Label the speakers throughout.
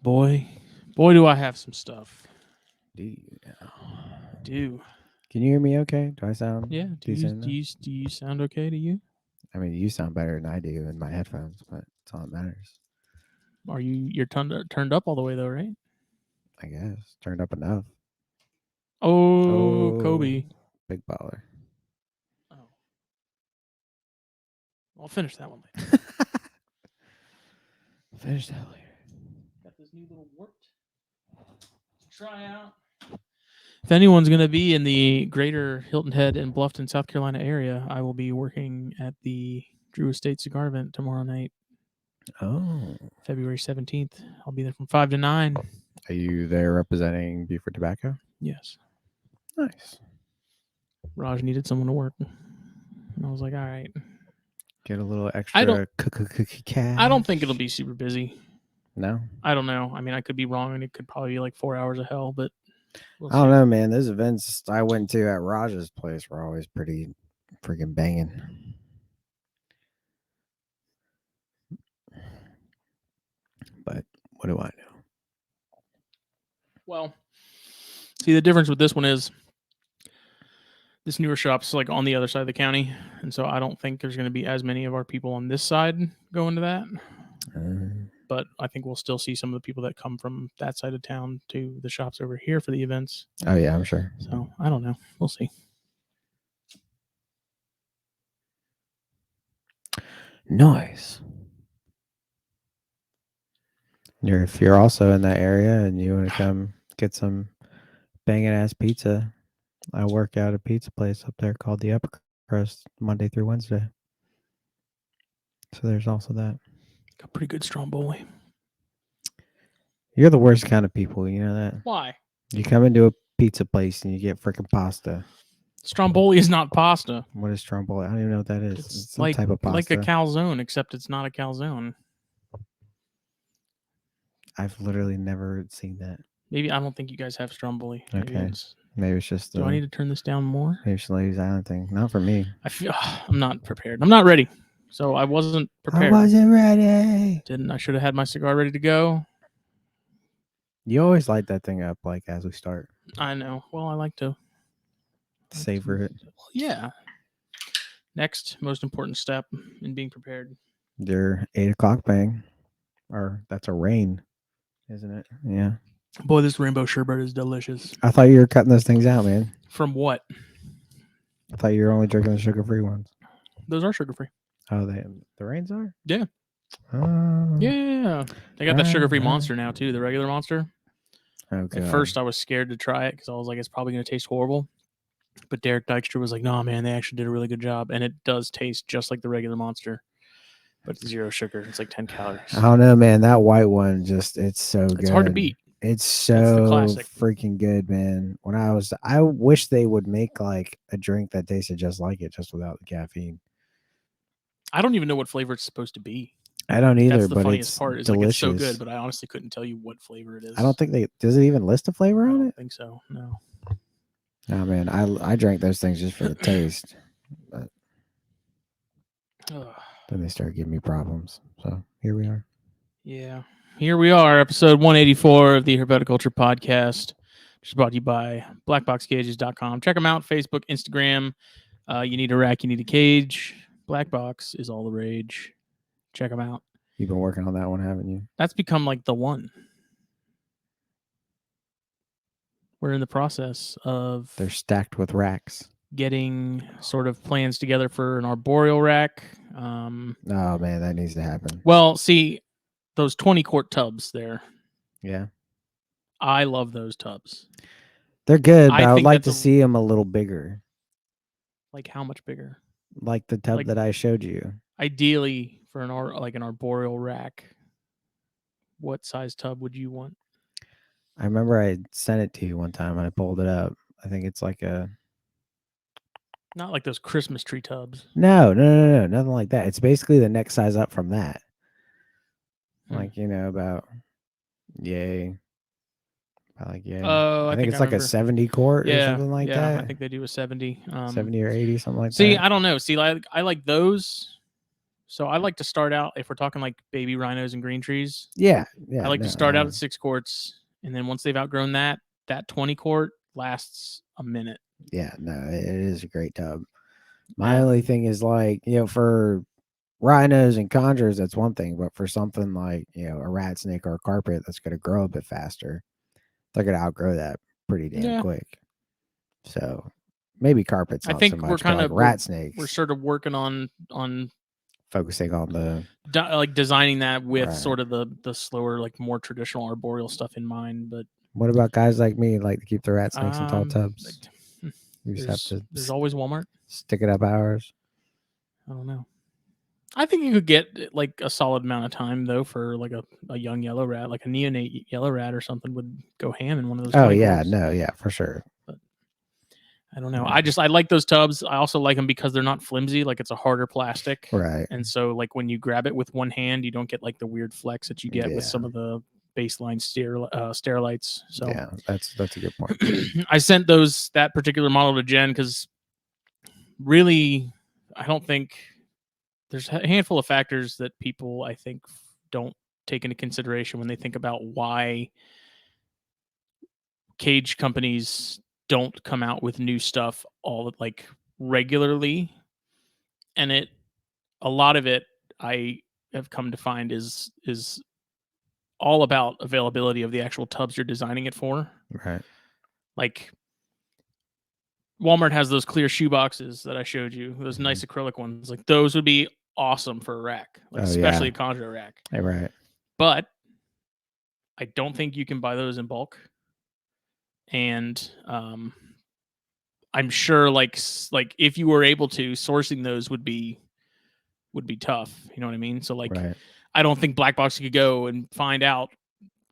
Speaker 1: boy. Boy, do I have some stuff.
Speaker 2: Do you,
Speaker 1: I do.
Speaker 2: can you hear me okay? Do I sound
Speaker 1: Yeah.
Speaker 2: decent?
Speaker 1: Do you sound okay to you?
Speaker 2: I mean, you sound better than I do in my headphones, but it's all that matters.
Speaker 1: Are you're turned up all the way though, right?
Speaker 2: I guess. Turned up enough.
Speaker 1: Oh,
Speaker 2: Oh,
Speaker 1: Kobe.
Speaker 2: big baller.
Speaker 1: Oh. I'll finish that one later.
Speaker 2: Finish that later.
Speaker 1: Got this new little wart to try out. If anyone's going to be in the greater Hilton Head and Bluffton, South Carolina area, I will be working at the Drew Estate Cigar event tomorrow night,
Speaker 2: Oh.
Speaker 1: February 17th. I'll be there from 5 to 9.
Speaker 2: Are you there representing Buford Tobacco?
Speaker 1: Yes.
Speaker 2: Nice.
Speaker 1: Raj needed someone to work. And I was like, all right.
Speaker 2: Get a little extra cash.
Speaker 1: I don't think it'll be super busy.
Speaker 2: No?
Speaker 1: I don't know. I mean, I could be wrong, and it could probably be like 4 hours of hell, but we'll
Speaker 2: I don't
Speaker 1: see.
Speaker 2: know, man. Those events I went to at Raj's place were always pretty freaking banging. But what do I know?
Speaker 1: Well, see, the difference with this one is this newer shop's like on the other side of the county, and so I don't think there's going to be as many of our people on this side going to that. But I think we'll still see some of the people that come from that side of town to the shops over here for the events.
Speaker 2: Oh, yeah, I'm sure.
Speaker 1: So I don't know. We'll see.
Speaker 2: Nice. If you're also in that area and you want to come get some banging ass pizza, I work out a pizza place up there called the Upper Crust Monday through Wednesday. So there's also that.
Speaker 1: Got pretty good stromboli.
Speaker 2: You're the worst kind of people, you know that?
Speaker 1: Why?
Speaker 2: You come into a pizza place and you get freaking pasta.
Speaker 1: Stromboli is not pasta.
Speaker 2: What is stromboli? I don't even know what that is.
Speaker 1: It's
Speaker 2: some
Speaker 1: like
Speaker 2: type of pasta.
Speaker 1: like a calzone, except it's not a calzone.
Speaker 2: I've literally never seen that.
Speaker 1: Maybe I don't think you guys have stromboli.
Speaker 2: Okay. Maybe it's just.
Speaker 1: Do I need to turn this down more?
Speaker 2: Maybe it's Ladies Island thing. Not for me.
Speaker 1: I feel I'm not prepared. I'm not ready. So I wasn't prepared.
Speaker 2: I wasn't ready.
Speaker 1: I should have had my cigar ready to go.
Speaker 2: You always light that thing up like as we start.
Speaker 1: I know. Well, I like to
Speaker 2: savor it.
Speaker 1: Well, yeah. Next most important step in being prepared.
Speaker 2: Your 8 o'clock bang. Or that's a rain, isn't it? Yeah.
Speaker 1: Boy, this rainbow sherbet is delicious.
Speaker 2: I thought you were cutting those things out, man.
Speaker 1: From what?
Speaker 2: I thought you were only drinking the sugar-free ones.
Speaker 1: Those are sugar-free.
Speaker 2: Oh, the rains are?
Speaker 1: Yeah.
Speaker 2: Oh.
Speaker 1: Yeah. They got that sugar-free monster now, too, the regular monster.
Speaker 2: Oh, God.
Speaker 1: At first, I was scared to try it because I was like, it's probably going to taste horrible. But Derek Dykstra was like, no, man, they actually did a really good job. And it does taste just like the regular monster. But it's 0 sugar. It's like 10 calories.
Speaker 2: I don't know, man. That white one it's so good.
Speaker 1: It's hard to beat.
Speaker 2: It's so freaking good, man. I wish they would make like a drink that tasted just like it, just without the caffeine.
Speaker 1: I don't even know what flavor it's supposed to be.
Speaker 2: I don't either.
Speaker 1: That's the
Speaker 2: but
Speaker 1: funniest
Speaker 2: it's
Speaker 1: part. Is
Speaker 2: delicious.
Speaker 1: like it's so good, but I honestly couldn't tell you what flavor it is.
Speaker 2: I don't think does it even list a flavor on it?
Speaker 1: I don't think so. No.
Speaker 2: Oh man, I drank those things just for the taste, but then they started giving me problems. So here we are.
Speaker 1: Yeah, here we are, episode 184 of the Herpetoculture Podcast, which is brought to you by BlackBoxCages.com. Check them out: Facebook, Instagram. You need a rack, you need a cage. BlackBox is all the rage. Check them out.
Speaker 2: You've been working on that one, haven't you?
Speaker 1: That's become like the one. We're in the process of...
Speaker 2: They're stacked with racks.
Speaker 1: Getting sort of plans together for an arboreal rack.
Speaker 2: Oh, man, that needs to happen.
Speaker 1: Well, see, those 20-quart tubs there.
Speaker 2: Yeah.
Speaker 1: I love those tubs.
Speaker 2: They're good, but I would like to see them a little bigger.
Speaker 1: Like how much bigger?
Speaker 2: Like the tub that I showed you.
Speaker 1: Ideally, for an arboreal rack, what size tub would you want?
Speaker 2: I remember I sent it to you one time and I pulled it up. I think it's like a...
Speaker 1: Not like those Christmas tree tubs.
Speaker 2: No, nothing like that. It's basically the next size up from that. Like, about yay. Like, yeah.
Speaker 1: Oh,
Speaker 2: I think it's like a 70 quart or something like that.
Speaker 1: Yeah, I think they do a 70.
Speaker 2: 70 or 80, something like that.
Speaker 1: See, I don't know. See, I like those. So I like to start out, if we're talking like baby rhinos and green trees,
Speaker 2: Yeah.
Speaker 1: I like to start out at 6 quarts, and then once they've outgrown that 20 quart lasts a minute.
Speaker 2: Yeah, no, it is a great tub. My only thing is like, for rhinos and conjures, that's one thing, but for something like, a rat snake or a carpet that's going to grow a bit faster, they're going to outgrow that pretty damn quick. So maybe carpets
Speaker 1: I
Speaker 2: not so
Speaker 1: think we're
Speaker 2: much, but
Speaker 1: kind
Speaker 2: like
Speaker 1: of
Speaker 2: rat snakes,
Speaker 1: we're sort of working on
Speaker 2: focusing on the
Speaker 1: like designing that with
Speaker 2: Right.
Speaker 1: sort of the slower, like more traditional arboreal stuff in mind. But
Speaker 2: what about guys like me like to keep the rat snakes in tall tubs? You just have
Speaker 1: there's
Speaker 2: to
Speaker 1: always Walmart.
Speaker 2: stick it up hours.
Speaker 1: I don't know. I think you could get like a solid amount of time though for like a young yellow rat, like a neonate yellow rat or something would go ham in one of those.
Speaker 2: Oh yeah,
Speaker 1: quarts.
Speaker 2: no, yeah, for sure.
Speaker 1: But I don't know.
Speaker 2: Yeah.
Speaker 1: I like those tubs. I also like them because they're not flimsy. Like it's a harder plastic,
Speaker 2: Right.
Speaker 1: and so like when you grab it with one hand, you don't get like the weird flex that you get with some of the baseline sterilites. So
Speaker 2: yeah, that's a good point.
Speaker 1: I sent that particular model to Jen because really, I don't think there's a handful of factors that people I think don't take into consideration when they think about why cage companies don't come out with new stuff all like regularly. And a lot of it I have come to find is all about availability of the actual tubs you're designing it for.
Speaker 2: Right.
Speaker 1: Like Walmart has those clear shoe boxes that I showed you, those nice acrylic ones. Like those would be awesome for a rack, like especially a conjure rack.
Speaker 2: Hey, right.
Speaker 1: But I don't think you can buy those in bulk. And I'm sure like if you were able to, sourcing those would be tough. You know what I mean? So like I don't think BlackBox could go and find out,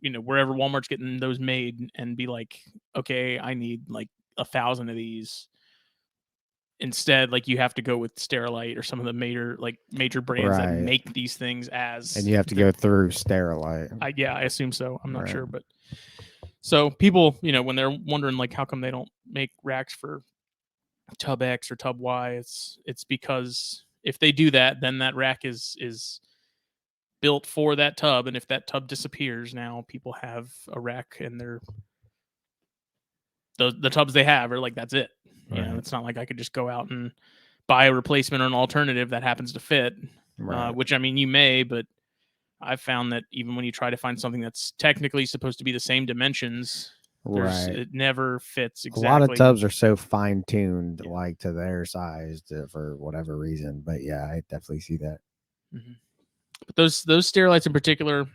Speaker 1: wherever Walmart's getting those made and be like, okay, I need like 1,000 of these. Instead, like you have to go with Sterilite or some of the major brands that make these things
Speaker 2: and you have to go through Sterilite.
Speaker 1: I assume so. I'm not sure, but so people, when they're wondering like how come they don't make racks for tub X or tub Y, it's because if they do that, then that rack is built for that tub, and if that tub disappears, now people have a rack and they're the tubs they have are like that's it. It's not like I could just go out and buy a replacement or an alternative that happens to fit. Which I mean you may, but I've found that even when you try to find something that's technically supposed to be the same dimensions, it never fits exactly.
Speaker 2: A lot of tubs are so fine tuned, like to their size for whatever reason. But yeah, I definitely see that.
Speaker 1: Mm-hmm. But those Sterilites in particular,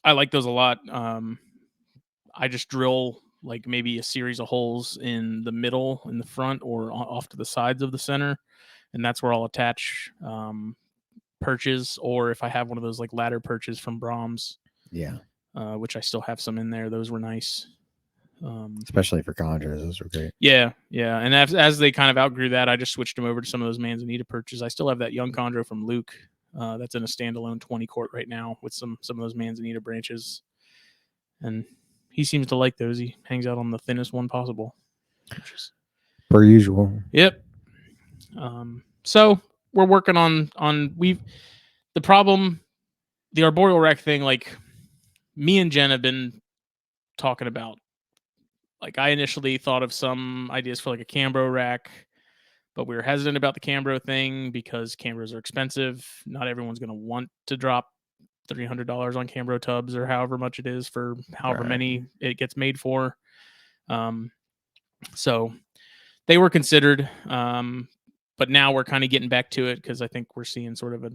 Speaker 1: I like those a lot. I just drill like maybe a series of holes in the middle, in the front, or off to the sides of the center, and that's where I'll attach perches, or if I have one of those like ladder perches from Brahms, which I still have some in there. Those were nice,
Speaker 2: especially for conjures. Those were great.
Speaker 1: Yeah, and as they kind of outgrew that, I just switched them over to some of those Manzanita perches. I still have that young chondro from Luke that's in a standalone 20 quart right now with some of those Manzanita branches, and he seems to like those. He hangs out on the thinnest one possible, which is
Speaker 2: per usual.
Speaker 1: Yep. So we're working on the problem, the arboreal rack thing. Like me and Jen have been talking about. Like I initially thought of some ideas for like a Cambro rack, but we were hesitant about the Cambro thing because Cambros are expensive. Not everyone's going to want to drop $300 on Cambro tubs or however much it is for however many it gets made for. So they were considered, but now we're kind of getting back to it because I think we're seeing sort of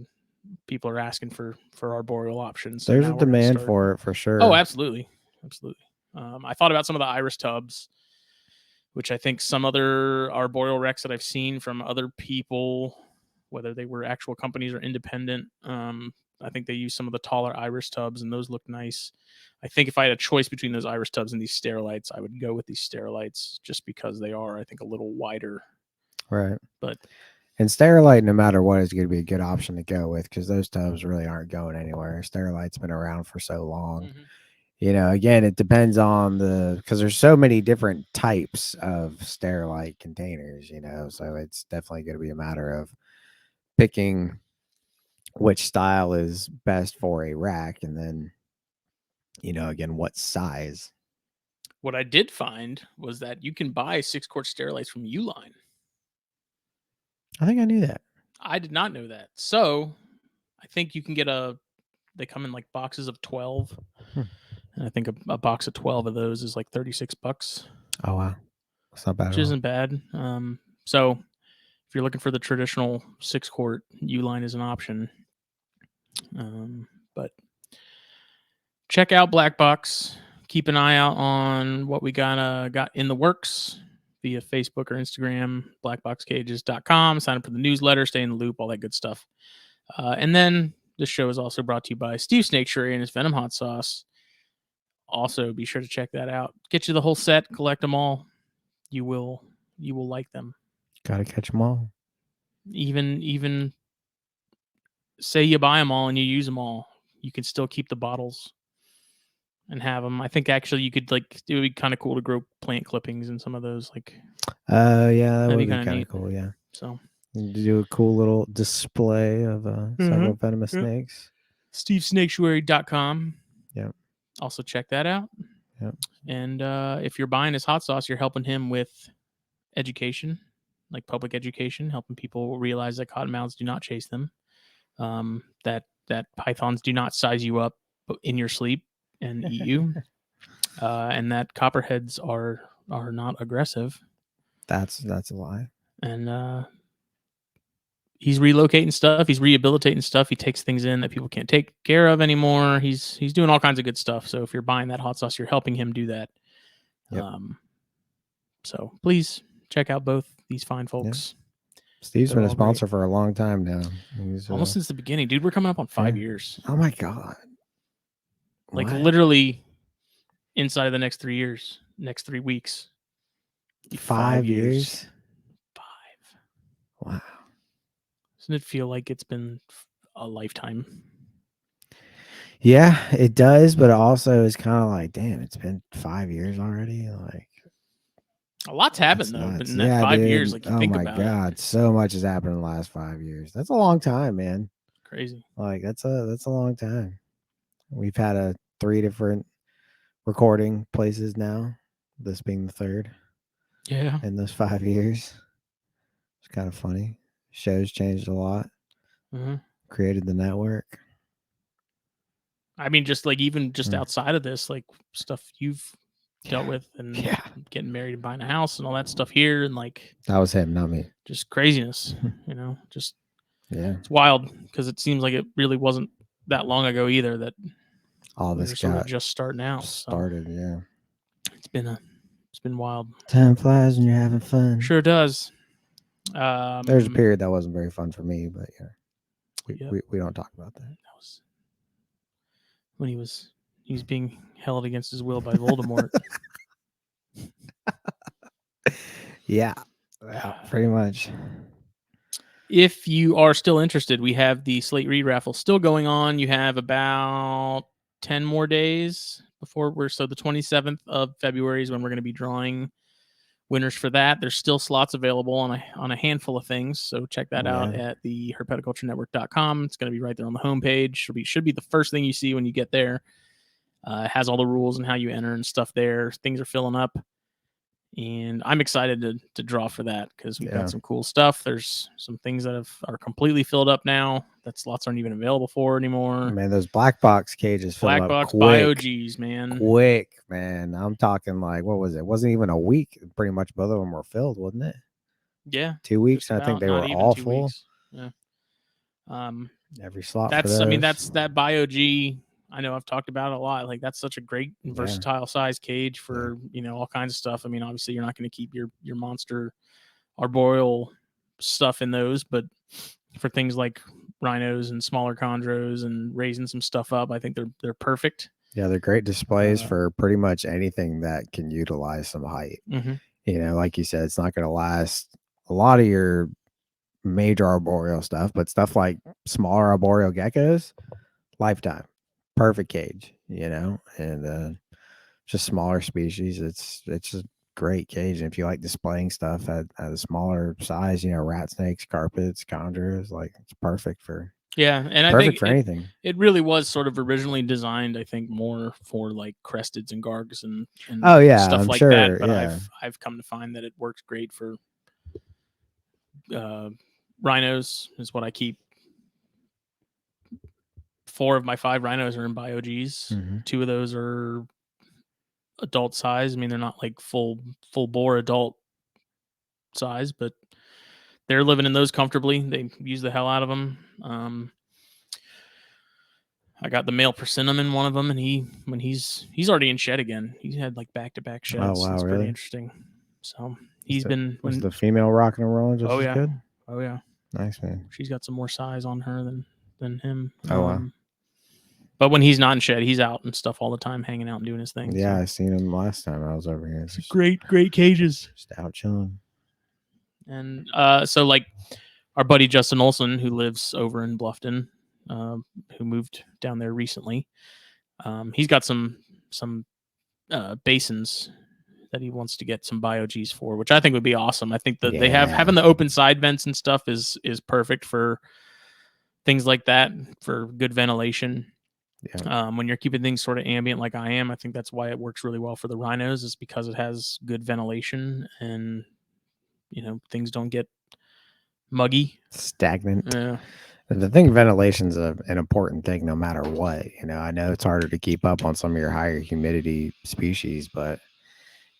Speaker 1: people are asking for arboreal options. So
Speaker 2: there's a demand for it for sure.
Speaker 1: Oh, absolutely. I thought about some of the iris tubs, which I think some other arboreal wrecks that I've seen from other people, whether they were actual companies or independent, I think they use some of the taller iris tubs, and those look nice. I think if I had a choice between those iris tubs and these Sterilites, I would go with these Sterilites just because they are, I think, a little wider.
Speaker 2: Right.
Speaker 1: And
Speaker 2: Sterilite, no matter what, is going to be a good option to go with because those tubs really aren't going anywhere. Sterilite's been around for so long. Mm-hmm. Again, it depends on because there's so many different types of Sterilite containers, so it's definitely going to be a matter of picking which style is best for a rack, and then again, what size.
Speaker 1: What I did find was that you can buy 6-quart Sterilite from Uline.
Speaker 2: I think I knew that.
Speaker 1: I did not know that. So I think you can get they come in like boxes of 12.
Speaker 2: Hmm.
Speaker 1: And I think a box of 12 of those is like $36,
Speaker 2: Oh wow, that's not bad
Speaker 1: which
Speaker 2: at all.
Speaker 1: isn't bad. So if you're looking for the traditional 6-quart, Uline is an option. But check out BlackBox. Keep an eye out on what we got in the works via Facebook or Instagram, blackboxcages.com. Sign up for the newsletter, stay in the loop, all that good stuff. And then this show is also brought to you by Steve Snaketuary and his Venom Hot Sauce. Also, be sure to check that out. Get you the whole set, collect them all. You will like them.
Speaker 2: Gotta catch them all.
Speaker 1: Even say you buy them all and you use them all, you can still keep the bottles and have them. I think actually you could it would be kind of cool to grow plant clippings and some of those.
Speaker 2: Yeah, that
Speaker 1: that'd
Speaker 2: would
Speaker 1: be
Speaker 2: be
Speaker 1: kinda
Speaker 2: kind of
Speaker 1: neat.
Speaker 2: cool. Yeah,
Speaker 1: So
Speaker 2: do a cool little display of several venomous
Speaker 1: Yep.
Speaker 2: snakes.
Speaker 1: SteveSnaketuary.com.
Speaker 2: Yep.
Speaker 1: Also check that out.
Speaker 2: Yep.
Speaker 1: And if you're buying his hot sauce, you're helping him with education, like public education, helping people realize that cottonmouths do not chase them, that pythons do not size you up in your sleep and eat you, and that copperheads are not aggressive.
Speaker 2: That's a lie.
Speaker 1: And he's relocating stuff. He's rehabilitating stuff. He takes things in that people can't take care of anymore. He's doing all kinds of good stuff. So if you're buying that hot sauce, you're helping him do that.
Speaker 2: Yep.
Speaker 1: So please check out both these fine folks.
Speaker 2: Steve's
Speaker 1: They're
Speaker 2: been a
Speaker 1: all
Speaker 2: sponsor for a long time now. He's
Speaker 1: Almost since the beginning, dude. We're coming up on 5 years.
Speaker 2: Oh my god!
Speaker 1: Like
Speaker 2: What?
Speaker 1: literally inside of the next 3 years, next 3 weeks.
Speaker 2: 5 years?
Speaker 1: 5.
Speaker 2: Wow.
Speaker 1: Doesn't it feel like it's been a lifetime?
Speaker 2: Yeah, it does, but it also is kind of like, damn, it's been 5 years already. Like,
Speaker 1: a lot's happened though, but in that
Speaker 2: yeah,
Speaker 1: 5
Speaker 2: dude.
Speaker 1: years, like you think about it.
Speaker 2: Oh my god, so much has happened in the last 5 years. That's a long time, man.
Speaker 1: Crazy.
Speaker 2: Like that's a long time. We've had 3 different recording places now. This being the third.
Speaker 1: Yeah.
Speaker 2: In those 5 years, it's kind of funny. Shows changed a lot.
Speaker 1: Mm-hmm.
Speaker 2: Created the network.
Speaker 1: I mean, just outside of this, like stuff you've dealt with, and getting married and buying a house and all that stuff here, and like
Speaker 2: that was him, not me.
Speaker 1: Just craziness, just it's wild because it seems like it really wasn't that long ago either that
Speaker 2: all this
Speaker 1: sort of just starting out.
Speaker 2: Yeah.
Speaker 1: It's been wild.
Speaker 2: Time flies when you're having fun.
Speaker 1: Sure does.
Speaker 2: There's a period that wasn't very fun for me, but we don't talk about that.
Speaker 1: That was when he was being held against his will by Voldemort.
Speaker 2: Yeah, pretty much.
Speaker 1: If you are still interested, we have the Slate Read raffle still going on. You have about 10 more days before so the 27th of February is when we're going to be drawing winners for that. There's still slots available on a handful of things, so check that out at the herpeticulturenetwork.com. It's going to be right there on the homepage. Should be the first thing you see when you get there. It has all the rules and how you enter and stuff there. Things are filling up, and I'm excited to draw for that because we've got some cool stuff. There's some things that are completely filled up now that slots aren't even available for anymore.
Speaker 2: Man, those black box cages filled up
Speaker 1: BlackBox
Speaker 2: quick.
Speaker 1: BioGs, man.
Speaker 2: Quick, man. I'm talking like, what was it? It wasn't even a week. Pretty much both of them were filled, wasn't it?
Speaker 1: Yeah.
Speaker 2: 2 weeks. I think they were all full.
Speaker 1: Yeah.
Speaker 2: Every slot.
Speaker 1: That's that BioG. I know I've talked about it a lot. Like that's such a great and versatile size cage for all kinds of stuff. I mean, obviously you're not going to keep your monster arboreal stuff in those, but for things like rhinos and smaller chondros and raising some stuff up, I think they're perfect.
Speaker 2: Yeah, they're great displays for pretty much anything that can utilize some height.
Speaker 1: Mm-hmm.
Speaker 2: Like you said, it's not going to last a lot of your major arboreal stuff, but stuff like smaller arboreal geckos, lifetime. Perfect cage, and just smaller species. It's a great cage. And if you like displaying stuff at a smaller size, rat snakes, carpets, chondros, like it's perfect for.
Speaker 1: Yeah, and I
Speaker 2: Perfect
Speaker 1: think
Speaker 2: for anything.
Speaker 1: it really was sort of originally designed, I think, more for like cresteds and gargs and
Speaker 2: Oh yeah,
Speaker 1: stuff
Speaker 2: I'm
Speaker 1: like that.
Speaker 2: sure.
Speaker 1: But
Speaker 2: Yeah.
Speaker 1: I've come to find that it works great for rhinos. Is what I keep. 4 of my 5 rhinos are in BioGs.
Speaker 2: Mhm.
Speaker 1: 2 of those are adult size. I mean, they're not like full bore adult size, but they're living in those comfortably. They use the hell out of them. I got the male persimmon in one of them, and he's already in shed again. He's had like back-to-back
Speaker 2: Oh
Speaker 1: sheds.
Speaker 2: wow,
Speaker 1: It's pretty
Speaker 2: really?
Speaker 1: interesting. So he's been
Speaker 2: Was the female rocking and rolling just
Speaker 1: oh
Speaker 2: as
Speaker 1: yeah,
Speaker 2: good?
Speaker 1: oh yeah.
Speaker 2: Nice, man.
Speaker 1: She's got some more size on her than him.
Speaker 2: Oh wow.
Speaker 1: But when he's not in shed, he's out and stuff all the time, hanging out and doing his thing.
Speaker 2: Yeah,
Speaker 1: so.
Speaker 2: I seen him last time I was over here. Just
Speaker 1: Great cages.
Speaker 2: out chilling.
Speaker 1: And so like our buddy Justin Olson, who lives over in Bluffton, who moved down there recently, he's got some basins that he wants to get some BioGs for, which I think would be awesome. I think that they have having the open side vents and stuff is perfect for things like that, for good ventilation.
Speaker 2: Yeah.
Speaker 1: When you're keeping things sort of ambient like I am, I think that's why it works really well for the rhinos, is because it has good ventilation and things don't get muggy,
Speaker 2: Stagnant.
Speaker 1: Yeah.
Speaker 2: The thing, ventilation's an important thing no matter what. I know it's harder to keep up on some of your higher humidity species, but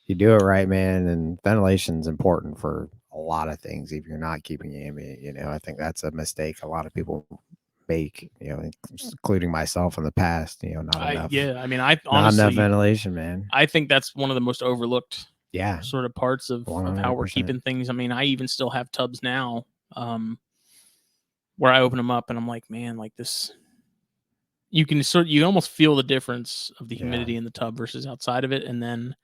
Speaker 2: you do it right, man. And ventilation's important for a lot of things. If you're not keeping ambient, I think that's a mistake a lot of people make, including myself in the past. Not enough.
Speaker 1: I mean, I
Speaker 2: Not enough
Speaker 1: honestly,
Speaker 2: ventilation, man.
Speaker 1: I think that's one of the most overlooked
Speaker 2: Yeah,
Speaker 1: sort of parts of how we're
Speaker 2: 100%.
Speaker 1: keeping things. I mean, I even still have tubs now, where I open them up and I'm like, man, like this, you almost feel the difference of the humidity in the tub versus outside of it. And then,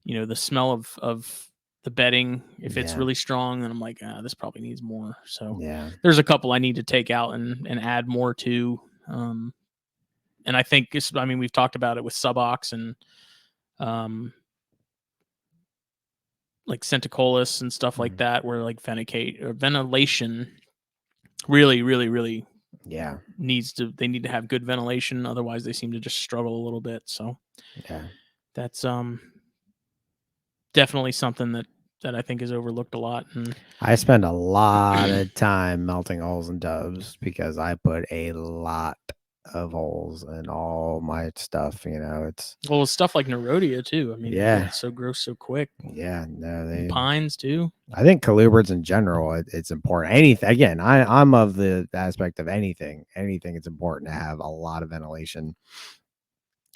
Speaker 1: the smell of the bedding, if it's really strong, then I'm like, this probably needs more. So there's a couple I need to take out and add more to. And I think we've talked about it with Subox and like Centicolus and stuff like that, where like ventilation really they need to have good ventilation. Otherwise they seem to just struggle a little bit. So that's definitely something that I think is overlooked a lot. And
Speaker 2: I spend a lot of time melting holes in tubs because I put a lot of holes in all my stuff. It's
Speaker 1: stuff like Nerodia too. I mean, it's so gross so quick.
Speaker 2: And
Speaker 1: pines too.
Speaker 2: I think colubrids in general, it's important. Anything, again, I'm of the aspect of anything. It's important to have a lot of ventilation.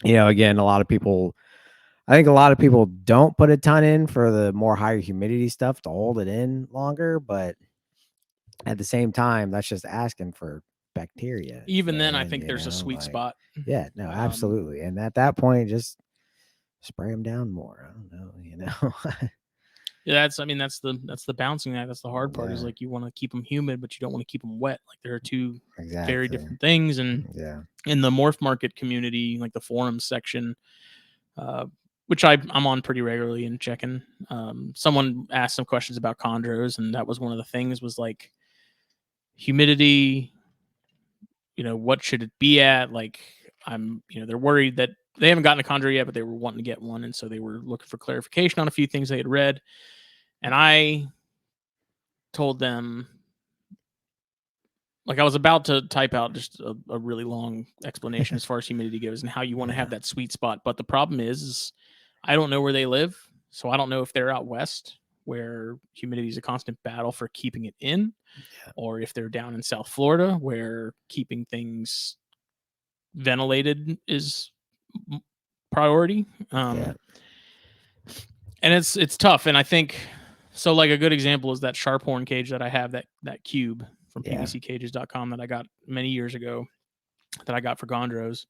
Speaker 2: Again, I think a lot of people don't put a ton in for the more higher humidity stuff to hold it in longer, but at the same time, that's just asking for bacteria.
Speaker 1: Even then, I think there's a sweet spot.
Speaker 2: Yeah, no, absolutely. And at that point, just spray them down more. I don't know,
Speaker 1: Yeah, that's the balancing act. That's the hard part, is like you want to keep them humid, but you don't want to keep them wet. Like there are two very different things. And in the morph market community, like the forums section, which I'm on pretty regularly and checking, someone asked some questions about chondros, and that was one of the things, was like humidity, what should it be at? Like they're worried that they haven't gotten a chondro yet, but they were wanting to get one. And so they were looking for clarification on a few things they had read. And I told them, like, I was about to type out just a really long explanation as far as humidity goes and how you want to have that sweet spot. But the problem is I don't know where they live. So I don't know if they're out west, where humidity is a constant battle for keeping it in, or if they're down in South Florida, where keeping things ventilated is priority. And it's tough. And I think so. Like a good example is that Sharphorn cage that I have, that cube from pvccages.com that I got many years ago, that I got for chondros.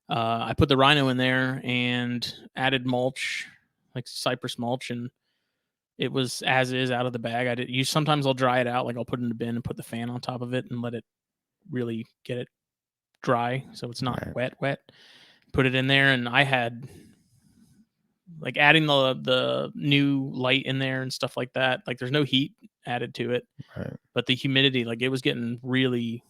Speaker 1: I put the rhino in there and added mulch, like cypress mulch, and it was as is out of the bag. Sometimes I'll dry it out, like I'll put it in a bin and put the fan on top of it and let it really get it dry, so it's not wet. Put it in there, and I had like adding the new light in there and stuff like that. Like there's no heat added to it, but the humidity, like it was getting really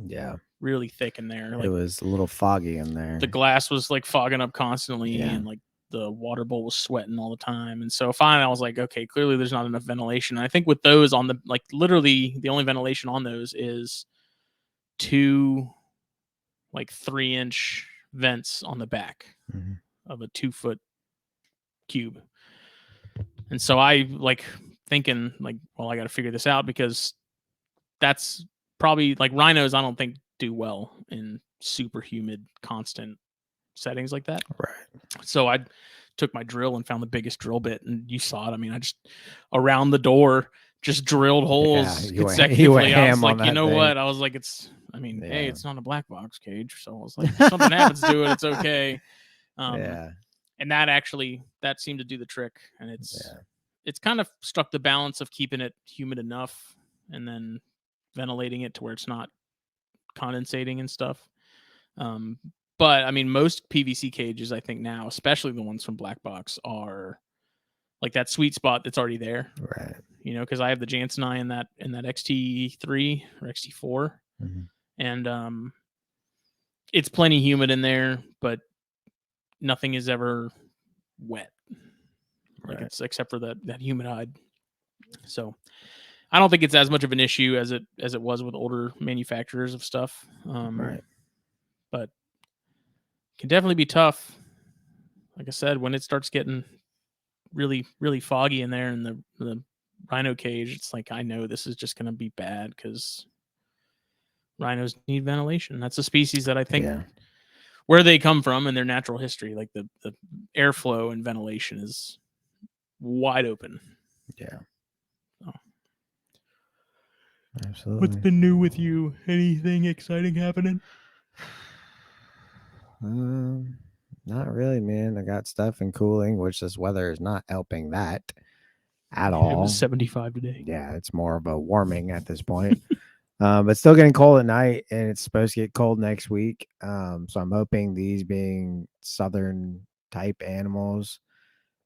Speaker 2: Yeah.
Speaker 1: really thick in there.
Speaker 2: It
Speaker 1: Like
Speaker 2: was a little foggy in there.
Speaker 1: the glass was like fogging up constantly,
Speaker 2: Yeah.
Speaker 1: and like the water bowl was sweating all the time. And so finally I was like, okay, clearly there's not enough ventilation. And I think with those on the, like, literally the only ventilation on those is 2 like 3-inch vents on the back
Speaker 2: Mhm.
Speaker 1: of a 2-foot cube. And so I like thinking like, well, I got to figure this out, because that's probably like rhinos, I don't think do well in super humid constant settings like that.
Speaker 2: Right.
Speaker 1: So I took my drill and found the biggest drill bit, and you saw it. I mean, I just around the door just drilled holes
Speaker 2: you
Speaker 1: consecutively.
Speaker 2: went
Speaker 1: I was
Speaker 2: ham on
Speaker 1: like, you
Speaker 2: that
Speaker 1: know
Speaker 2: thing.
Speaker 1: what? I was like, it's, I mean, hey,
Speaker 2: Yeah.
Speaker 1: it's not a black box cage, so I was like, if something happens to it, it's okay.
Speaker 2: Yeah.
Speaker 1: And that seemed to do the trick, and it's kind of struck the balance of keeping it humid enough and then ventilating it to where it's not condensating and stuff. But I mean, most PVC cages, I think now, especially the ones from BlackBox, are like that sweet spot that's already there.
Speaker 2: Right.
Speaker 1: You know, because I have the Jansen eye in that XT3 or XT4,
Speaker 2: Mm-hmm.
Speaker 1: and it's plenty humid in there, but nothing is ever wet. Like
Speaker 2: Right.
Speaker 1: it's except for that humid hide. So I don't think it's as much of an issue as it was with older manufacturers of stuff.
Speaker 2: Right.
Speaker 1: But it can definitely be tough. Like I said, when it starts getting really, really foggy in there in the rhino cage, it's like, I know this is just going to be bad, because rhinos need ventilation. That's a species that I think where they come from in their natural history, like the airflow and ventilation is wide open.
Speaker 2: Yeah.
Speaker 1: Oh.
Speaker 2: Absolutely.
Speaker 1: What's been new with you? Anything exciting happening?
Speaker 2: Not really, man. I got stuff in cooling, which this weather is not helping that at all.
Speaker 1: It was 75 today.
Speaker 2: Yeah, it's more of a warming at this point. But still getting cold at night, and it's supposed to get cold next week. So I'm hoping, these being southern type animals,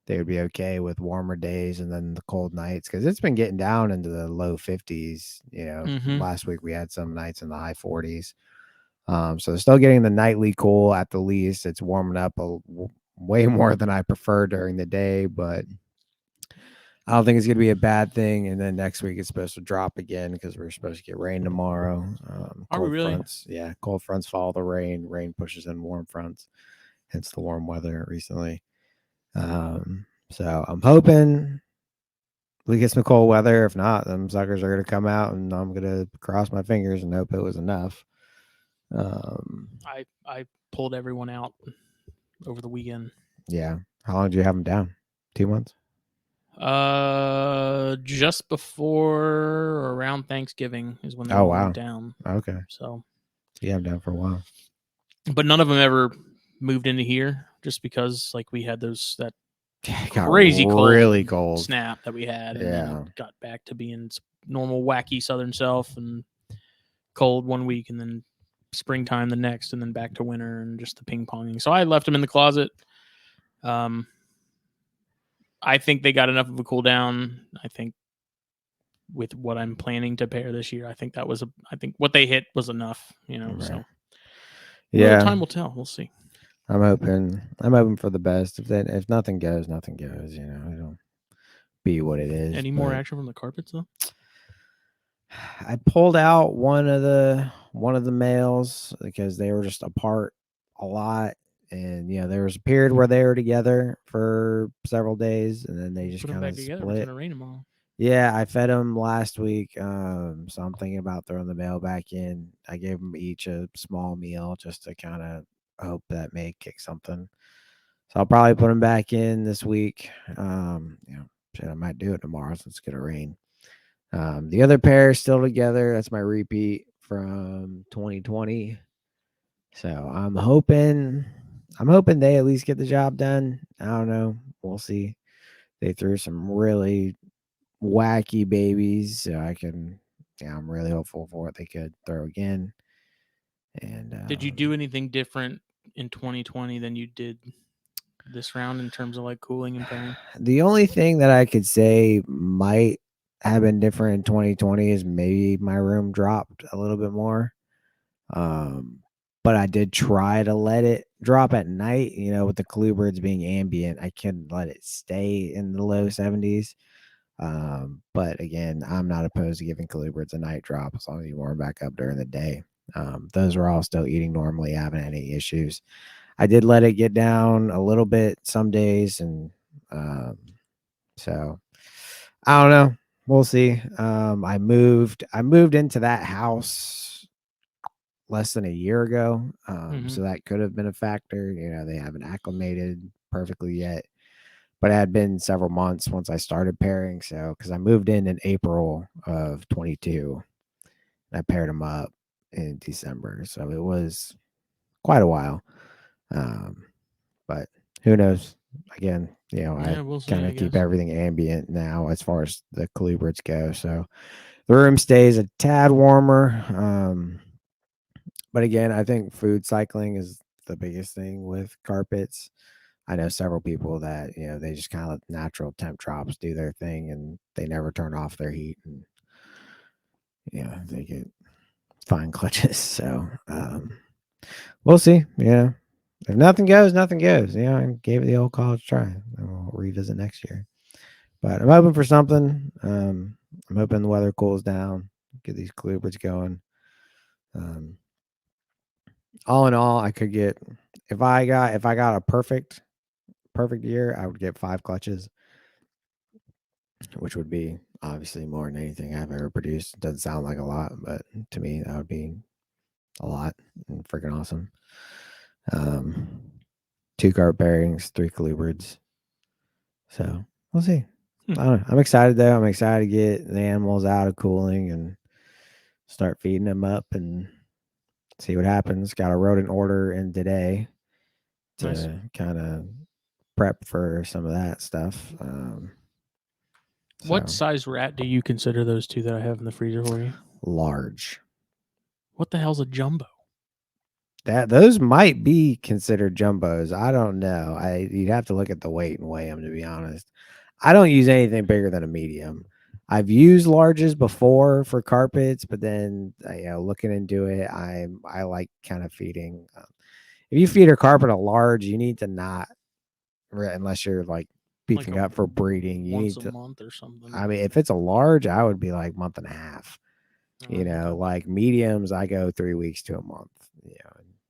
Speaker 2: they would be okay with warmer days and then the cold nights, because it's been getting down into the low 50s. You know, last week we had some nights in the high 40s. So they're still getting the nightly cool at the least. It's warming up way more than I prefer during the day, but I don't think it's going to be a bad thing. And then next week it's supposed to drop again, because we're supposed to get rain tomorrow.
Speaker 1: Are we really?
Speaker 2: Fronts, yeah, cold fronts follow the rain. Rain pushes in warm fronts, hence the warm weather recently. So I'm hoping we get some cold weather. If not, them suckers are going to come out, and I'm going to cross my fingers and hope it was enough.
Speaker 1: I pulled everyone out over the weekend.
Speaker 2: Yeah. How long do you have them down? 2 months?
Speaker 1: Just before or around Thanksgiving is when they all went down.
Speaker 2: Okay.
Speaker 1: So
Speaker 2: yeah, I'm down for a while.
Speaker 1: But none of them ever moved into here, just because like we had that
Speaker 2: crazy
Speaker 1: really
Speaker 2: cold
Speaker 1: snap that we had, and then it got back to being normal wacky southern self, and cold one week, and then springtime the next, and then back to winter, and just the ping ponging. So I left them in the closet. I think they got enough of a cool down. I think with what I'm planning to pair this year, I think what they hit was enough, you know. Right. So time will tell. We'll see.
Speaker 2: I'm hoping for the best. If nothing goes, nothing goes. You know, it'll be what it is.
Speaker 1: Any more action from the carpets though?
Speaker 2: I pulled out one of the males, because they were just apart a lot, and there was a period where they were together for several days, and then they just kind of split.
Speaker 1: It's gonna rain tomorrow.
Speaker 2: Yeah, I fed them last week, so I'm thinking about throwing the male back in. I gave them each a small meal just to kind of hope that may kick something. So I'll probably put them back in this week. I might do it tomorrow since it's gonna rain. The other pair is still together. That's my repeat from 2020. So I'm hoping they at least get the job done. I don't know. We'll see. They threw some really wacky babies, so I'm really hopeful for what they could throw again. And
Speaker 1: did you do anything different in 2020 than you did this round in terms of like cooling and pairing?
Speaker 2: The only thing that I could say might have been different in 2020 is maybe my room dropped a little bit more. But I did try to let it drop at night. With the colubrids being ambient, I couldn't let it stay in the low 70s. But again, I'm not opposed to giving colubrids a night drop as long as you warm back up during the day. Those are all still eating normally, haven't any issues. I did let it get down a little bit some days, and so I don't know. We'll see. I moved into that house less than a year ago, so that could have been a factor. They haven't acclimated perfectly yet, but it had been several months once I started pairing. So because I moved in April of 22, and I paired them up in December, so it was quite a while. But who knows? Again, I
Speaker 1: we'll see.
Speaker 2: kind
Speaker 1: I
Speaker 2: of keep
Speaker 1: guess.
Speaker 2: everything ambient now as far as the colubrids go. So the room stays a tad warmer. But again, I think food cycling is the biggest thing with carpets. I know several people that, they just kind of let natural temp drops do their thing and they never turn off their heat, and they get fine clutches. So we'll see. If nothing goes, nothing goes. I gave it the old college try, and we'll revisit next year. But I'm hoping for something. I'm hoping the weather cools down, get these colubrids going. All in all, I could get, if I got a perfect year, I would get 5 clutches, which would be obviously more than anything I've ever produced. Doesn't sound like a lot, but to me that would be a lot and freaking awesome. 2 carb bearings, 3 colubrids. So we'll see. I don't know. I'm excited though. I'm excited to get the animals out of cooling and start feeding them up and see what happens. Got a rodent order in today to kind of prep for some of that stuff.
Speaker 1: What
Speaker 2: So
Speaker 1: size rat do you consider those 2 that I have in the freezer for you?
Speaker 2: large.
Speaker 1: What the hell's a jumbo?
Speaker 2: Those might be considered jumbos. I don't know. You'd have to look at the weight and weigh them, to be honest. I don't use anything bigger than a medium. I've used larges before for carpets, but then looking into it, I like kind of feeding. If you feed a carpet a large, you need to not, unless you're like beefing up for breeding. You
Speaker 1: once
Speaker 2: need
Speaker 1: a
Speaker 2: to.
Speaker 1: month or something.
Speaker 2: I mean, if it's a large, I would be like month and a half. Like mediums, I go 3 weeks to a month. And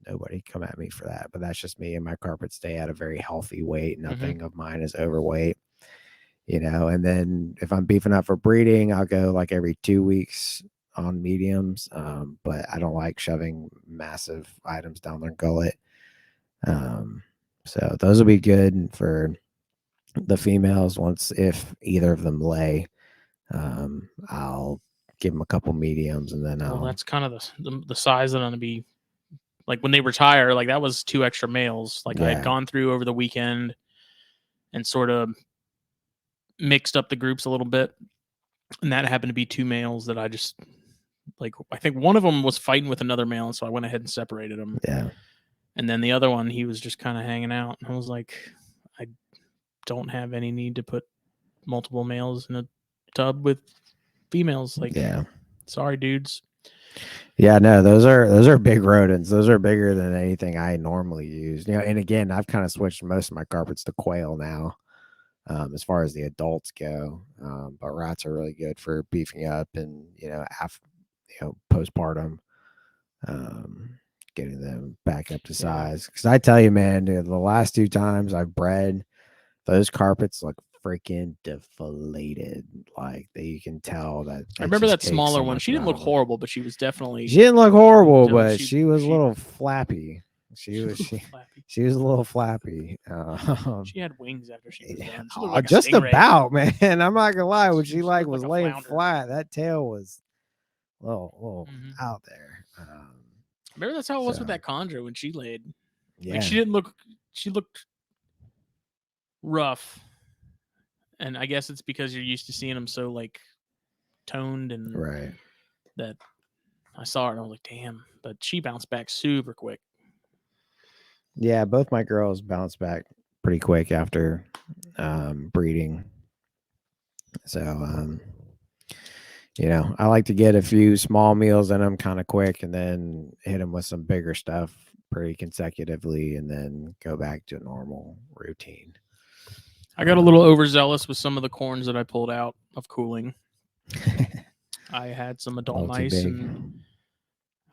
Speaker 2: nobody come at me for that, but that's just me. And my carpets stay at a very healthy weight. Nothing of mine is overweight. And then if I'm beefing up for breeding, I'll go like every 2 weeks on mediums. But I don't like shoving massive items down their gullet. So those will be good for the females. If either of them lay, I'll give them a couple mediums, and then
Speaker 1: that's kind of the size that I'm gonna be like when they retire. Like that was 2 extra males. Like I had gone through over the weekend and sort of mixed up the groups a little bit, and that happened to be 2 males that I just like. I think one of them was fighting with another male, and so I went ahead and separated them.
Speaker 2: Yeah.
Speaker 1: And then the other one, he was just kind of hanging out. And I was like, I don't have any need to put multiple males in a tub with females. Like, sorry, dudes.
Speaker 2: Yeah, no, those are big rodents. Those are bigger than anything I normally use. And again, I've kind of switched most of my carpets to quail now, as far as the adults go. But rats are really good for beefing up and postpartum, getting them back up to size. Because I tell you, man, dude, the last 2 times I've bred, those carpets look freaking deflated. Like that, you can tell that.
Speaker 1: I remember that smaller one. She didn't look horrible, but she was definitely.
Speaker 2: She didn't look horrible, but she was a little flappy. She was a little flappy.
Speaker 1: She had wings after she was done. She looked like
Speaker 2: just
Speaker 1: a stingray.
Speaker 2: About, man. I'm not gonna lie. When she was laying flat, that tail was a little out there.
Speaker 1: Remember that's how it was with that chondro when she laid.
Speaker 2: Yeah,
Speaker 1: like she didn't look. She looked rough, and I guess it's because you're used to seeing them so like toned and
Speaker 2: right.
Speaker 1: That I saw her and I was like, damn. But she bounced back super quick.
Speaker 2: Yeah, both my girls bounced back pretty quick after breeding. So I like to get a few small meals in them kind of quick, and then hit them with some bigger stuff pretty consecutively, and then go back to normal routine.
Speaker 1: I got a little overzealous with some of the corns that I pulled out of cooling. I had some
Speaker 2: A
Speaker 1: adult
Speaker 2: little too
Speaker 1: mice,
Speaker 2: big.
Speaker 1: and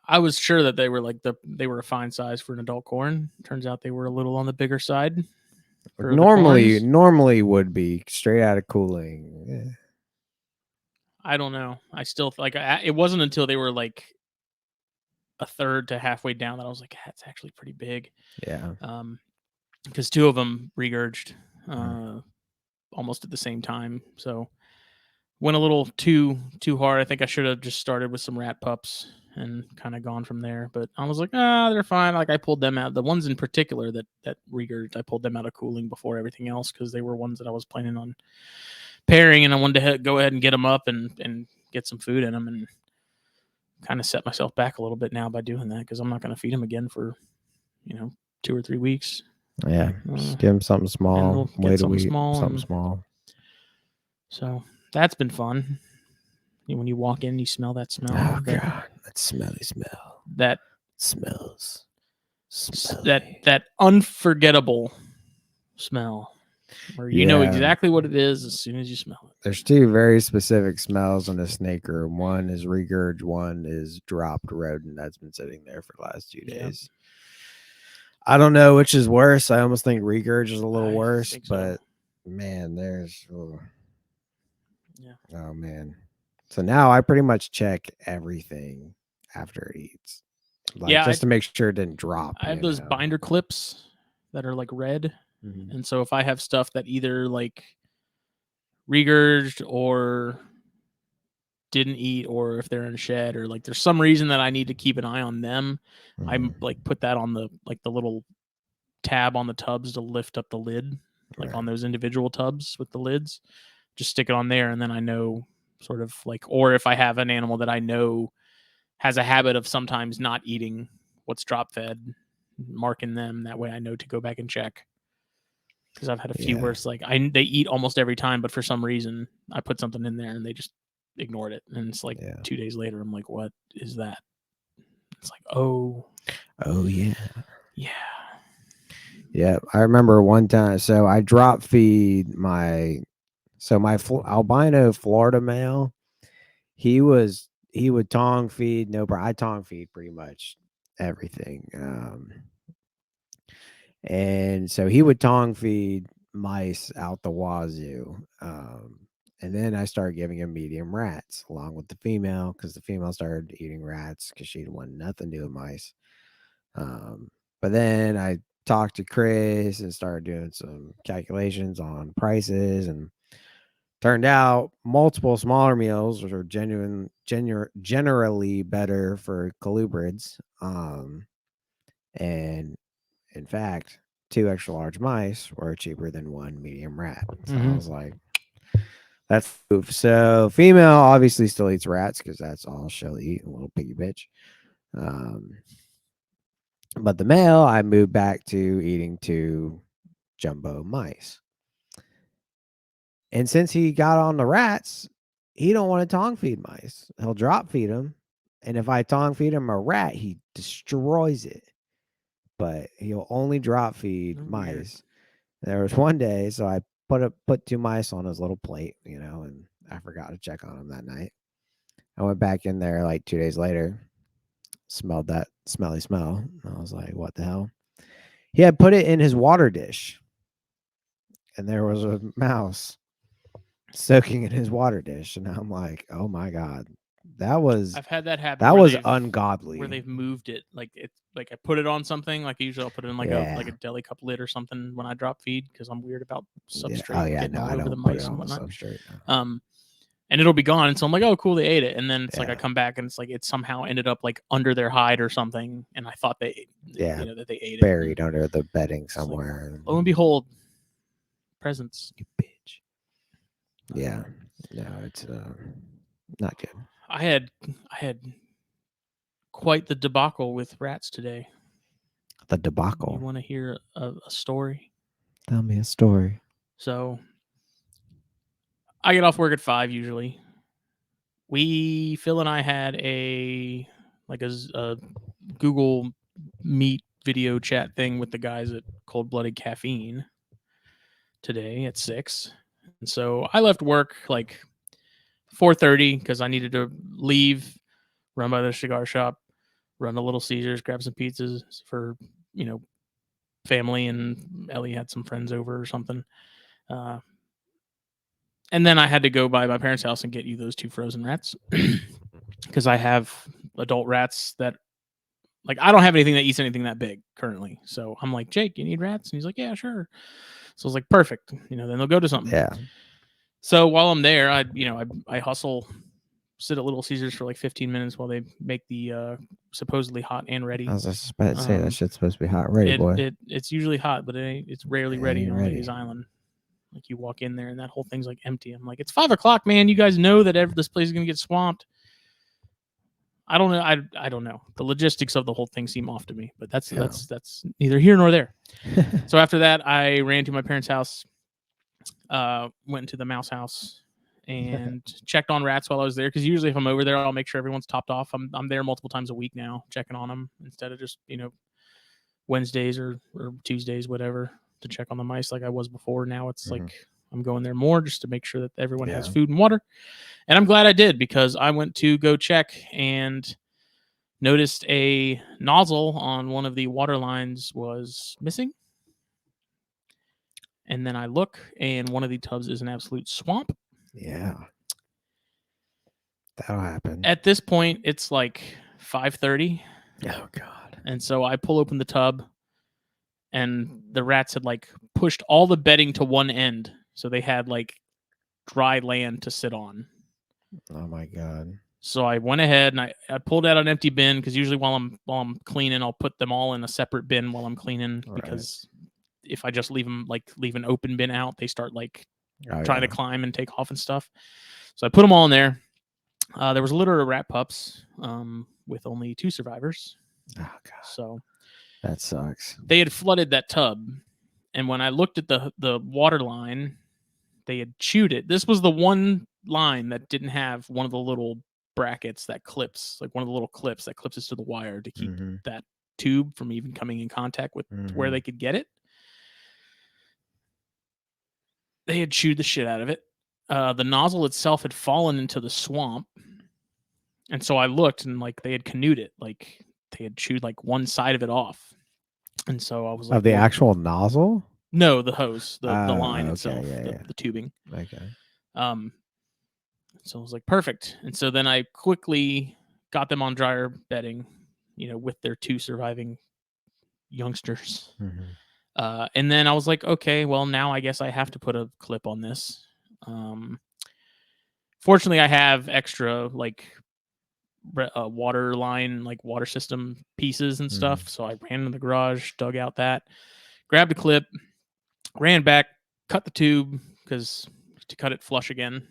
Speaker 1: I was sure that they were they were a fine size for an adult corn. Turns out they were a little on the bigger side. For the corns.
Speaker 2: Normally would be straight out of cooling.
Speaker 1: I don't know. I still it wasn't until they were like a third to halfway down that I was like, that's actually pretty big.
Speaker 2: Yeah.
Speaker 1: Because two of them regurged almost at the same time. So went a little too hard. I think I should have just started with some rat pups and kind of gone from there. But I was like, they're fine. Like I pulled them out. The ones in particular that regurged, I pulled them out of cooling before everything else because they were ones that I was planning on pairing, and I wanted to go ahead and get them up and get some food in them, and kind of set myself back a little bit now by doing that because I'm not going to feed them again for 2 or 3 weeks.
Speaker 2: Yeah. Just give them something small.
Speaker 1: We'll
Speaker 2: Wait a
Speaker 1: something
Speaker 2: week.
Speaker 1: small.
Speaker 2: Something small.
Speaker 1: So that's been fun. When you walk in, you smell that smell.
Speaker 2: Oh God, that smelly smell.
Speaker 1: That
Speaker 2: smells.
Speaker 1: That unforgettable smell, where you know exactly what it is as soon as you smell it.
Speaker 2: There's two very specific smells in the snake room. One is regurg. One is dropped rodent that's been sitting there for the last 2 days. I don't know which is worse. I almost think regurg is a little worse, but man, there's oh man. So now I pretty much check everything after it eats, just to make sure it didn't drop.
Speaker 1: I have those binder clips that are like red, and so if I have stuff that either like regurged or didn't eat, or if they're in a shed, or like there's some reason that I need to keep an eye on them, I'm like put that on the little tab on the tubs to lift up the lid, like on those individual tubs with the lids. Just stick it on there, and then I know sort of like, or if I have an animal that I know has a habit of sometimes not eating what's drop fed, marking them that way I know to go back and check. Because I've had a few where it's like they eat almost every time, but for some reason I put something in there and they just ignored it, and it's like 2 days later I'm like, what is that? It's like, oh yeah.
Speaker 2: I remember one time. So I drop feed my albino Florida male. He would tongue feed. I tongue feed pretty much everything. And so he would tongue feed mice out the wazoo. And then I started giving him medium rats along with the female, because the female started eating rats because she wanted nothing to do with mice. But then I talked to Chris and started doing some calculations on prices, and turned out multiple smaller meals are generally better for colubrids. And in fact, 2 extra large mice were cheaper than 1 medium rat. So I was like, that's oof. So female obviously still eats rats because that's all she'll eat, a little piggy bitch. But the male, I moved back to eating 2 jumbo mice. And since he got on the rats, he don't want to tongue feed mice. He'll drop feed them. And if I tongue feed him a rat, he destroys it. But he'll only drop feed mice. There was one day, so I put 2 mice on his little plate, and I forgot to check on him that night. I went back in there like 2 days later, smelled that smelly smell. I was like, what the hell? He had put it in his water dish, and there was a mouse soaking in his water dish, and I'm like, oh my God,
Speaker 1: I've had that happen.
Speaker 2: That was ungodly.
Speaker 1: Where they've moved it, like it's like I put it on something. Like usually I'll put it in like a deli cup lid or something when I drop feed, because I'm weird about substrate getting all over the mice and whatnot. And it'll be gone, and so I'm like, oh cool, they ate it. And then it's like I come back and it's like it somehow ended up like under their hide or something, and I thought that they ate it
Speaker 2: buried under the bedding somewhere.
Speaker 1: Like, lo and behold, presents.
Speaker 2: You bitch. Yeah, no, it's not good.
Speaker 1: I had quite the debacle with rats today.
Speaker 2: The debacle.
Speaker 1: You want to hear a story?
Speaker 2: Tell me a story.
Speaker 1: So I get off work at 5 usually. Phil and I had a Google Meet video chat thing with the guys at Cold Blooded Caffeine today at 6. And so I left work like 4:30 because I needed to leave, run by the cigar shop, run to Little Caesars, grab some pizzas for, family, and Ellie had some friends over or something. And then I had to go by my parents' house and get you those 2 frozen rats because I have adult rats that, like, I don't have anything that eats anything that big currently. So I'm like, Jake, you need rats? And he's like, yeah, sure. So I was like, perfect. Then they'll go to something.
Speaker 2: Yeah.
Speaker 1: So while I'm there, I hustle, sit at Little Caesars for like 15 minutes while they make the supposedly hot and ready.
Speaker 2: I was just about to say that shit's supposed to be hot and ready, boy.
Speaker 1: It's usually hot, but it's rarely ready
Speaker 2: ain't
Speaker 1: on
Speaker 2: ready.
Speaker 1: Ladies Island. Like, you walk in there and that whole thing's like empty. I'm like, it's 5 o'clock, man. You guys know that this place is gonna get swamped. I don't know. I don't know. The logistics of the whole thing seem off to me, but that's neither here nor there. So after that, I ran to my parents' house, went into the mouse house, and checked on rats while I was there. Because usually if I'm over there, I'll make sure everyone's topped off. I'm there multiple times a week now, checking on them instead of just Wednesdays or Tuesdays, whatever, to check on the mice like I was before. Now it's like I'm going there more just to make sure that everyone has food and water. And I'm glad I did, because I went to go check and noticed a nozzle on one of the water lines was missing. And then I look, and one of the tubs is an absolute swamp.
Speaker 2: Yeah. That'll happen.
Speaker 1: At this point, it's like 5:30.
Speaker 2: Oh, God.
Speaker 1: And so I pull open the tub, and the rats had like pushed all the bedding to one end. So they had like dry land to sit on.
Speaker 2: Oh, my God.
Speaker 1: So I went ahead and I pulled out an empty bin, because usually while I'm cleaning, I'll put them all in a separate bin while I'm cleaning, because if I just leave an open bin out, they start trying to climb and take off and stuff. So I put them all in there. There was a litter of rat pups with only 2 survivors.
Speaker 2: Oh, God.
Speaker 1: So
Speaker 2: that sucks.
Speaker 1: They had flooded that tub, and when I looked at the water line, they had chewed it. This was the one line that didn't have one of the little brackets that clips, like one of the little clips that clips us to the wire to keep that tube from even coming in contact with where they could get it. They had chewed the shit out of it. The nozzle itself had fallen into the swamp. And so I looked, and they had canoed it. Like, they had chewed one side of it off. And so I was like,
Speaker 2: of the actual nozzle?
Speaker 1: No, the hose, the line itself, the tubing.
Speaker 2: Okay.
Speaker 1: So I was like, perfect. And so then I quickly got them on dryer bedding, with their 2 surviving youngsters. And then I was like, okay, well, now I guess I have to put a clip on this. Fortunately, I have extra water line, water system pieces and stuff. So I ran in the garage, dug out that, grabbed a clip, ran back, cut the tube to cut it flush again.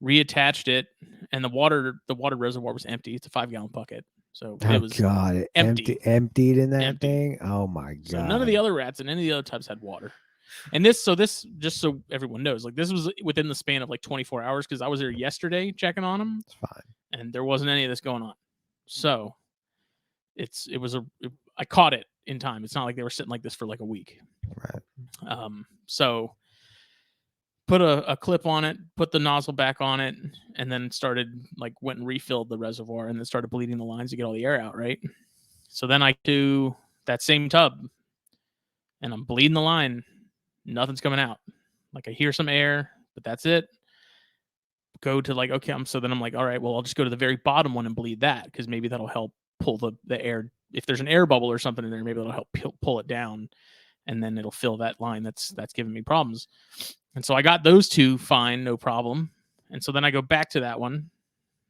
Speaker 1: Reattached it, and the water reservoir was empty. It's a 5-gallon bucket. So it was
Speaker 2: emptied in that thing. Oh my God.
Speaker 1: So none of the other rats and any of the other tubs had water. And this just so everyone knows, this was within the span of 24 hours, because I was there yesterday checking on them.
Speaker 2: It's fine. And
Speaker 1: there wasn't any of this going on. So I caught it in time. It's not like they were sitting like this for a week.
Speaker 2: Right.
Speaker 1: So put a clip on it, put the nozzle back on it, and then went and refilled the reservoir, and then started bleeding the lines to get all the air out, right? So then I do that same tub, and I'm bleeding the line. Nothing's coming out. I hear some air, but that's it. Go to okay, so then I'm like, all right, well, I'll just go to the very bottom one and bleed that, because maybe that'll help pull the air. If there's an air bubble or something in there, maybe that'll help pull it down, and then it'll fill that line that's giving me problems. And so I got those 2 fine, no problem. And so then I go back to that one,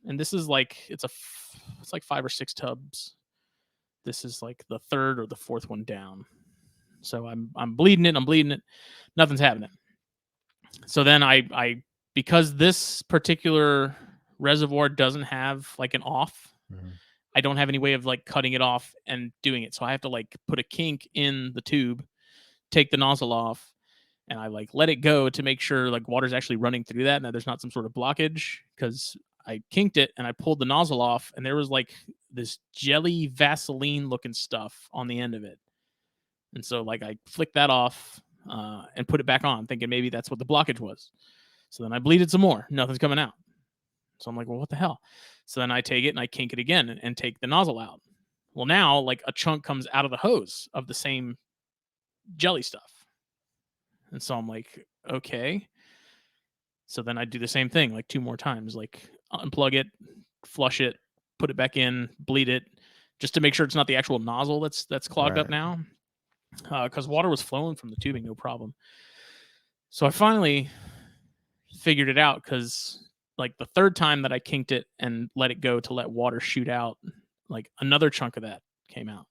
Speaker 1: and this is it's 5 or 6 tubs. This is the 3rd or the 4th one down. So I'm bleeding it. Nothing's happening. So then I because this particular reservoir doesn't have an off, I don't have any way of cutting it off and doing it. So I have to put a kink in the tube, take the nozzle off, and I like let it go to make sure like water's actually running through that and that there's not some sort of blockage, because I kinked it and I pulled the nozzle off and there was like this jelly Vaseline looking stuff on the end of it. And so like I flicked that off and put it back on, thinking maybe that's what the blockage was. So then I bleeded some more. Nothing's coming out. So I'm like, well, what the hell? So then I take it and I kink it again and take the nozzle out. Well, now like a chunk comes out of the hose of the same jelly stuff. And so I'm like, okay. So then I do the same thing like 2 more times, like unplug it, flush it, put it back in, bleed it, just to make sure it's not the actual nozzle that's clogged up now. Because water was flowing from the tubing, no problem. So I finally figured it out, because like the third time that I kinked it and let it go to let water shoot out, like another chunk of that came out.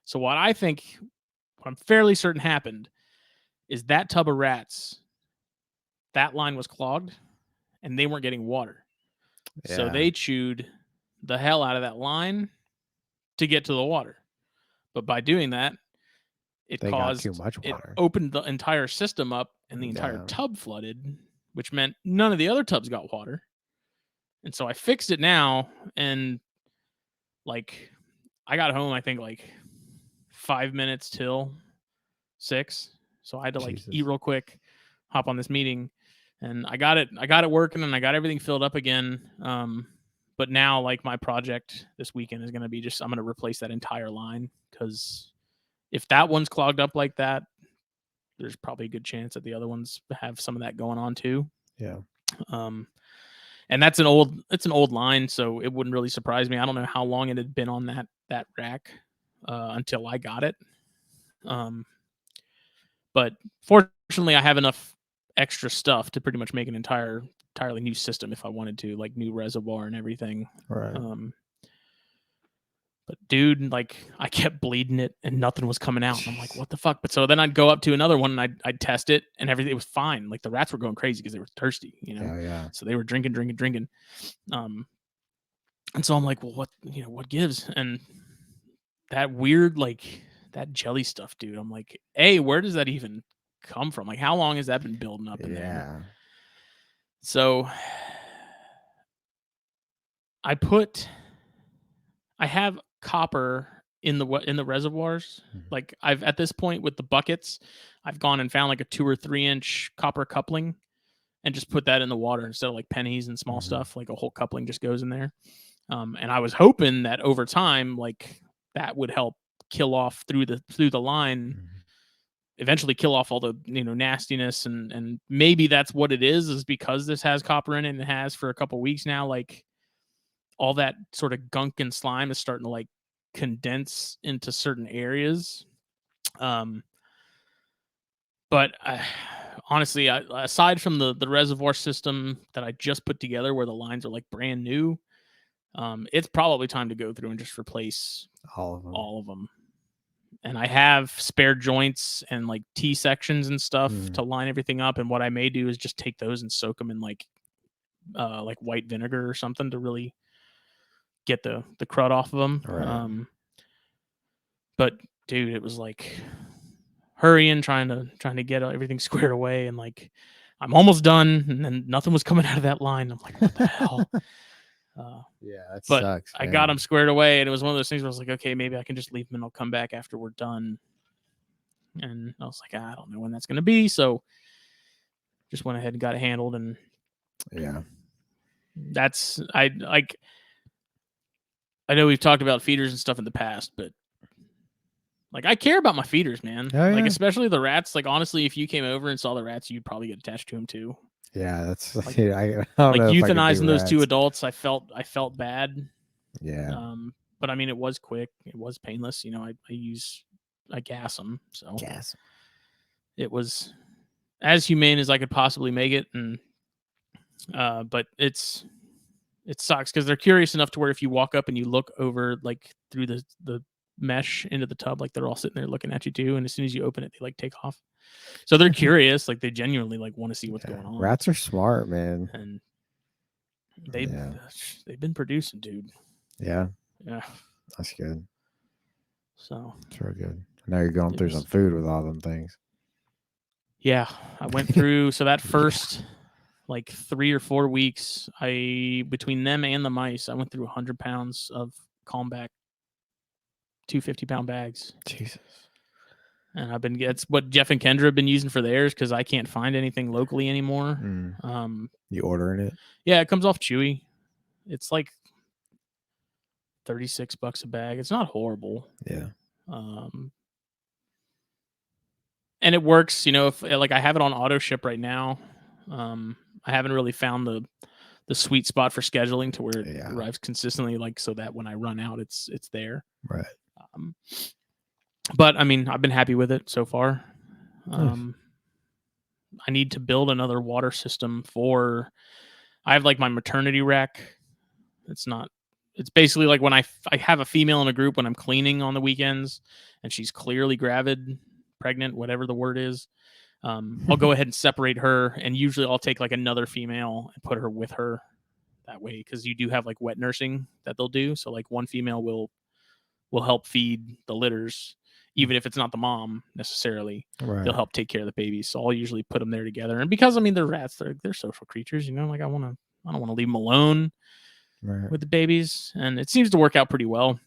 Speaker 1: So what I'm fairly certain happened is that tub of rats, that line was clogged and they weren't getting water. Yeah. So they chewed the hell out of that line to get to the water. But by doing that, they caused too much water. It opened the entire system up and the entire tub flooded, which meant none of the other tubs got water. And so I fixed it now, and like I got home, I think like 5 minutes till 6. So I had to like eat real quick, hop on this meeting, and I got it working and I got everything filled up again. But now like my project this weekend is going to be I'm going to replace that entire line, because if that one's clogged up like that, there's probably a good chance that the other ones have some of that going on too.
Speaker 2: Yeah.
Speaker 1: And that's an old line, so it wouldn't really surprise me. I don't know how long it had been on that rack until I got it. But fortunately, I have enough extra stuff to pretty much make an entirely new system if I wanted to, like new reservoir and everything.
Speaker 2: Right.
Speaker 1: But dude, like I kept bleeding it and nothing was coming out. And I'm like, what the fuck? But so then I'd go up to another one and I'd test it and everything was fine. Like the rats were going crazy because they were thirsty, you know?
Speaker 2: Yeah.
Speaker 1: So they were drinking. And so I'm like, well, what gives? And that weird, like that jelly stuff, dude. I'm like, hey, where does that even come from? Like, how long has that been building up in there? So I have copper in the reservoirs. Like I've at this point with the buckets, I've gone and found like a 2 or 3 inch copper coupling and just put that in the water instead of like pennies and small stuff. Like a whole coupling just goes in there. And I was hoping that over time, like that would help kill off through the line, eventually kill off all the nastiness, and maybe that's what it is because this has copper in it and it has for a couple weeks now. Like all that sort of gunk and slime is starting to like condense into certain areas. But honestly, aside from the reservoir system that I just put together where the lines are like brand new, it's probably time to go through and just replace all of them. And I have spare joints and like T sections and stuff to line everything up. And what I may do is just take those and soak them in like white vinegar or something to really get the crud off of them.
Speaker 2: Right.
Speaker 1: But dude, it was like hurrying, trying to get everything squared away, and like I'm almost done, and then nothing was coming out of that line. I'm like, what the hell?
Speaker 2: Yeah, that
Speaker 1: but
Speaker 2: sucks.
Speaker 1: I got them squared away, and it was one of those things where I was like, okay, maybe I can just leave them and I'll come back after we're done. And I was like, I don't know when that's going to be, so just went ahead and got it handled. And
Speaker 2: yeah,
Speaker 1: that's I know we've talked about feeders and stuff in the past, but like I care about my feeders, man. Like especially the rats. Like honestly, if you came over and saw the rats, you'd probably get attached to them too.
Speaker 2: Yeah, that's
Speaker 1: like,
Speaker 2: I don't know
Speaker 1: euthanizing those 2 adults. I felt bad.
Speaker 2: Yeah.
Speaker 1: But I mean, it was quick. It was painless. I gas them. So it was as humane as I could possibly make it. And but it sucks because they're curious enough to where if you walk up and you look over like through the mesh into the tub, like they're all sitting there looking at you too. And as soon as you open it, they like take off. So they're curious, like they genuinely like want to see what's going on.
Speaker 2: Rats are smart, man.
Speaker 1: And they've been producing, dude.
Speaker 2: Yeah.
Speaker 1: Yeah.
Speaker 2: That's good.
Speaker 1: So
Speaker 2: it's real good. Now you're going through some food with all them things.
Speaker 1: Yeah, I went through. So that first like 3 or 4 weeks, between them and the mice, I went through 100 pounds of Calmback 250-pound bags.
Speaker 2: Jesus.
Speaker 1: And it's what Jeff and Kendra have been using for theirs because I can't find anything locally anymore.
Speaker 2: You ordering it?
Speaker 1: Yeah, it comes off Chewy. It's like $36 a bag. It's not horrible.
Speaker 2: Yeah.
Speaker 1: And it works, if like I have it on auto ship right now. I haven't really found the sweet spot for scheduling to where it arrives consistently, like so that when I run out, it's there.
Speaker 2: Right.
Speaker 1: But I mean, I've been happy with it so far.
Speaker 2: Nice.
Speaker 1: I need to build another water system I have like my maternity rack. It's basically like when I have a female in a group when I'm cleaning on the weekends and she's clearly gravid, pregnant, whatever the word is. I'll go ahead and separate her, and usually I'll take like another female and put her with her that way, because you do have like wet nursing that they'll do. So like one female will help feed the litters, even if it's not the mom necessarily.
Speaker 2: Right.
Speaker 1: They'll help take care of the babies. So I'll usually put them there together. And because I mean they're rats, they're social creatures, like I don't want to leave them alone with the babies, and it seems to work out pretty well.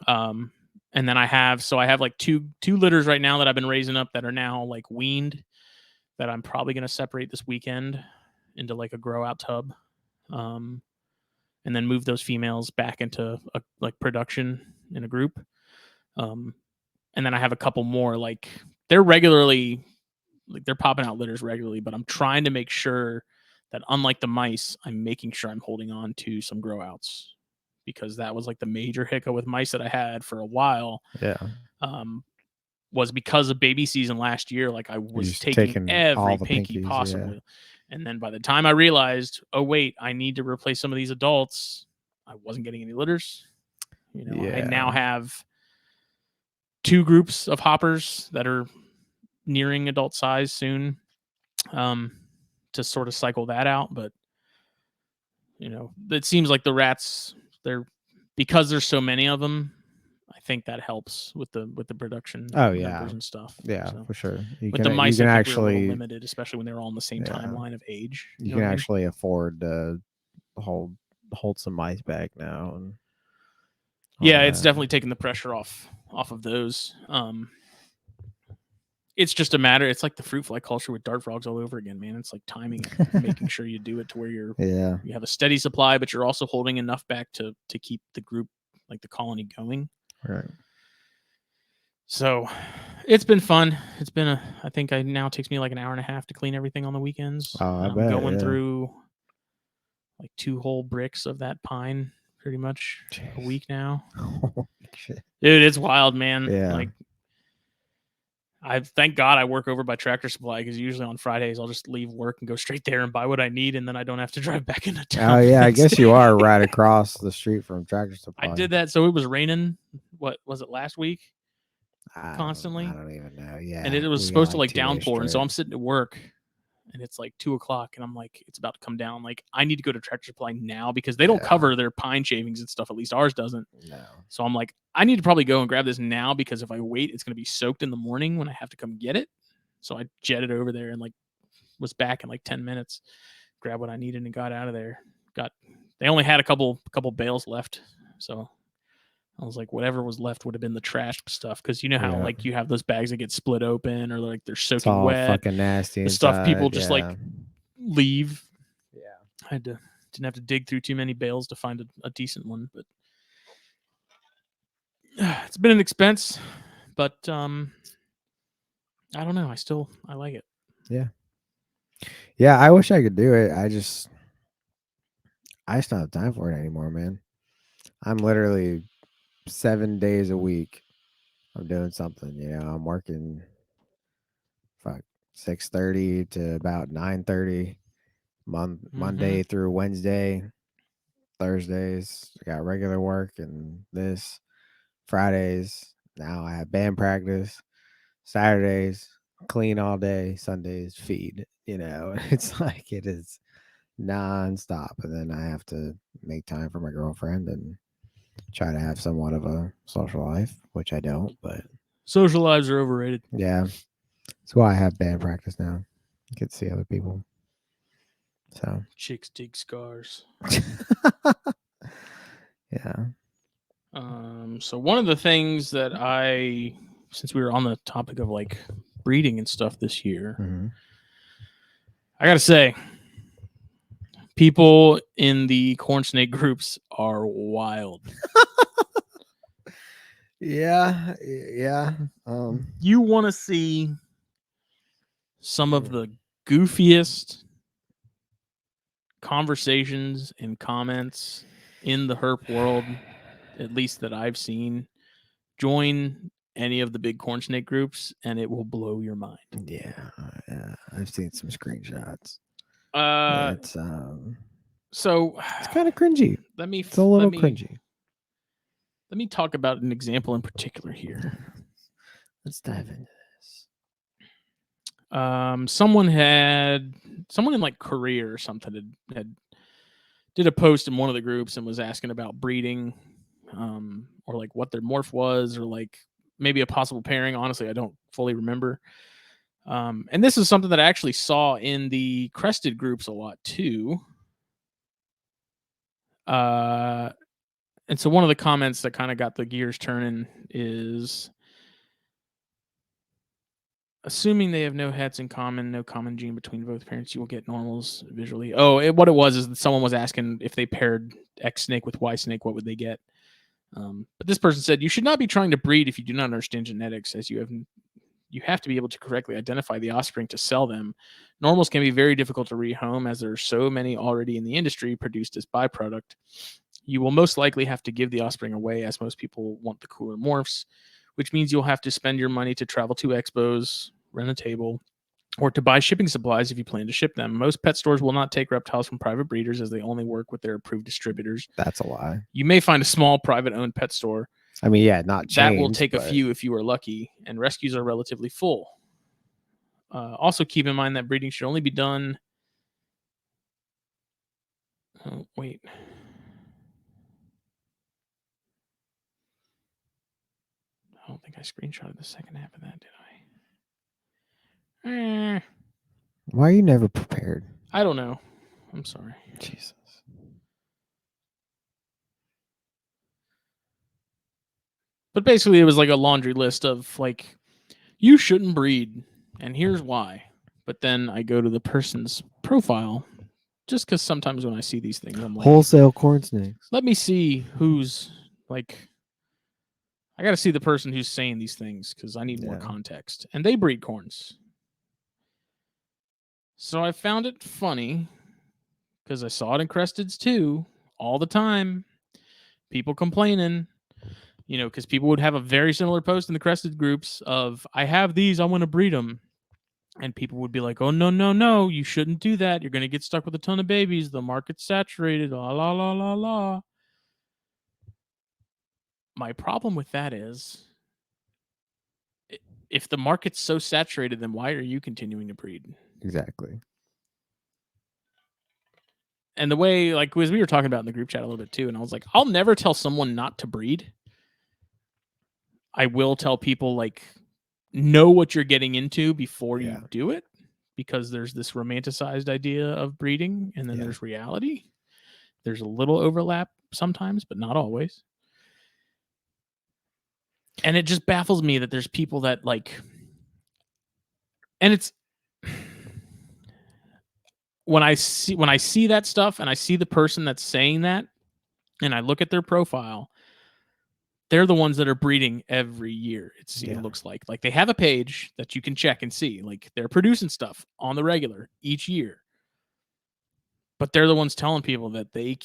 Speaker 1: And then I have like two litters right now that I've been raising up that are now like weaned, that I'm probably going to separate this weekend into like a grow out tub, and then move those females back into like production in a group. And then I have a couple more, like they're popping out litters regularly, but I'm trying to make sure that unlike the mice, I'm making sure I'm holding on to some grow outs, because that was like the major hiccup with mice that I had for a while.
Speaker 2: Yeah.
Speaker 1: Was because of baby season last year. Like I was taking every pinky possible. Yeah. And then by the time I realized, oh wait, I need to replace some of these adults, I wasn't getting any litters. I now have 2 groups of hoppers that are nearing adult size soon, to sort of cycle that out. But it seems like the rats, because there's so many of them, I think that helps with the production numbers and stuff.
Speaker 2: Yeah,
Speaker 1: so,
Speaker 2: for sure.
Speaker 1: With the mice, I think we're a little limited, especially when they're all in the same timeline of age.
Speaker 2: You can actually afford to hold some mice back now. And
Speaker 1: it's definitely taking the pressure off of those. It's just a matter. It's like the fruit fly culture with dart frogs all over again, man. It's like timing, making sure you do it to where you have a steady supply, but you're also holding enough back to keep the group, like the colony, going.
Speaker 2: Right.
Speaker 1: So it's been fun. It's been I think now it takes me like an hour and a half to clean everything on the weekends.
Speaker 2: I'm going
Speaker 1: through like 2 whole bricks of that pine pretty much a week now.
Speaker 2: Holy shit.
Speaker 1: Dude, it's wild, man.
Speaker 2: Yeah.
Speaker 1: Like, I thank God I work over by Tractor Supply, because usually on Fridays I'll just leave work and go straight there and buy what I need, and then I don't have to drive back into town.
Speaker 2: Oh yeah, I guess you are right across the street from Tractor Supply.
Speaker 1: I did that. So it was raining. What was it, last week? Constantly.
Speaker 2: I don't even know. Yeah.
Speaker 1: And it was supposed to like downpour, and so I'm sitting at work, and it's like 2:00, and I'm like, it's about to come down. Like, I need to go to Tractor Supply now, because they don't cover their pine shavings and stuff. At least ours doesn't.
Speaker 2: No.
Speaker 1: So I'm like, I need to probably go and grab this now, because if I wait, it's going to be soaked in the morning when I have to come get it. So I jetted over there and like was back in like 10 minutes, grabbed what I needed, and got out of there. They only had a couple bales left, so I was like, whatever was left would have been the trash stuff, because you know how like you have those bags that get split open, or like they're soaking
Speaker 2: all
Speaker 1: wet,
Speaker 2: fucking nasty.
Speaker 1: The
Speaker 2: inside.
Speaker 1: Stuff people just like leave.
Speaker 2: Yeah,
Speaker 1: I didn't have to dig through too many bales to find a decent one, but it's been an expense. But I don't know. I like it.
Speaker 2: Yeah. I wish I could do it. I just don't have time for it anymore, man. I'm literally 7 days a week I'm doing something. I'm working 6:30 to about 9:30 Monday through Wednesday. Thursdays I got regular work, and this Fridays now I have band practice. Saturdays clean all day. Sundays feed. It's like it is nonstop, and then I have to make time for my girlfriend and try to have somewhat of a social life, which I don't. But
Speaker 1: social lives are overrated.
Speaker 2: Yeah, That's why I have band practice now. I get to see other people. So
Speaker 1: Chicks dig scars.
Speaker 2: yeah.
Speaker 1: So one of the things that since we were on the topic of like breeding and stuff this year,
Speaker 2: Mhm.
Speaker 1: I gotta say, people in the corn snake groups are wild.
Speaker 2: Yeah, yeah.
Speaker 1: You want to see some of the goofiest conversations and comments in the herp world, at least that I've seen. Join any of the big corn snake groups, and it will blow your mind.
Speaker 2: Yeah, I've seen some screenshots.
Speaker 1: Uh,
Speaker 2: It's
Speaker 1: so
Speaker 2: it's kind of cringy.
Speaker 1: let me
Speaker 2: It's a little cringy.
Speaker 1: let me talk about an example in particular here.
Speaker 2: Let's dive into this.
Speaker 1: Someone in like Korea or something had did a post in one of the groups and was asking about breeding, or like what their morph was, or like maybe a possible pairing. Honestly, I don't fully remember. And this is something that I actually saw in the crested groups a lot too. And so one of the comments that kind of got the gears turning is, assuming they have no hets in common, no common gene between both parents, you will get normals visually. Oh, what it was is that someone was asking if they paired X snake with Y snake, what would they get? But this person said, you should not be trying to breed if you do not understand genetics, as you have to be able to correctly identify the offspring to sell them. Normals can be very difficult to rehome, as there are so many already in the industry produced as byproduct. You will most likely have to give the offspring away, as most people want the cooler morphs, which means you'll have to spend your money to travel to expos, rent a table, or to buy shipping supplies if you plan to ship them. Most pet stores will not take reptiles from private breeders, as they only work with their approved distributors.
Speaker 2: That's a lie.
Speaker 1: You may find a small private-owned pet store
Speaker 2: I mean, yeah, not chains,
Speaker 1: that will take
Speaker 2: but
Speaker 1: a few if you are lucky, and rescues are relatively full. Also, keep in mind that breeding should only be done. Oh, wait. I don't think I screenshotted the second half of that, did I?
Speaker 2: Why are you never prepared?
Speaker 1: I don't know. I'm sorry.
Speaker 2: Jesus.
Speaker 1: But basically, it was like a laundry list of like, you shouldn't breed, and here's why. But then I go to the person's profile, just because sometimes when I see these things, I'm like,
Speaker 2: Wholesale corn snakes.
Speaker 1: let me see who's like. I got to see the person who's saying these things because I need more context. And they breed corns. So I found it funny because I saw it in Cresteds too all the time. People complaining, because people would have a very similar post in the Crested groups of, I have these, I want to breed them. And people would be like, oh, no, no, no, you shouldn't do that. You're going to get stuck with a ton of babies. The market's saturated. La, la, la, la, la. My problem with that is, if the market's so saturated, then why are you continuing to breed?
Speaker 2: Exactly.
Speaker 1: And the way, like, as we were talking about in the group chat a little bit too, and I was like, I'll never tell someone not to breed. I will tell people, like, know what you're getting into before you do it, because there's this romanticized idea of breeding, and then there's reality. There's a little overlap sometimes, but not always. And it just baffles me that there's people that like, and it's when I see that stuff and I see the person that's saying that and I look at their profile, they're the ones that are breeding every year. It looks like they have a page that you can check and see, like they're producing stuff on the regular each year. But they're the ones telling people that they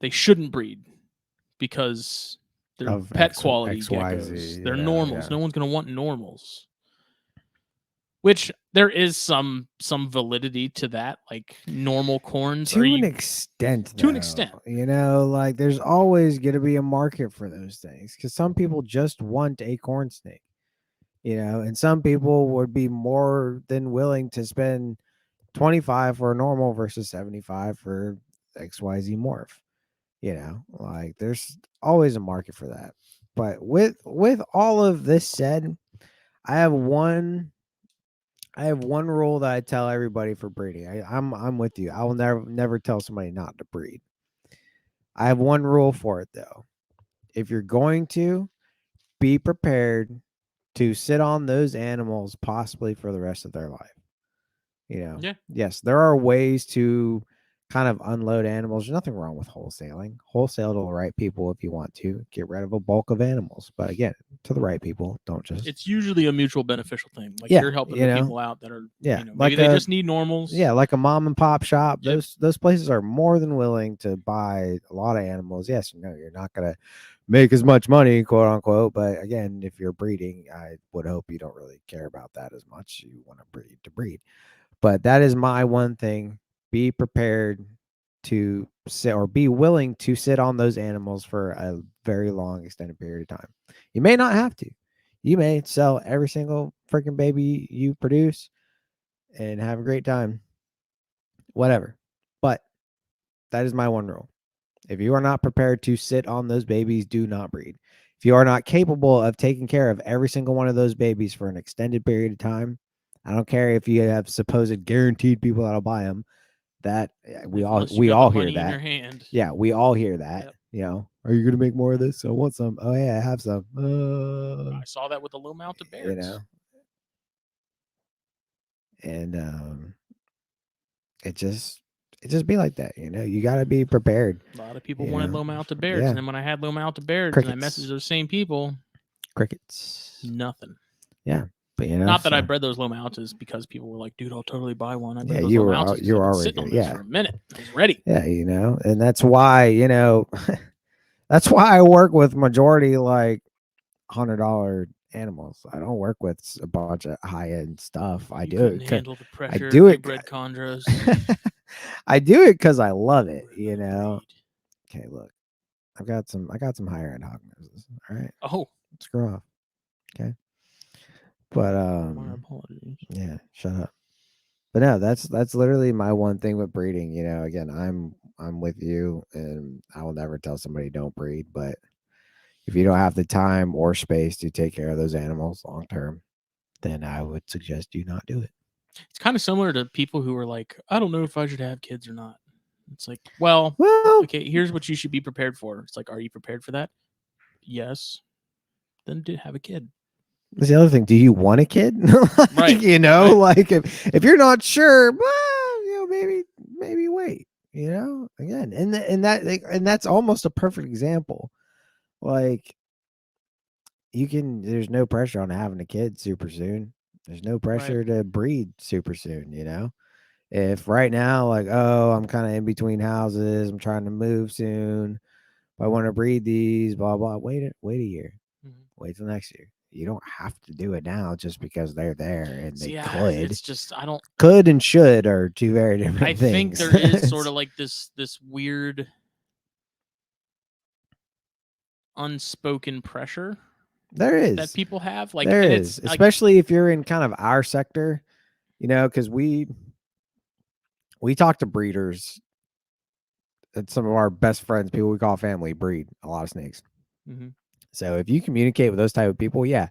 Speaker 1: shouldn't breed because they're
Speaker 2: Of
Speaker 1: pet quality geckos. They're normals. No one's going to want normals. Which there is some validity to that, like normal corns.
Speaker 2: To an extent. Like there's always going to be a market for those things because some people just want a corn snake, and some people would be more than willing to spend 25 for a normal versus 75 for XYZ morph. Like there's always a market for that. But with all of this said, I have one I have one rule that I tell everybody for breeding. I'm with you. I will never tell somebody not to breed. I have one rule for it though. If you're going to, be prepared to sit on those animals possibly for the rest of their life.
Speaker 1: Yeah.
Speaker 2: Yes, there are ways to kind of unload animals. There's nothing wrong with wholesaling. Wholesale to the right people if you want to get rid of a bulk of animals. But again, to the right people, don't just.
Speaker 1: It's usually a mutual beneficial thing. Like
Speaker 2: Yeah,
Speaker 1: you're helping the people out that are,
Speaker 2: yeah,
Speaker 1: maybe they just need normals.
Speaker 2: Yeah, like a mom and pop shop.
Speaker 1: Yep.
Speaker 2: Those places are more than willing to buy a lot of animals. Yes, you're not gonna make as much money, quote unquote. But again, if you're breeding, I would hope you don't really care about that as much. You want to breed. But that is my one thing. Be prepared to sit or be willing to sit on those animals for a very long, extended period of time. You may not have to. You may sell every single freaking baby you produce and have a great time. Whatever. But that is my one rule. If you are not prepared to sit on those babies, do not breed. If you are not capable of taking care of every single one of those babies for an extended period of time, I don't care if you have supposed guaranteed people that'll buy them. That we all hear
Speaker 1: in your
Speaker 2: that.
Speaker 1: hand.
Speaker 2: Yeah, we all hear that.
Speaker 1: Yep.
Speaker 2: Are you gonna make more of this? I want some. Oh yeah, I have some.
Speaker 1: I saw that with the low mounted bears.
Speaker 2: And it just be like that. You got to be prepared.
Speaker 1: A lot of people wanted low mounted bears,
Speaker 2: Yeah.
Speaker 1: and then when I had low mounted bears,
Speaker 2: Crickets.
Speaker 1: and I messaged those same people,
Speaker 2: crickets.
Speaker 1: Nothing.
Speaker 2: Yeah. But
Speaker 1: not that I bred those low mounts because people were like, "Dude, I'll totally buy one." I bred those
Speaker 2: you
Speaker 1: low
Speaker 2: were
Speaker 1: mounts
Speaker 2: you were already
Speaker 1: sitting on those for a minute. I was ready.
Speaker 2: Yeah, and that's why that's why I work with majority like $100 animals. I don't work with a bunch of high end stuff. I do it.
Speaker 1: Handle the pressure.
Speaker 2: I do it.
Speaker 1: Bred chondros.
Speaker 2: I do it because I love it. Okay, look, I got some higher end hog noses. All right.
Speaker 1: Oh,
Speaker 2: screw off. Okay. But
Speaker 1: my apologies.
Speaker 2: Yeah, shut up. But no, that's literally my one thing with breeding. Again, I'm with you, and I will never tell somebody don't breed. But if you don't have the time or space to take care of those animals long term, then I would suggest you not do it.
Speaker 1: It's kind of similar to people who are like, I don't know if I should have kids or not. It's like, well, okay, here's what you should be prepared for. It's like, are you prepared for that? Yes. Then have a kid.
Speaker 2: That's the other thing. Do you want a kid?
Speaker 1: Right.
Speaker 2: Like if you're not sure, well, maybe wait. Again, and that's almost a perfect example. Like there's no pressure on having a kid super soon. There's no pressure to breed super soon. If right now, like, oh, I'm kind of in between houses, I'm trying to move soon, I want to breed these, blah blah. Wait a year. Wait till next year. You don't have to do it now just because they're there and they could.
Speaker 1: It's just
Speaker 2: could and should are two very different things.
Speaker 1: I think there is sort of like this weird unspoken pressure.
Speaker 2: There is
Speaker 1: that people have. Like
Speaker 2: there is, especially if you're in kind of our sector, because we talk to breeders. And some of our best friends, people we call family, breed a lot of snakes.
Speaker 1: Mm-hmm.
Speaker 2: So if you communicate with those type of people, yeah,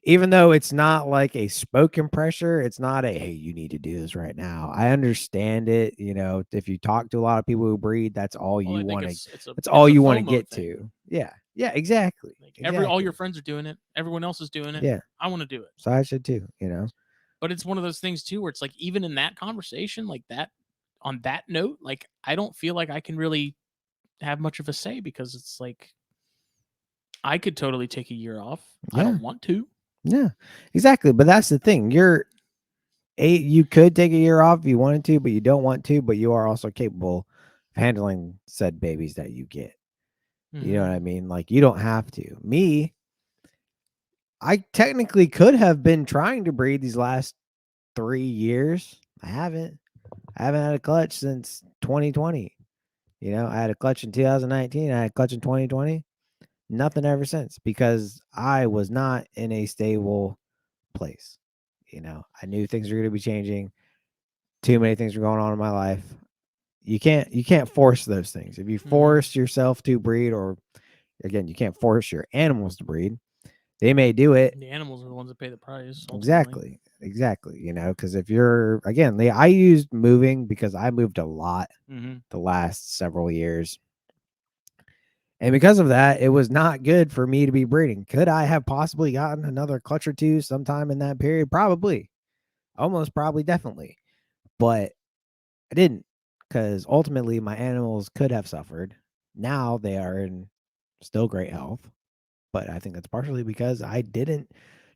Speaker 2: even though it's not like a spoken pressure, it's not a, hey, you need to do this right now. I understand it. If you talk to a lot of people who breed, that's all you want to. That's all you want to get to. Yeah. Yeah. Exactly.
Speaker 1: All your friends are doing it. Everyone else is doing it.
Speaker 2: Yeah.
Speaker 1: I want to do it.
Speaker 2: So I should too.
Speaker 1: But it's one of those things too, where it's like even in that conversation, like that, on that note, like I don't feel like I can really have much of a say because it's like I could totally take a year off. Yeah. I don't want to.
Speaker 2: Yeah, exactly. But that's the thing. You could take a year off if you wanted to, but you don't want to. But you are also capable of handling said babies that you get. Mm-hmm. You know what I mean? Like you don't have to. Me, I technically could have been trying to breed these last 3 years. I haven't had a clutch since 2020. I had a clutch in 2019. I had a clutch in 2020. Nothing ever since because I was not in a stable place. I knew things were going to be changing. Too many things were going on in my life. You can't force those things. If you force yourself to breed, or again, you can't force your animals to breed. They may do it.
Speaker 1: The animals are the ones that pay the price.
Speaker 2: Ultimately. exactly. Because if you're again, I used moving because I moved a lot
Speaker 1: Mm-hmm.
Speaker 2: the last several years. And because of that, it was not good for me to be breeding. Could I have possibly gotten another clutch or two sometime in that period? Probably. Almost probably, definitely. But I didn't, because ultimately my animals could have suffered. Now they are in still great health. But I think that's partially because I didn't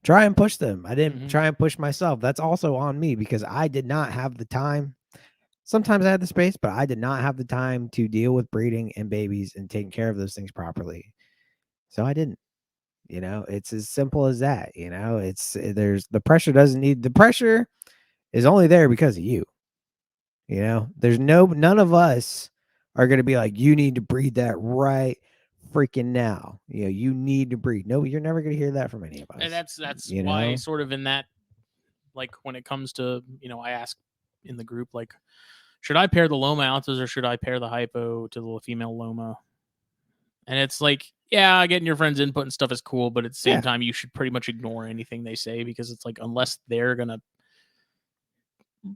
Speaker 2: try and push them. I didn't try and push myself. That's also on me because I did not have the time. Sometimes I had the space, but I did not have the time to deal with breeding and babies and taking care of those things properly. So I didn't. It's as simple as that. There's the pressure doesn't need the pressure is only there because of you. There's none of us are going to be like, you need to breed that right freaking now. You need to breed. No, you're never going to hear that from any of us.
Speaker 1: And that's why sort of in that, like when it comes to, I ask in the group, like, should I pair the Loma ounces or should I pair the hypo to the female Loma? And it's like, yeah, getting your friends' input and stuff is cool, but at the same time, you should pretty much ignore anything they say because it's like, unless they're going to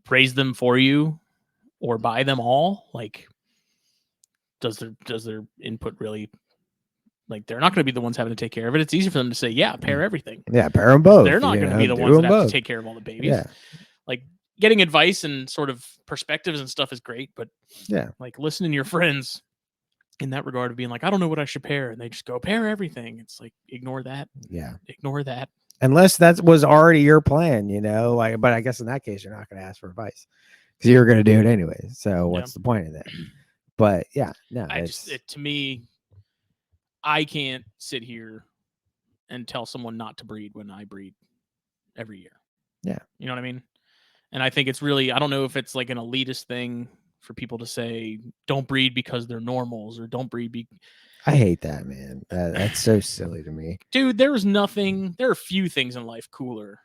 Speaker 1: praise them for you or buy them all, like, does their input really, like, they're not going to be the ones having to take care of it. It's easy for them to say, yeah, pair everything.
Speaker 2: Yeah, pair them both.
Speaker 1: They're not going to be the ones that have to take care of all the babies.
Speaker 2: Yeah.
Speaker 1: Like, getting advice and sort of perspectives and stuff is great, but
Speaker 2: yeah,
Speaker 1: like listening to your friends in that regard of being like, I don't know what I should pair, and they just go pair everything. It's like, ignore that.
Speaker 2: Yeah.
Speaker 1: Ignore that.
Speaker 2: Unless that was already your plan, like, but I guess in that case, you're not going to ask for advice because you're going to do it anyway. So what's the point of that? But yeah, no,
Speaker 1: to me, I can't sit here and tell someone not to breed when I breed every year.
Speaker 2: Yeah.
Speaker 1: You know what I mean? And I think it's really, I don't know if it's like an elitist thing for people to say, don't breed because they're normals or don't breed.
Speaker 2: I hate that, man. That's so silly to me.
Speaker 1: Dude, there are few things in life cooler.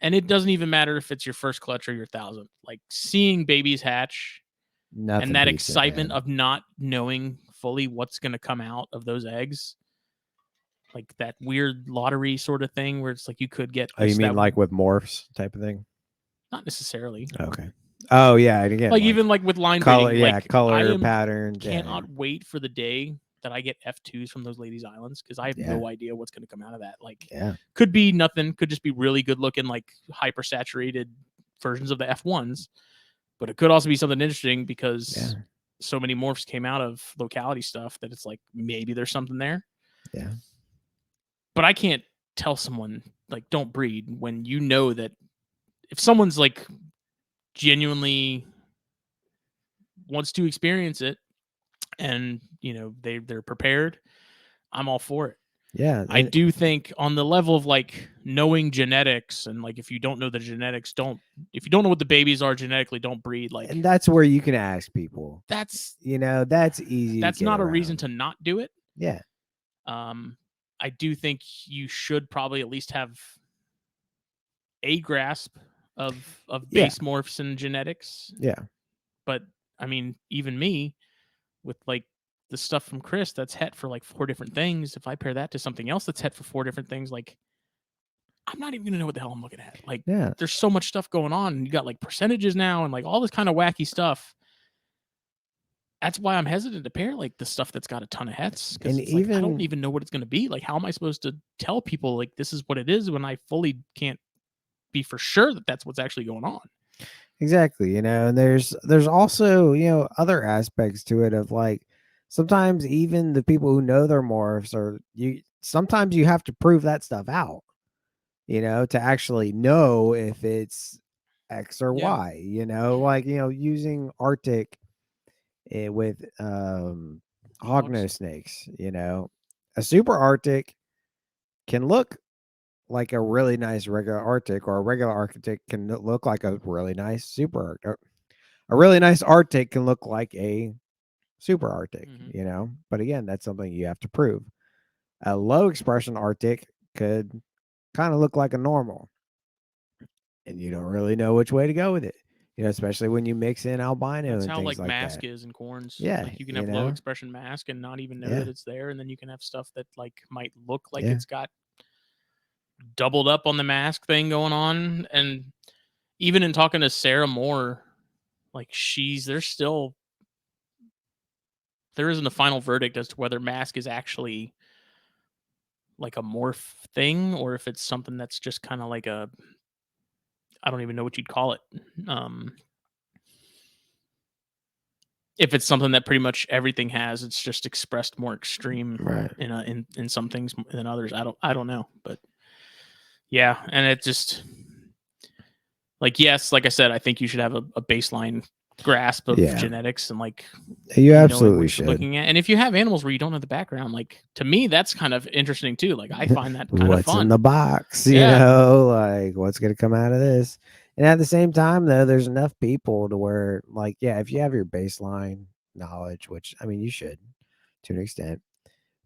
Speaker 1: And it doesn't even matter if it's your first clutch or your 1,000th. Like seeing babies hatch and that excitement of not knowing fully what's going to come out of those eggs. Like that weird lottery sort of thing where it's like you could get.
Speaker 2: Oh, you mean like with morphs type of thing?
Speaker 1: Not necessarily.
Speaker 2: Okay. Oh yeah, and again,
Speaker 1: like even like with line
Speaker 2: color,
Speaker 1: breeding, like
Speaker 2: color pattern.
Speaker 1: Cannot wait for the day that I get F2s from those ladies' islands because I have no idea what's going to come out of that. Like, could be nothing. Could just be really good looking, like hyper saturated versions of the F1s. But it could also be something interesting because so many morphs came out of locality stuff that it's like maybe there's something there.
Speaker 2: Yeah.
Speaker 1: But I can't tell someone like don't breed when you know that if someone's like genuinely wants to experience it and they're prepared, I'm all for it.
Speaker 2: Yeah.
Speaker 1: I do think on the level of like knowing genetics and like if you don't know the genetics, if you don't know what the babies are genetically, don't breed. Like,
Speaker 2: and that's where you can ask people.
Speaker 1: That's
Speaker 2: that's easy.
Speaker 1: That's not a reason to not do it.
Speaker 2: Yeah.
Speaker 1: I do think you should probably at least have a grasp of base morphs and genetics.
Speaker 2: Yeah.
Speaker 1: But I mean, even me with like the stuff from Chris that's het for like 4 different things. If I pair that to something else that's het for 4 different things, like I'm not even gonna know what the hell I'm looking at. Like, there's so much stuff going on, and you got like percentages now and like all this kind of wacky stuff. That's why I'm hesitant to pair like the stuff that's got a ton of hets because I don't even know what it's going to be. Like, how am I supposed to tell people like this is what it is when I fully can't be for sure that that's what's actually going on?
Speaker 2: Exactly. And there's also other aspects to it of like sometimes even the people who know their morphs or sometimes you have to prove that stuff out. To actually know if it's X or Y. Like using Arctic. With hognose snakes, a super Arctic can look like a really nice regular Arctic, or a regular Arctic can look like a really nice super Arctic. A really nice Arctic can look like a super Arctic, But again, that's something you have to prove. A low expression Arctic could kind of look like a normal, and you don't really know which way to go with it. Especially when you mix in albino. That's and how things like
Speaker 1: mask
Speaker 2: that.
Speaker 1: Is in corns.
Speaker 2: Yeah,
Speaker 1: like you can have low expression mask and not even know that it's there, and then you can have stuff that like might look like it's got doubled up on the mask thing going on. And even in talking to Sarah Moore, like there isn't a final verdict as to whether mask is actually like a morph thing or if it's something that's just kind of like I don't even know what you'd call it. If it's something that pretty much everything has, it's just expressed more extreme
Speaker 2: Right.
Speaker 1: in some things than others. I don't know, but yeah, and it just like yes, like I said, I think you should have a baseline grasp of genetics and like
Speaker 2: you
Speaker 1: knowing
Speaker 2: absolutely
Speaker 1: what
Speaker 2: should.
Speaker 1: you're looking at. And if you have animals where you don't have the background, like to me, that's kind of interesting too. Like I find that kind of
Speaker 2: What's
Speaker 1: fun.
Speaker 2: in the box? You
Speaker 1: Yeah.
Speaker 2: know, like what's gonna come out of this? And at the same time, though, there's enough people to where, like, yeah, if you have your baseline knowledge, which I mean, you should to an extent,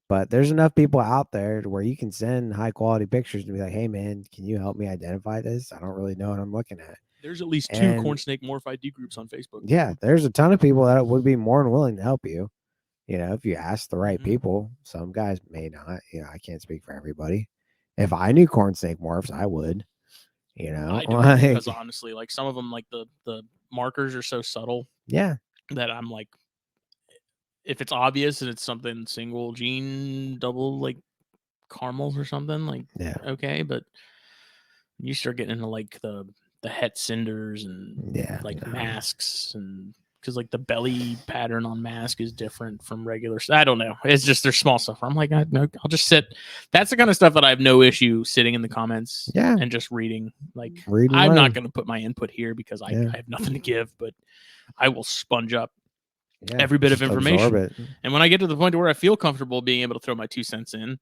Speaker 2: but there's enough people out there to where you can send high quality pictures and be like, hey, man, can you help me identify this? I don't really know what I'm looking at.
Speaker 1: There's at least 2 corn snake morph ID groups on Facebook.
Speaker 2: Yeah, there's a ton of people that would be more than willing to help you. You know, if you ask the right people. Some guys may not. You know, I can't speak for everybody. If I knew corn snake morphs, I would. You know,
Speaker 1: I don't because honestly, like some of them, like the markers are so subtle.
Speaker 2: Yeah.
Speaker 1: That I'm like, if it's obvious and it's something single gene, double like caramels or something, like okay, but you start getting into like the het cinders and like masks and because like the belly pattern on mask is different from regular. I don't know. It's just there's small stuff. I'm like, I'll just sit. That's the kind of stuff that I have no issue sitting in the comments and just reading. Like I'm not going to put my input here because I have nothing to give, but I will sponge up every bit of information. And when I get to the point where I feel comfortable being able to throw my 2 cents in,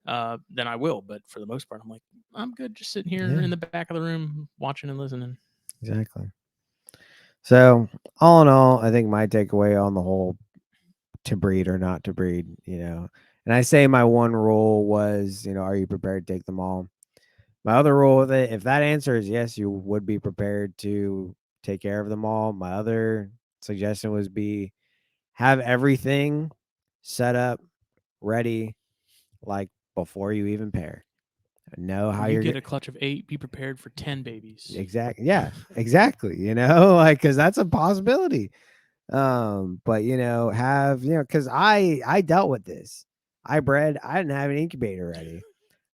Speaker 1: then I will. But for the most part, I'm like, I'm good just sitting here in the back of the room watching and listening.
Speaker 2: Exactly. So all in all, I think my takeaway on the whole to breed or not to breed, you know, and I say my one rule was, you know, are you prepared to take them all? My other rule with it, if that answer is yes, you would be prepared to take care of them all. My other suggestion was have everything set up, ready, like before you even pair. Know how
Speaker 1: you get a clutch of 8, be prepared for 10 babies.
Speaker 2: Exactly. Yeah, exactly. You know, like because that's a possibility. But you know, because I dealt with this. I bred. I didn't have an incubator ready.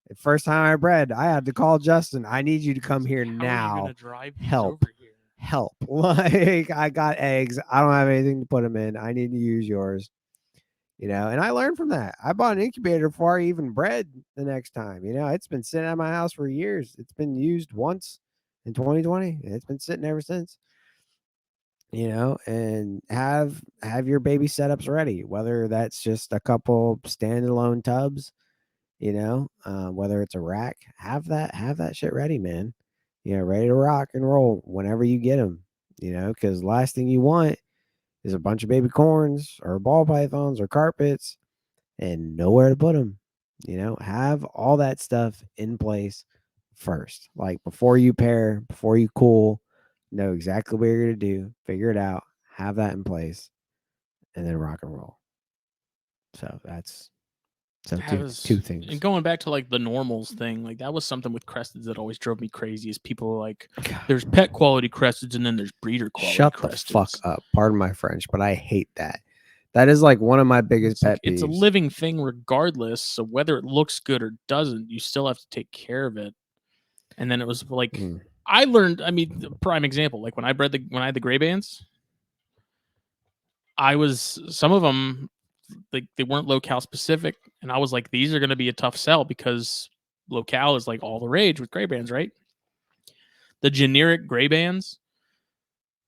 Speaker 2: The first time I bred, I had to call Justin. I need you to come here now.
Speaker 1: How are you gonna drive these
Speaker 2: help.
Speaker 1: over here?
Speaker 2: Help. Like I got eggs. I don't have anything to put them in. I need to use yours. You know, and I learned from that. I bought an incubator before I even bred the next time. You know, it's been sitting at my house for years. It's been used once in 2020. And it's been sitting ever since. You know, and have your baby setups ready, whether that's just a couple standalone tubs, you know, whether it's a rack, have that shit ready, man. You know, ready to rock and roll whenever you get them, you know, because last thing you want is a bunch of baby corns or ball pythons or carpets and nowhere to put them. You know, have all that stuff in place first, like before you pair, before you cool, know exactly what you're going to do, figure it out, have that in place, and then rock and roll. So that's two things.
Speaker 1: And going back to like the normals thing, like that was something with cresteds that always drove me crazy. Is people like there's pet quality cresteds and then there's breeder quality.
Speaker 2: Shut the fuck up. Pardon my French, but I hate that. That is like one of my biggest pet peeves.
Speaker 1: It's a living thing regardless. So whether it looks good or doesn't, you still have to take care of it. And then it was like I learned. I mean, prime example, like when I had the gray bands, some of them they weren't locale specific, and I was like, these are going to be a tough sell because locale is like all the rage with gray bands, right? The generic gray bands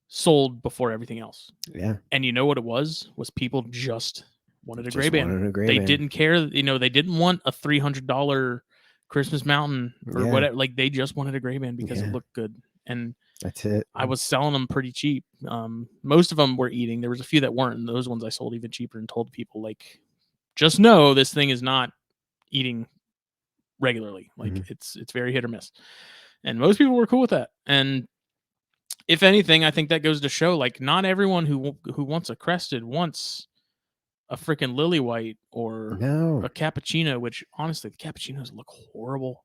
Speaker 1: sold before everything else.
Speaker 2: Yeah.
Speaker 1: And you know what it was people just wanted a gray band. They didn't care, you know, they didn't want a $300 Christmas Mountain or whatever. Like they just wanted a gray band because it looked good. And
Speaker 2: that's it.
Speaker 1: I was selling them pretty cheap. Most of them were eating. There was a few that weren't, and those ones I sold even cheaper and told people, like, just know this thing is not eating regularly. Like it's very hit or miss. And most people were cool with that. And if anything, I think that goes to show, like, not everyone who wants a crested wants a freaking lily white or a cappuccino, which honestly, the cappuccinos look horrible.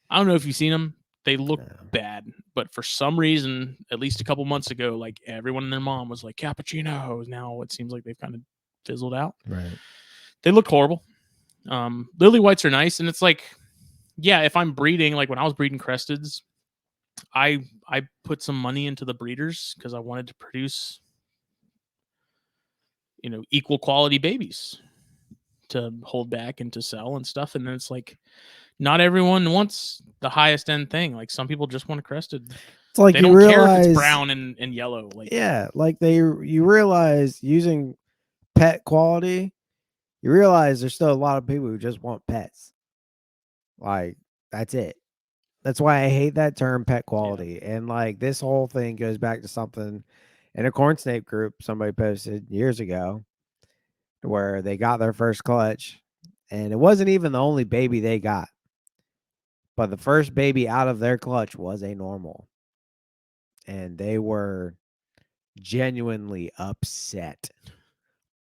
Speaker 1: I don't know if you've seen them. They look
Speaker 2: No.
Speaker 1: bad, but for some reason, at least a couple months ago, like everyone and their mom was like cappuccino. Now it seems like they've kind of fizzled out.
Speaker 2: Right.
Speaker 1: They look horrible. Lily whites are nice, and it's like, yeah, if I'm breeding, like when I was breeding cresteds, I put some money into the breeders because I wanted to produce, equal quality babies to hold back and to sell and stuff. And then it's like, not everyone wants the highest end thing. Like some people just want a crested.
Speaker 2: It's like
Speaker 1: They
Speaker 2: you
Speaker 1: don't care if it's
Speaker 2: realize,
Speaker 1: brown and yellow. Like,
Speaker 2: yeah, like you realize using pet quality, you realize there's still a lot of people who just want pets. Like that's it. That's why I hate that term pet quality. And like this whole thing goes back to something in a corn snake group somebody posted years ago where they got their first clutch and it wasn't even the only baby they got. But the first baby out of their clutch was a normal. And they were genuinely upset.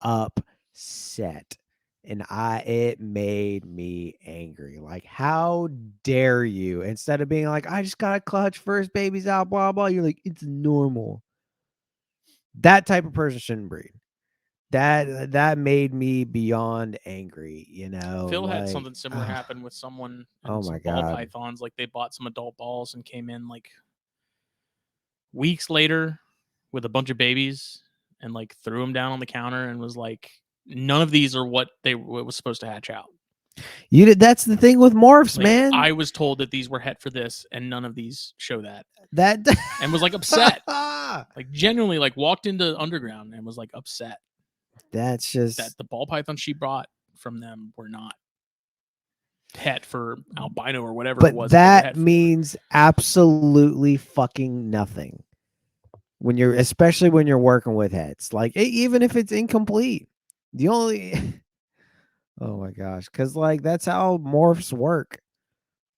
Speaker 2: Upset. And it made me angry. Like, how dare you? Instead of being like, I just got a clutch, first baby's out, blah, blah. You're like, it's normal. That type of person shouldn't breed. That made me beyond angry,
Speaker 1: Phil had
Speaker 2: like,
Speaker 1: something similar happen with someone and
Speaker 2: oh
Speaker 1: some
Speaker 2: my
Speaker 1: ball
Speaker 2: God.
Speaker 1: pythons. Like they bought some adult balls and came in like weeks later with a bunch of babies and like threw them down on the counter and was like, none of these are what was supposed to hatch out.
Speaker 2: That's the thing with morphs,
Speaker 1: Like,
Speaker 2: man.
Speaker 1: I was told that these were het for this, and none of these show that.
Speaker 2: That
Speaker 1: And was like upset. Like genuinely, like walked into underground and was like upset.
Speaker 2: That's just
Speaker 1: that the ball pythons she brought from them were not het for albino or whatever it was.
Speaker 2: That means absolutely fucking nothing. Especially when you're working with hets, like even if it's incomplete, the only oh my gosh, because like that's how morphs work.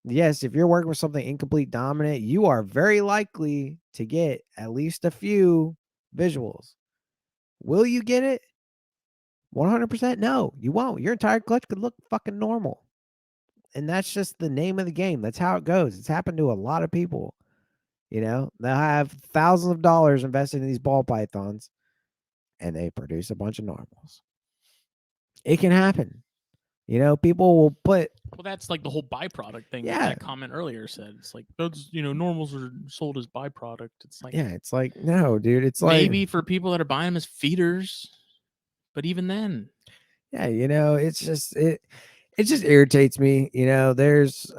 Speaker 2: Yes, if you're working with something incomplete dominant, you are very likely to get at least a few visuals. Will you get it? 100% no, you won't. Your entire clutch could look fucking normal. And that's just the name of the game. That's how it goes. It's happened to a lot of people. They'll have thousands of dollars invested in these ball pythons and they produce a bunch of normals. It can happen. People will put.
Speaker 1: Well, that's like the whole byproduct thing
Speaker 2: Yeah.
Speaker 1: that comment earlier said. It's like those, normals are sold as byproduct. It's like,
Speaker 2: yeah, it's like, no, dude. It's
Speaker 1: maybe
Speaker 2: like,
Speaker 1: for people that are buying them as feeders, but even then,
Speaker 2: yeah, it's just it just irritates me.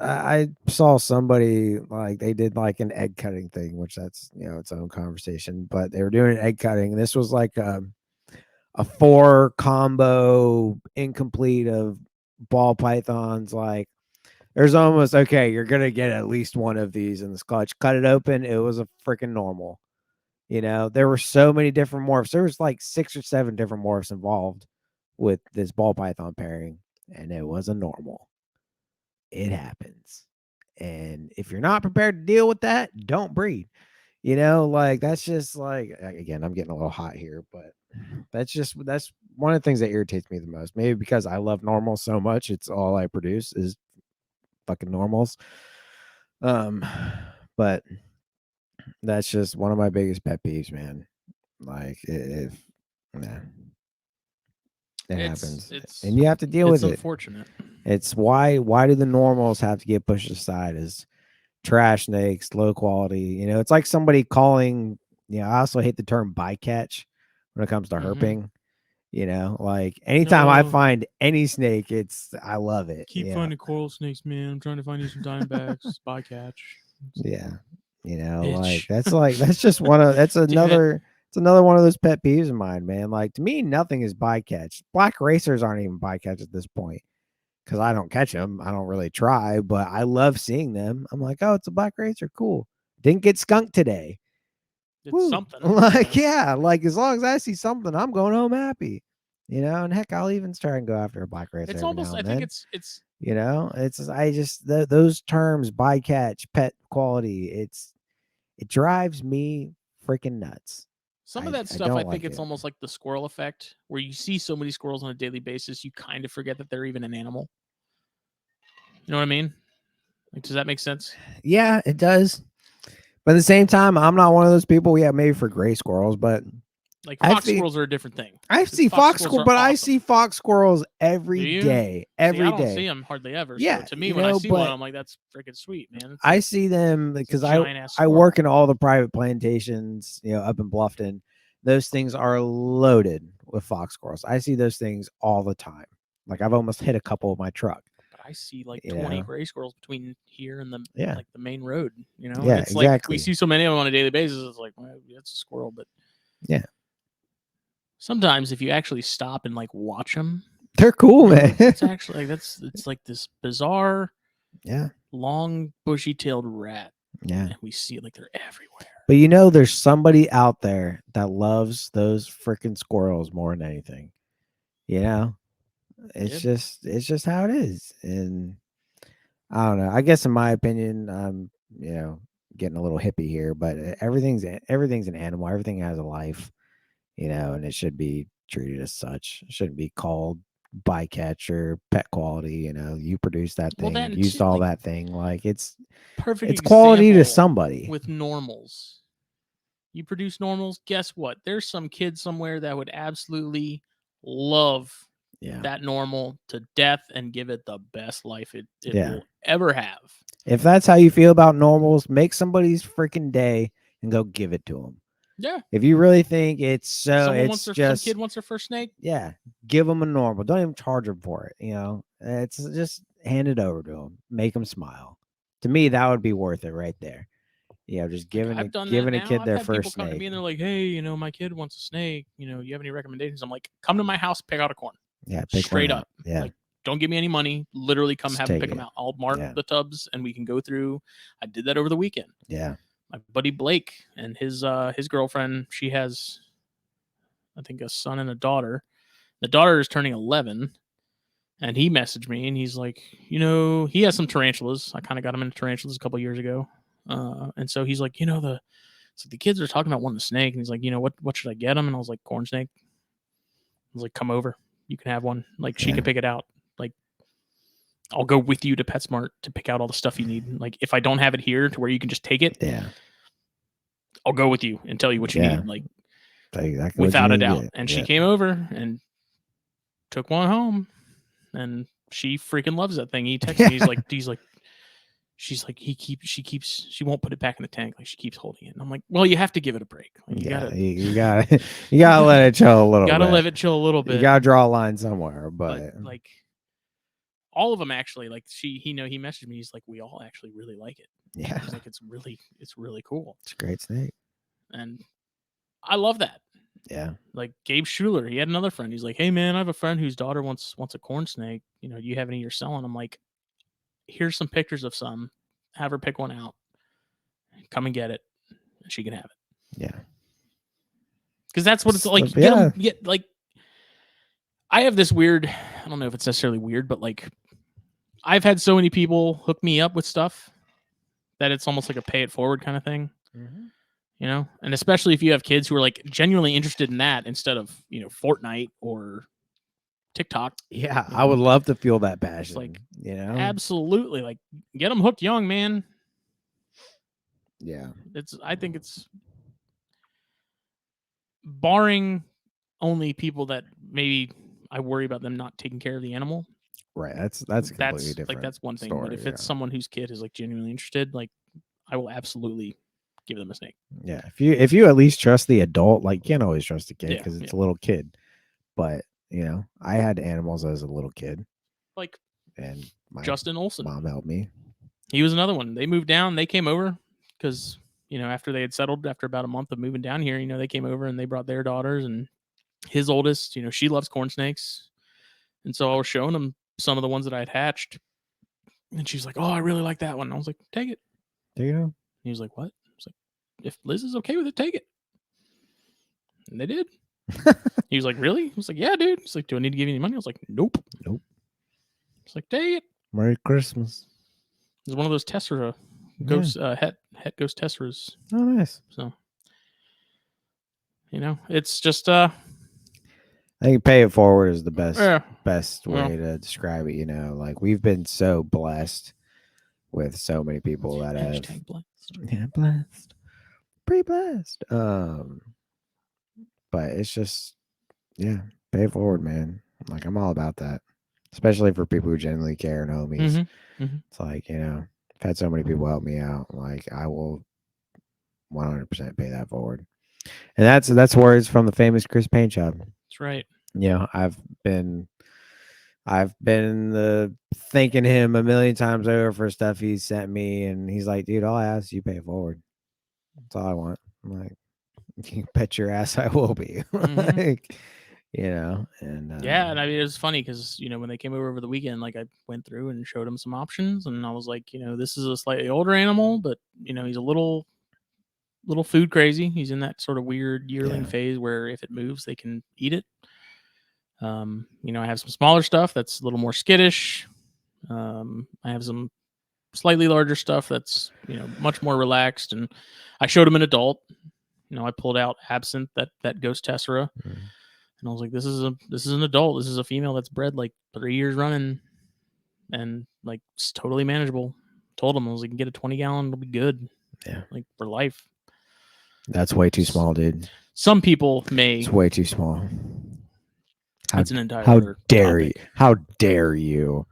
Speaker 2: I saw somebody like they did like an egg cutting thing, which that's its own conversation, but they were doing egg cutting. This was like a 4 combo incomplete of ball pythons. Like there's almost okay, you're gonna get at least one of these in this clutch. Cut it open, it was a freaking normal. There were so many different morphs. There was like 6 or 7 different morphs involved with this ball python pairing, and it was a normal. It happens. And if you're not prepared to deal with that, don't breed. Like that's just like, again, I'm getting a little hot here, but that's one of the things that irritates me the most. Maybe because I love normals so much, it's all I produce is fucking normals. But that's just one of my biggest pet peeves, man. Like if nah, it happens, and you have to deal with it.
Speaker 1: It's unfortunate.
Speaker 2: It's why do the normals have to get pushed aside as trash snakes, low quality? It's like somebody calling. I also hate the term bycatch when it comes to herping. Like anytime I find any snake, I love it.
Speaker 1: Keep finding coral snakes, man. I'm trying to find you some diamondbacks. Bycatch.
Speaker 2: Yeah.
Speaker 1: Bitch.
Speaker 2: That's just that's another it's another one of those pet peeves of mine, man. Like to me, nothing is bycatch. Black racers aren't even bycatch at this point because I don't catch them. I don't really try, but I love seeing them. I'm like, oh, it's a black racer, cool. Didn't get skunked today.
Speaker 1: It's something.
Speaker 2: Like, yeah, like as long as I see something, I'm going home happy. And heck, I'll even try and go after a black racer.
Speaker 1: It's almost. I think it's.
Speaker 2: I just those terms bycatch, pet quality. It drives me freaking nuts.
Speaker 1: Some of that stuff, I think it's almost like the squirrel effect, where you see so many squirrels on a daily basis, you kind of forget that they're even an animal. You know what I mean? Like, does that make sense?
Speaker 2: Yeah, it does. But at the same time, I'm not one of those people. Yeah, maybe for gray squirrels, but
Speaker 1: Like
Speaker 2: I
Speaker 1: fox
Speaker 2: think
Speaker 1: squirrels are a different thing.
Speaker 2: I
Speaker 1: 'cause
Speaker 2: see fox
Speaker 1: squirrels
Speaker 2: squirrels,
Speaker 1: are
Speaker 2: but I
Speaker 1: awesome.
Speaker 2: see fox squirrels
Speaker 1: Do
Speaker 2: every
Speaker 1: you?
Speaker 2: day.
Speaker 1: See, I
Speaker 2: Every
Speaker 1: don't see
Speaker 2: day.
Speaker 1: them hardly ever.
Speaker 2: Yeah,
Speaker 1: So to me,
Speaker 2: you
Speaker 1: when I
Speaker 2: know,
Speaker 1: see one,
Speaker 2: but
Speaker 1: I'm like, that's freaking sweet, man. It's
Speaker 2: I
Speaker 1: like,
Speaker 2: see them
Speaker 1: it's a
Speaker 2: because
Speaker 1: giant-ass
Speaker 2: I work
Speaker 1: squirrel.
Speaker 2: in all the private plantations, up in Bluffton. Those things are loaded with fox squirrels. I see those things all the time. Like I've almost hit a couple of my truck.
Speaker 1: But I see like
Speaker 2: You
Speaker 1: 20
Speaker 2: know?
Speaker 1: gray squirrels between here and the
Speaker 2: Yeah.
Speaker 1: like the main road. And
Speaker 2: Yeah,
Speaker 1: it's like we
Speaker 2: exactly.
Speaker 1: see so many of them on a daily basis. It's like, well, that's a squirrel, but
Speaker 2: Yeah.
Speaker 1: sometimes if you actually stop and like watch them,
Speaker 2: They're cool, man.
Speaker 1: it's actually like it's like this bizarre,
Speaker 2: Yeah.
Speaker 1: long, bushy-tailed rat,
Speaker 2: Yeah.
Speaker 1: and we see it like they're everywhere.
Speaker 2: But there's somebody out there that loves those freaking squirrels more than anything. It's
Speaker 1: Yep.
Speaker 2: just how it is. And I don't know. I guess in my opinion, getting a little hippie here, but everything's an animal. Everything has a life, and it should be treated as such. It shouldn't be called bycatch or pet quality. You produced that
Speaker 1: Well,
Speaker 2: thing,
Speaker 1: that
Speaker 2: used all that thing. Like it's
Speaker 1: perfect
Speaker 2: quality to
Speaker 1: example
Speaker 2: somebody.
Speaker 1: with normals. You produce normals. Guess what? There's some kid somewhere that would absolutely love
Speaker 2: Yeah.
Speaker 1: that normal to death and give it the best life it
Speaker 2: Yeah.
Speaker 1: will ever have.
Speaker 2: If that's how you feel about normals, make somebody's freaking day and go give it to them.
Speaker 1: Yeah.
Speaker 2: If you really think it's so,
Speaker 1: Some kid wants their first snake.
Speaker 2: Yeah, give them a normal. Don't even charge them for it. It's just hand it over to them. Make them smile. To me, that would be worth it right there. Just giving
Speaker 1: I've done
Speaker 2: giving
Speaker 1: that
Speaker 2: a
Speaker 1: now.
Speaker 2: kid
Speaker 1: I've
Speaker 2: their
Speaker 1: had people
Speaker 2: first
Speaker 1: come to
Speaker 2: snake.
Speaker 1: me and they're like, "Hey, my kid wants a snake. You have any recommendations?" I'm like, "Come to my house, pick out a corn."
Speaker 2: Yeah, pick
Speaker 1: Straight
Speaker 2: one
Speaker 1: up.
Speaker 2: out. Yeah,
Speaker 1: Like, don't give me any money. Literally, come
Speaker 2: just
Speaker 1: have them
Speaker 2: take
Speaker 1: pick them
Speaker 2: it.
Speaker 1: out. I'll mark
Speaker 2: Yeah.
Speaker 1: the tubs and we can go through. I did that over the weekend.
Speaker 2: Yeah.
Speaker 1: My buddy Blake and his girlfriend, she has, I think, a son and a daughter. The daughter is turning 11, and he messaged me and he's like, he has some tarantulas. I kind of got him into tarantulas a couple years ago, and so he's like, the kids are talking about wanting a snake, and he's like, what should I get him? And I was like, corn snake. I was like, come over, you can have one. Like, she can pick it out. Like, I'll go with you to PetSmart to pick out all the stuff you need. Like, if I don't have it here to where you can just take it,
Speaker 2: Yeah,
Speaker 1: I'll go with you and tell you what you need. Like,
Speaker 2: exactly
Speaker 1: without a doubt. And she came over and took one home, and she freaking loves that thing. He texted me. She won't put it back in the tank. Like, she keeps holding it. And I'm like, well, you have to give it a break. Like, you gotta
Speaker 2: let it chill a little.
Speaker 1: Gotta
Speaker 2: bit.
Speaker 1: let it chill a little bit.
Speaker 2: You gotta draw a line somewhere. But
Speaker 1: like, all of them actually. Like, he messaged me. He's like, we all actually really like it.
Speaker 2: Yeah,
Speaker 1: he's like, it's really cool.
Speaker 2: It's a great snake,
Speaker 1: and I love that.
Speaker 2: Yeah.
Speaker 1: Like Gabe Schuler, he had another friend. He's like, hey man, I have a friend whose daughter wants a corn snake. Do you have any you're selling? I'm like, here's some pictures of some. Have her pick one out. Come and get it. And she can have it.
Speaker 2: Yeah.
Speaker 1: Because that's what it's like. Like, I have this weird, I don't know if it's necessarily weird, but like, I've had so many people hook me up with stuff that it's almost like a pay it forward kind of thing.
Speaker 2: Mm-hmm.
Speaker 1: And especially if you have kids who are like genuinely interested in that instead of, Fortnite or TikTok.
Speaker 2: Yeah, I would love to feel that passion.
Speaker 1: It's like, absolutely. Like, get them hooked young, man.
Speaker 2: Yeah.
Speaker 1: I think it's barring only people that maybe I worry about them not taking care of the animal.
Speaker 2: Right. That's completely different.
Speaker 1: Like, that's one thing.
Speaker 2: Story,
Speaker 1: but if it's someone whose kid is like genuinely interested, like, I will absolutely give them a snake.
Speaker 2: Yeah. If you at least trust the adult, like, you can't always trust the kid because it's a little kid. But I had animals as a little kid.
Speaker 1: Like,
Speaker 2: and
Speaker 1: Justin Olson.
Speaker 2: Mom helped me.
Speaker 1: He was another one. They moved down. They came over because, after they had settled after about a month of moving down here, they came over and they brought their daughters, and his oldest, she loves corn snakes. And so I was showing him some of the ones that I had hatched. And she's like, oh, I really like that one. And I was like, take it.
Speaker 2: There you go. And
Speaker 1: he was like, what? I was like, if Liz is okay with it, take it. And they did. He was like, really? I was like, yeah, dude. He's like, do I need to give you any money? I was like, nope. It's like, take it.
Speaker 2: Merry Christmas.
Speaker 1: It's one of those Tessera ghost het ghost Tesseras.
Speaker 2: Oh, nice.
Speaker 1: So, it's just
Speaker 2: I think pay it forward is the best way to describe it. Like, we've been so blessed with so many people that have
Speaker 1: Hashtag blessed.
Speaker 2: blessed, pre-blessed. But it's just, yeah, pay it forward, man. Like, I'm all about that, especially for people who genuinely care and homies. It's like, I've had so many people help me out. Like, I will 100% pay that forward. And that's words from the famous Chris Paint Shop.
Speaker 1: That's right.
Speaker 2: I've been thanking him a million times over for stuff he's sent me, and he's like, dude, all I ask is you pay it forward. That's all I want. I'm like, you bet your ass I will be. Like, and
Speaker 1: yeah, and I mean, it was funny because when they came over the weekend, like I went through and showed him some options, and I was like, this is a slightly older animal, but he's a little food crazy. He's in that sort of weird yearling phase where if it moves, they can eat it. I have some smaller stuff that's a little more skittish. I have some slightly larger stuff that's much more relaxed, and I showed him an adult. I pulled out Absinthe, that Ghost Tessera, and I was like, this is an adult. This is a female that's bred like 3 years running, and like it's totally manageable. Told him, I was like, get a 20-gallon, it'll be good.
Speaker 2: Yeah,
Speaker 1: like for life.
Speaker 2: That's way too small, dude.
Speaker 1: Some people may.
Speaker 2: It's way too small.
Speaker 1: That's an entire other topic.
Speaker 2: How dare you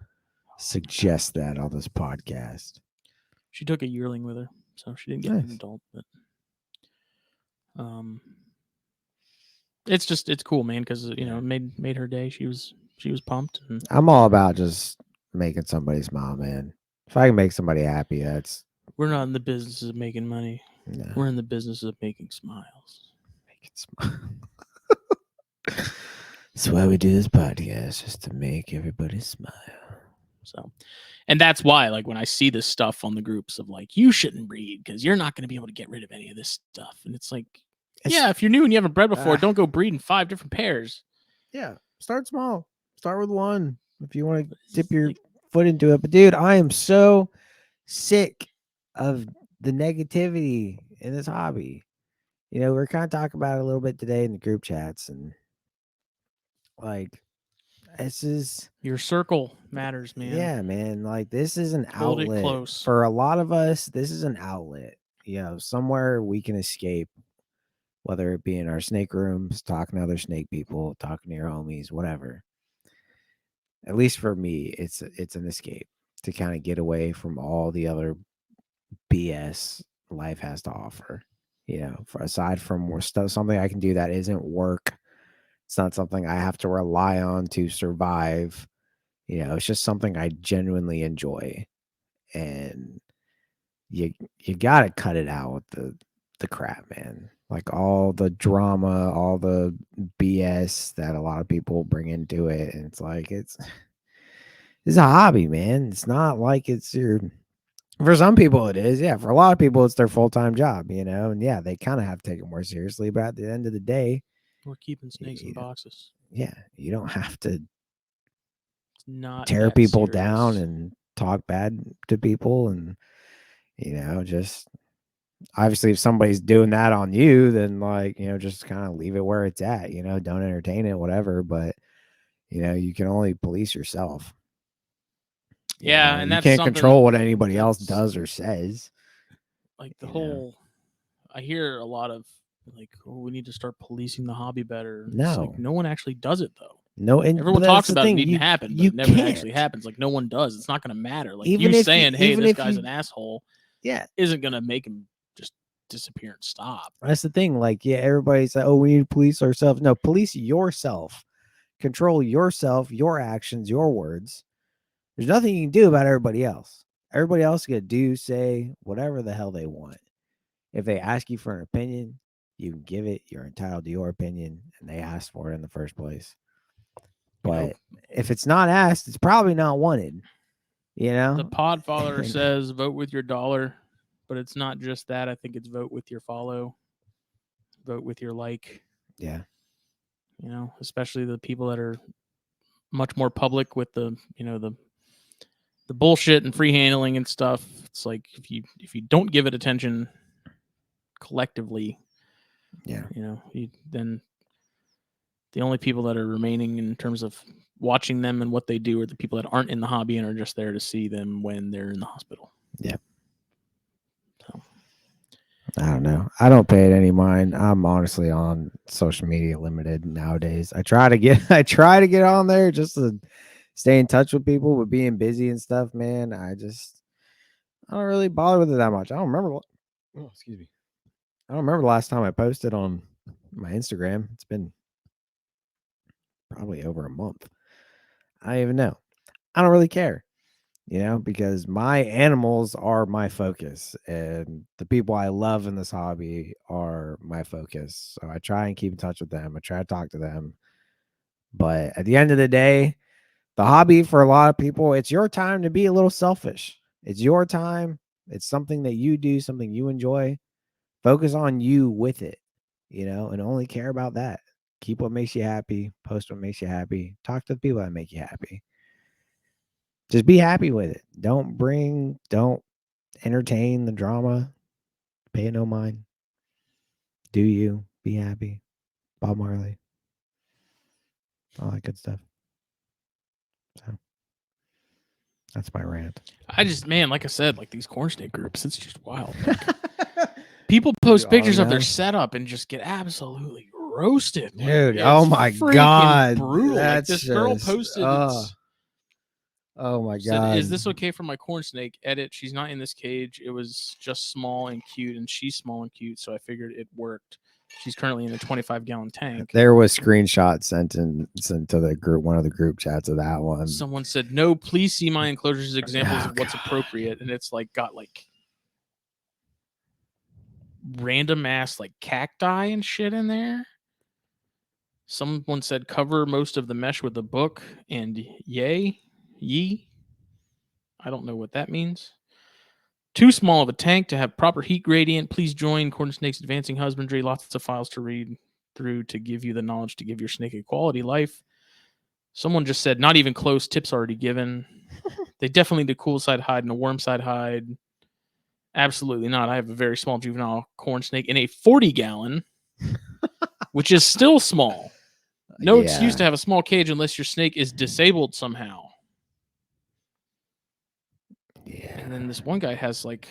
Speaker 2: suggest that on this podcast?
Speaker 1: She took a yearling with her, so she didn't get an adult. But it's cool, man, because it made her day. She was pumped. And
Speaker 2: I'm all about just making somebody smile, man. If I can make somebody happy,
Speaker 1: we're not in the business of making money.
Speaker 2: No.
Speaker 1: We're in the business of making smiles.
Speaker 2: That's why we do this podcast, just to make everybody smile.
Speaker 1: So, and that's why, like, when I see this stuff on the groups of like, you shouldn't breed because you're not going to be able to get rid of any of this stuff, and it's like, yeah, if you're new and you haven't bred before, don't go breeding 5 different pairs.
Speaker 2: Yeah, start small. Start with one if you want to dip your foot into it. But dude, I am so sick of the negativity in this hobby. We're kind of talking about it a little bit today in the group chats, and like, this is
Speaker 1: your circle matters, man.
Speaker 2: Yeah, man. Like, this is an outlet for a lot of us. This is an outlet, somewhere we can escape, whether it be in our snake rooms, talking to other snake people, talking to your homies, whatever. At least for me, it's an escape to kind of get away from all the other BS life has to offer. Aside from more stuff, something I can do that isn't work. It's not something I have to rely on to survive. It's just something I genuinely enjoy. And you got to cut it out with the crap, man. Like, all the drama, all the BS that a lot of people bring into it. And it's like, it's a hobby, man. It's not like it's for some people it is. Yeah. For a lot of people, it's their full-time job, and yeah, they kind of have to take it more seriously. But at the end of the day,
Speaker 1: we're keeping snakes in boxes.
Speaker 2: Yeah. You don't have to
Speaker 1: not
Speaker 2: tear people down and talk bad to people. And, just obviously if somebody's doing that on you, then like, just kind of leave it where it's at, don't entertain it, whatever. But, you can only police yourself.
Speaker 1: Yeah. And
Speaker 2: you can't control what anybody else does or says.
Speaker 1: Like the whole, I hear a lot of like, oh, we need to start policing the hobby better.
Speaker 2: No.
Speaker 1: It's like, no one actually does it though.
Speaker 2: No, and
Speaker 1: everyone talks about it needing to happen, but it never actually happens. Like, no one does. It's not going to matter. Like, even you saying, hey, this guy's an asshole, isn't going to make him just disappear and stop.
Speaker 2: That's the thing. Like, yeah, everybody's like, oh, we need to police ourselves. No, police yourself. Control yourself, your actions, your words. There's nothing you can do about everybody else. Everybody else is going to do, say, whatever the hell they want. If they ask you for an opinion, you can give it. You're entitled to your opinion, and they asked for it in the first place. But if it's not asked, it's probably not wanted. The
Speaker 1: Podfather says vote with your dollar, but it's not just that. I think it's vote with your follow, vote with your like.
Speaker 2: Yeah.
Speaker 1: Especially the people that are much more public with the bullshit and free handling and stuff. It's like if you don't give it attention collectively, then the only people that are remaining in terms of watching them and what they do are the people that aren't in the hobby and are just there to see them when they're in the hospital.
Speaker 2: Yeah.
Speaker 1: So.
Speaker 2: I don't know. I don't pay it any mind. I'm honestly on social media limited nowadays. I try to get on there just to stay in touch with people, but being busy and stuff, man, I don't really bother with it that much. I don't remember. Oh, excuse me. I don't remember the last time I posted on my Instagram. It's been probably over a month. I don't even know. I don't really care, because my animals are my focus and the people I love in this hobby are my focus. So I try and keep in touch with them. I try to talk to them. But at the end of the day, the hobby for a lot of people, it's your time to be a little selfish. It's your time. It's something that you do, something you enjoy. Focus on you with it, and only care about that. Keep what makes you happy. Post what makes you happy. Talk to the people that make you happy. Just be happy with it. Don't entertain the drama. Pay it no mind. Do you. Be happy. Bob Marley. All that good stuff. So that's my rant.
Speaker 1: I just, man, like I said, like these corn snake groups, it's just wild. Like, people post pictures of their setup and just get absolutely roasted.
Speaker 2: Dude,
Speaker 1: like,
Speaker 2: oh my God.
Speaker 1: brutal. Like
Speaker 2: That's
Speaker 1: this girl
Speaker 2: just,
Speaker 1: posted,
Speaker 2: oh my
Speaker 1: said,
Speaker 2: God.
Speaker 1: "Is this okay for my corn snake?" Edit: she's not in this cage. It was just small and cute, and she's small and cute, so I figured it worked. She's currently in a 25-gallon tank.
Speaker 2: There was screenshots sent to the group, one of the group chats of that one.
Speaker 1: Someone said, "No, please see my enclosures as examples of what's appropriate," and it's like got like random ass like cacti and shit in there. Someone said, "Cover most of the mesh with a book," and ye. I don't know what that means. Too small of a tank to have proper heat gradient. Please join Corn Snake's Advancing Husbandry. Lots of files to read through to give you the knowledge to give your snake a quality life. Someone just said, not even close. Tips already given. They definitely need a cool side hide and a warm side hide. Absolutely not. I have a very small juvenile corn snake in a 40-gallon, which is still small. No excuse to have a small cage unless your snake is disabled somehow.
Speaker 2: Yeah.
Speaker 1: And then this one guy has like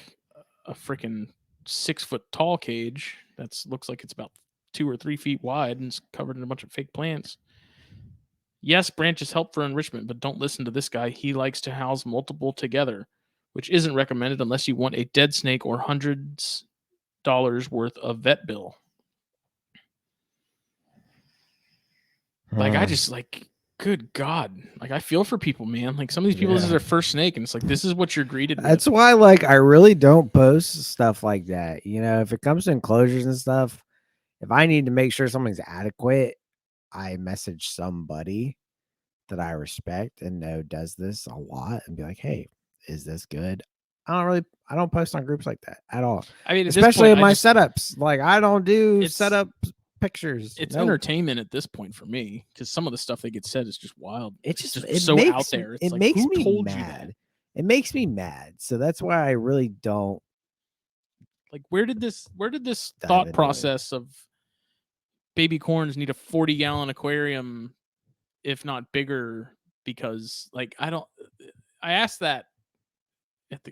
Speaker 1: a freaking 6-foot tall cage that looks like it's about 2 or 3 feet wide and it's covered in a bunch of fake plants. Yes, branches help for enrichment, but don't listen to this guy. He likes to house multiple together, which isn't recommended unless you want a dead snake or hundreds dollars worth of vet bill. Like, I just like, good God. Like, I feel for people, man. Like, some of these people, this is their first snake, and it's like, this is what you're greeted with.
Speaker 2: That's why, like, I really don't post stuff like that. If it comes to enclosures and stuff, if I need to make sure something's adequate, I message somebody that I respect and know does this a lot and be like, hey, is this good? I don't post on groups like that at all.
Speaker 1: I mean,
Speaker 2: especially in my setups. Like, I don't do setup pictures.
Speaker 1: It's entertainment at this point for me because some of the stuff that gets said is just wild.
Speaker 2: It's
Speaker 1: so out there. It's
Speaker 2: it
Speaker 1: like,
Speaker 2: makes
Speaker 1: who
Speaker 2: me
Speaker 1: told
Speaker 2: mad.
Speaker 1: You that?
Speaker 2: It makes me mad. So that's why I really don't.
Speaker 1: Like, where did this thought process of baby corns need a 40-gallon aquarium, if not bigger? Because like I asked that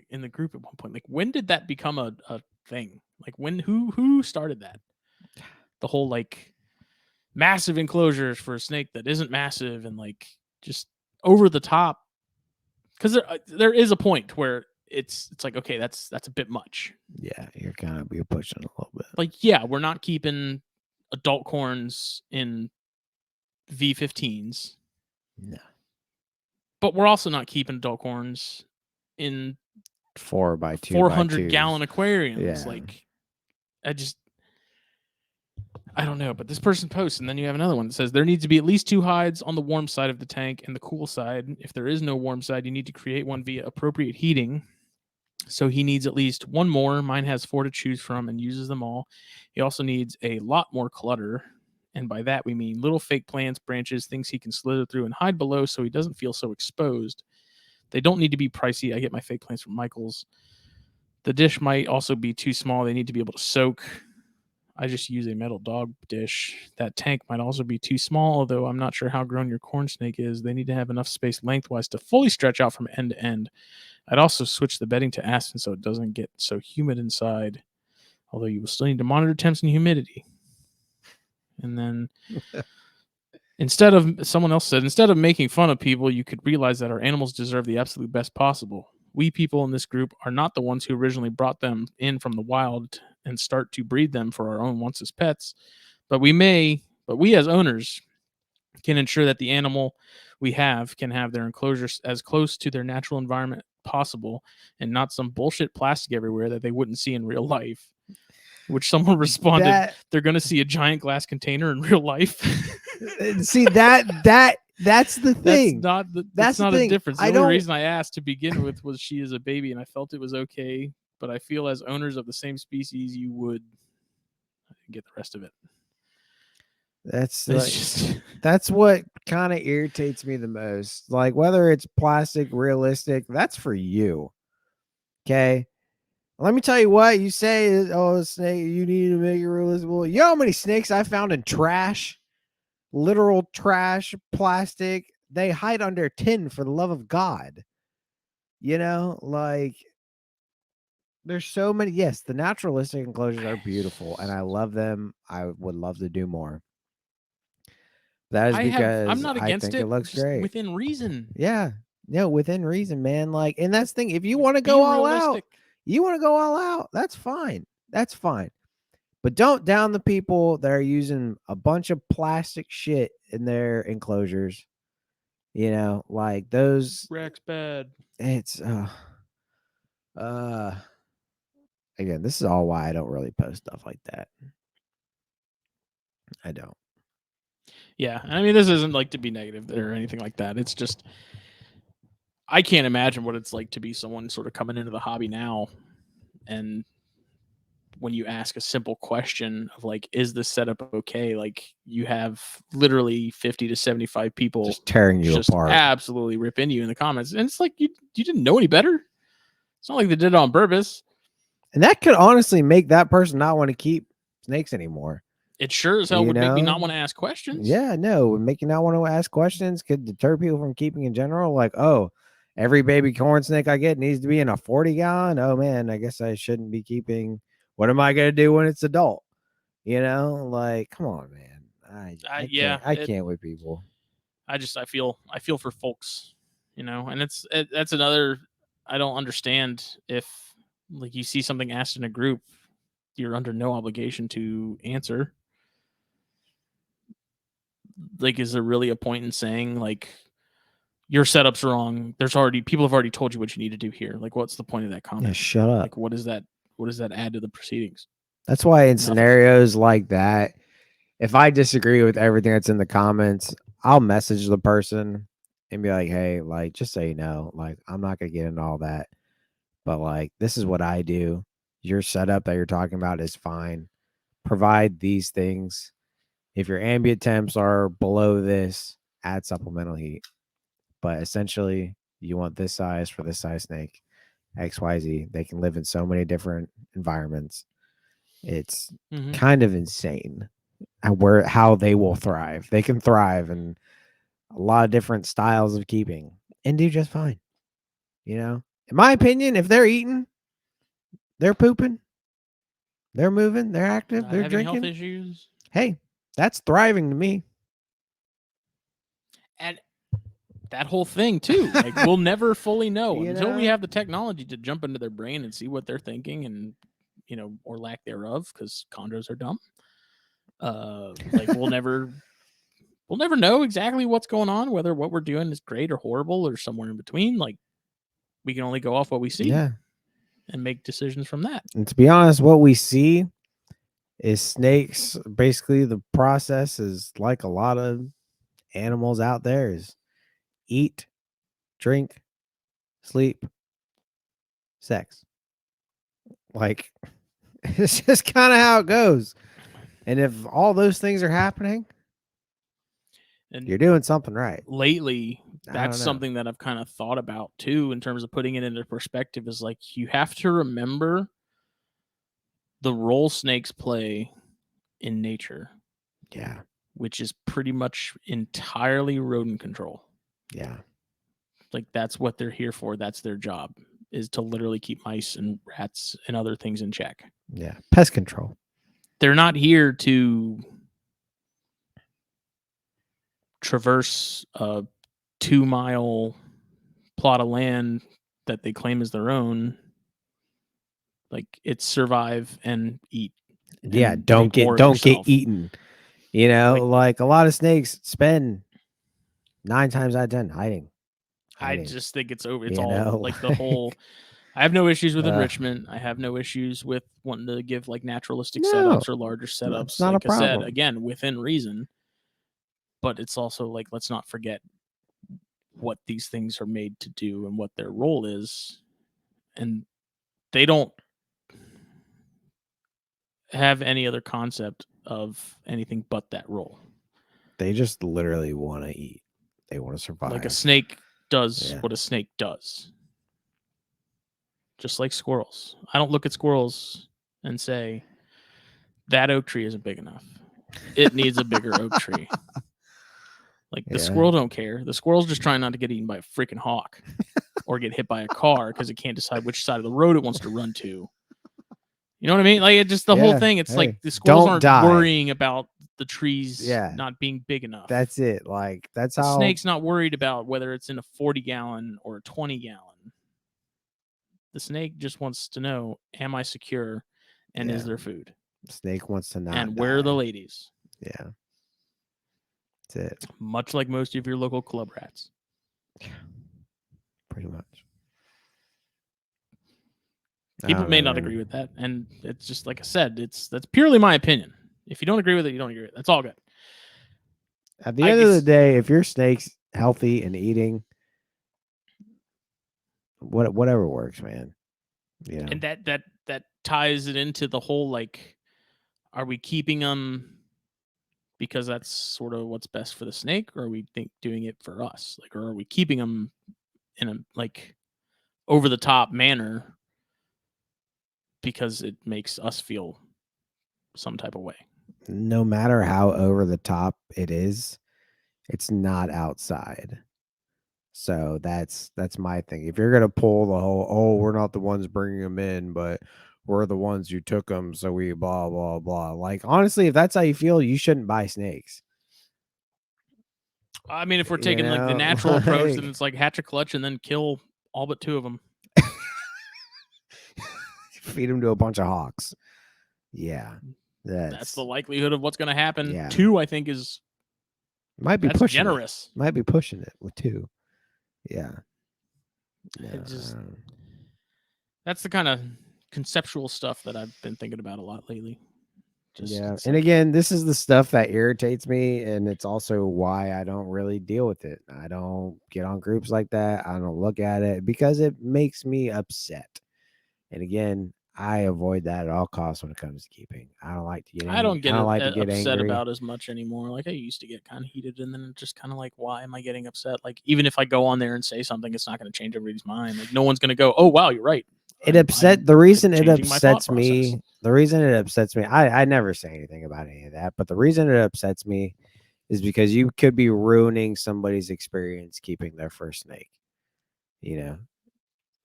Speaker 1: in the group at one point. Like, when did that become a thing? Like, who started that? The whole like massive enclosures for a snake that isn't massive and like just over the top. Because there is a point where it's like, okay, that's a bit much.
Speaker 2: Yeah, you're pushing a little bit.
Speaker 1: Like, yeah, we're not keeping adult corns in V15s.
Speaker 2: No.
Speaker 1: But we're also not keeping adult corns in
Speaker 2: 4x2
Speaker 1: 400-gallon aquariums.
Speaker 2: Yeah.
Speaker 1: Like, I don't know, but this person posts, and then you have another one that says there needs to be at least 2 hides on the warm side of the tank and the cool side. If there is no warm side, you need to create one via appropriate heating. So he needs at least 1 more. Mine has 4 to choose from and uses them all. He also needs a lot more clutter. And by that, we mean little fake plants, branches, things he can slither through and hide below so he doesn't feel so exposed. They don't need to be pricey. I get my fake plants from Michael's. The dish might also be too small. They need to be able to soak. I just use a metal dog dish. That tank might also be too small, although I'm not sure how grown your corn snake is. They need to have enough space lengthwise to fully stretch out from end to end. I'd also switch the bedding to aspen so it doesn't get so humid inside, although you will still need to monitor temps and humidity. And then instead of making fun of people, you could realize that our animals deserve the absolute best possible. We people in this group are not the ones who originally brought them in from the wild and start to breed them for our own wants as pets, but we as owners can ensure that the animal we have can have their enclosures as close to their natural environment possible and not some bullshit plastic everywhere that they wouldn't see in real life. Which someone responded, they're going to see a giant glass container in real life.
Speaker 2: See that's the thing.
Speaker 1: That's not a difference. The only reason I asked to begin with was she is a baby, and I felt it was okay. But I feel as owners of the same species, you would get the rest of it.
Speaker 2: That's what kind of irritates me the most. Like whether it's plastic, realistic, that's for you. Okay. Let me tell you what you say. Oh, snake, you need to make it realistic. Well, you know how many snakes I found in trash, literal trash, plastic. They hide under tin for the love of God. You know, like there's so many. Yes, the naturalistic enclosures are beautiful, and I love them. I would love to do more. That is because
Speaker 1: I'm not against
Speaker 2: think it looks great
Speaker 1: within reason.
Speaker 2: Yeah, no, within reason, man. Like, and that's the thing. If you want to go all out, you want to go all out. That's fine. That's fine. But don't down the people that are using a bunch of plastic shit in their enclosures. You know, like those.
Speaker 1: Rex bad.
Speaker 2: It's again, this is all why I don't really post stuff like that. I don't.
Speaker 1: Yeah, I mean, this isn't like to be negative or anything like that. It's just I can't imagine what it's like to be someone sort of coming into the hobby now, and when you ask a simple question of like, is this setup okay? Like you have literally 50 to 75 people
Speaker 2: just tearing you apart,
Speaker 1: absolutely ripping you in the comments. And it's like, you didn't know any better. It's not like they did it on purpose.
Speaker 2: And that could honestly make that person not want to keep snakes anymore.
Speaker 1: It sure as hell would make me not want to ask questions.
Speaker 2: Yeah, no, make you not want to ask questions, could deter people from keeping in general. Like, oh, every baby corn snake I get needs to be in a 40 gallon. Oh man, I guess I shouldn't be keeping. What am I gonna do when it's adult? You know, like, come on, man. I can't with people.
Speaker 1: I feel for folks, you know, and that's another. I don't understand if like you see something asked in a group, you're under no obligation to answer. Like, is there really a point in saying like your setup's wrong? People have already told you what you need to do here. Like, what's the point of that comment?
Speaker 2: Yeah, shut up.
Speaker 1: Like, what does that add to the proceedings?
Speaker 2: That's why in scenarios like that, if I disagree with everything that's in the comments, I'll message the person and be like, hey, like, just so you know, like, I'm not gonna get into all that. But like, this is what I do. Your setup that you're talking about is fine. Provide these things. If your ambient temps are below this, add supplemental heat. But essentially, you want this size for this size snake, XYZ. They can live in so many different environments. It's kind of insane how they will thrive. They can thrive in a lot of different styles of keeping and do just fine. You know, in my opinion, if they're eating, they're pooping, they're moving, they're active, they're drinking.
Speaker 1: Health issues.
Speaker 2: Hey, that's thriving to me.
Speaker 1: And that whole thing too, like we'll never fully know until we have the technology to jump into their brain and see what they're thinking and, you know, or lack thereof, because chondros are dumb. Like we'll never know exactly what's going on, whether what we're doing is great or horrible or somewhere in between. Like we can only go off what we see and make decisions from that.
Speaker 2: And to be honest, what we see is snakes. Basically, the process is like a lot of animals out there is eat, drink, sleep, sex. Like, it's just kind of how it goes. And if all those things are happening, and you're doing something right.
Speaker 1: Lately, that's something that I've kind of thought about too, in terms of putting it into perspective, is like you have to remember the role snakes play in nature.
Speaker 2: Yeah.
Speaker 1: Which is pretty much entirely rodent control.
Speaker 2: Yeah.
Speaker 1: Like that's what they're here for. That's their job, is to literally keep mice and rats and other things in check.
Speaker 2: Yeah. Pest control.
Speaker 1: They're not here to traverse a 2-mile plot of land that they claim is their own. Like it's survive and eat.
Speaker 2: Yeah,
Speaker 1: and
Speaker 2: don't
Speaker 1: make
Speaker 2: get
Speaker 1: more of
Speaker 2: don't get
Speaker 1: yourself.
Speaker 2: eaten. You know, like a lot of snakes spend 9 times out of 10 hiding.
Speaker 1: I just think it's over. It's
Speaker 2: You
Speaker 1: all
Speaker 2: know,
Speaker 1: like the whole. I have no issues with
Speaker 2: Ugh.
Speaker 1: enrichment. I have no issues with wanting to give like naturalistic
Speaker 2: No,
Speaker 1: setups or larger
Speaker 2: That's
Speaker 1: setups.
Speaker 2: not a
Speaker 1: Like I said,
Speaker 2: problem.
Speaker 1: again, within reason. But it's also like, let's not forget what these things are made to do and what their role is. And they don't have any other concept of anything but that role.
Speaker 2: They just literally want to eat. They want to survive.
Speaker 1: Like a snake does
Speaker 2: Yeah.
Speaker 1: what a snake does. Just like squirrels. I don't look at squirrels and say, that oak tree isn't big enough. It needs a bigger oak tree. Like the
Speaker 2: Yeah.
Speaker 1: squirrel don't care. The squirrel's just trying not to get eaten by a freaking hawk or get hit by a car because it can't decide which side of the road it wants to run to. You know what I mean? Like, it just the whole
Speaker 2: Yeah,
Speaker 1: thing. It's
Speaker 2: hey,
Speaker 1: like the squirrels
Speaker 2: don't
Speaker 1: aren't
Speaker 2: die.
Speaker 1: worrying about the trees
Speaker 2: Yeah.
Speaker 1: not being big enough.
Speaker 2: That's it. Like that's
Speaker 1: The
Speaker 2: how
Speaker 1: snake's not worried about whether it's in a 40-gallon or a 20-gallon. The snake just wants to know, am I secure and
Speaker 2: Yeah.
Speaker 1: is there food?
Speaker 2: snake wants to not
Speaker 1: And where are the
Speaker 2: die.
Speaker 1: ladies?
Speaker 2: Yeah. That's it.
Speaker 1: Much like most of your local club rats.
Speaker 2: Pretty much.
Speaker 1: People may not agree with that, and it's just like I said, that's purely my opinion. If you don't agree with it, you don't agree with it. That's all good.
Speaker 2: At the end of the day, if your snake's healthy and eating, whatever works, man. You know.
Speaker 1: And that ties it into the whole, like, are we keeping them because that's sort of what's best for the snake, or are we doing it for us? Like, or are we keeping them in a like over the top manner because it makes us feel some type of way?
Speaker 2: No matter how over the top it is, it's not outside. So that's my thing. If you're gonna pull the whole, oh, we're not the ones bringing them in, but we're the ones who took them, so we blah blah blah. Like honestly, if that's how you feel, you shouldn't buy snakes.
Speaker 1: I mean, if we're taking like the natural
Speaker 2: like,
Speaker 1: approach, then it's like hatch a clutch and then kill all but 2 of them.
Speaker 2: Feed them to a bunch of hawks. Yeah,
Speaker 1: that's the likelihood of what's going to happen.
Speaker 2: Yeah.
Speaker 1: 2, I think, is
Speaker 2: might be
Speaker 1: that's
Speaker 2: pushing
Speaker 1: generous.
Speaker 2: It. Might be pushing it with 2. Yeah.
Speaker 1: It just that's the kind of conceptual stuff that I've been thinking about a lot lately.
Speaker 2: Yeah. And again, this is the stuff that irritates me. And it's also why I don't really deal with it. I don't get on groups like that. I don't look at it because it makes me upset. And again, I avoid that at all costs when it comes to keeping. I don't like to get angry.
Speaker 1: I don't get upset
Speaker 2: angry
Speaker 1: about as much anymore. Like I used to get kind of heated, and then it's just kind of like, why am I getting upset? Like even if I go on there and say something, it's not going to change everybody's mind. Like no one's going to go, oh wow, you're right.
Speaker 2: The reason it upsets me, I never say anything about any of that, but the reason it upsets me is because you could be ruining somebody's experience keeping their first snake, you know,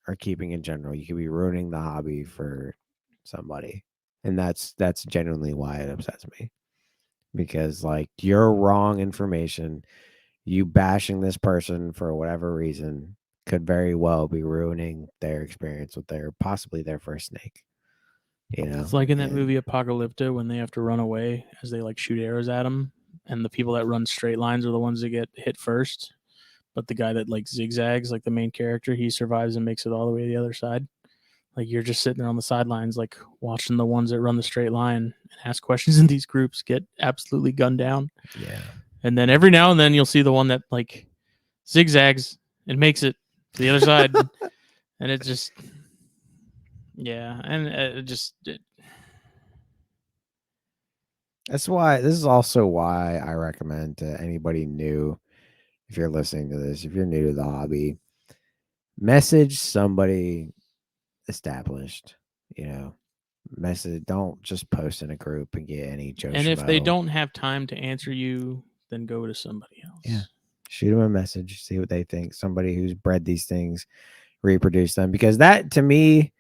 Speaker 2: or keeping in general. You could be ruining the hobby for somebody. And that's genuinely why it upsets me. Because like your wrong information, you bashing this person for whatever reason could very well be ruining their experience with possibly their first snake. You know,
Speaker 1: it's like in that movie Apocalypto when they have to run away as they like shoot arrows at them, and the people that run straight lines are the ones that get hit first. But the guy that like zigzags, like the main character, he survives and makes it all the way to the other side. Like you're just sitting there on the sidelines, like watching the ones that run the straight line and ask questions in these groups get absolutely gunned down.
Speaker 2: Yeah.
Speaker 1: And then every now and then you'll see the one that like zigzags and makes it to the other side. And it just, yeah. And
Speaker 2: that's why, this is also why I recommend to anybody new, if you're listening to this, if you're new to the hobby, message somebody established, you know, message. Don't just post in a group and get any Joe
Speaker 1: And if they
Speaker 2: Schmo.
Speaker 1: don't have time to answer you, then go to somebody else.
Speaker 2: Yeah. Shoot them a message, see what they think. Somebody who's bred these things, reproduce them, because that, to me,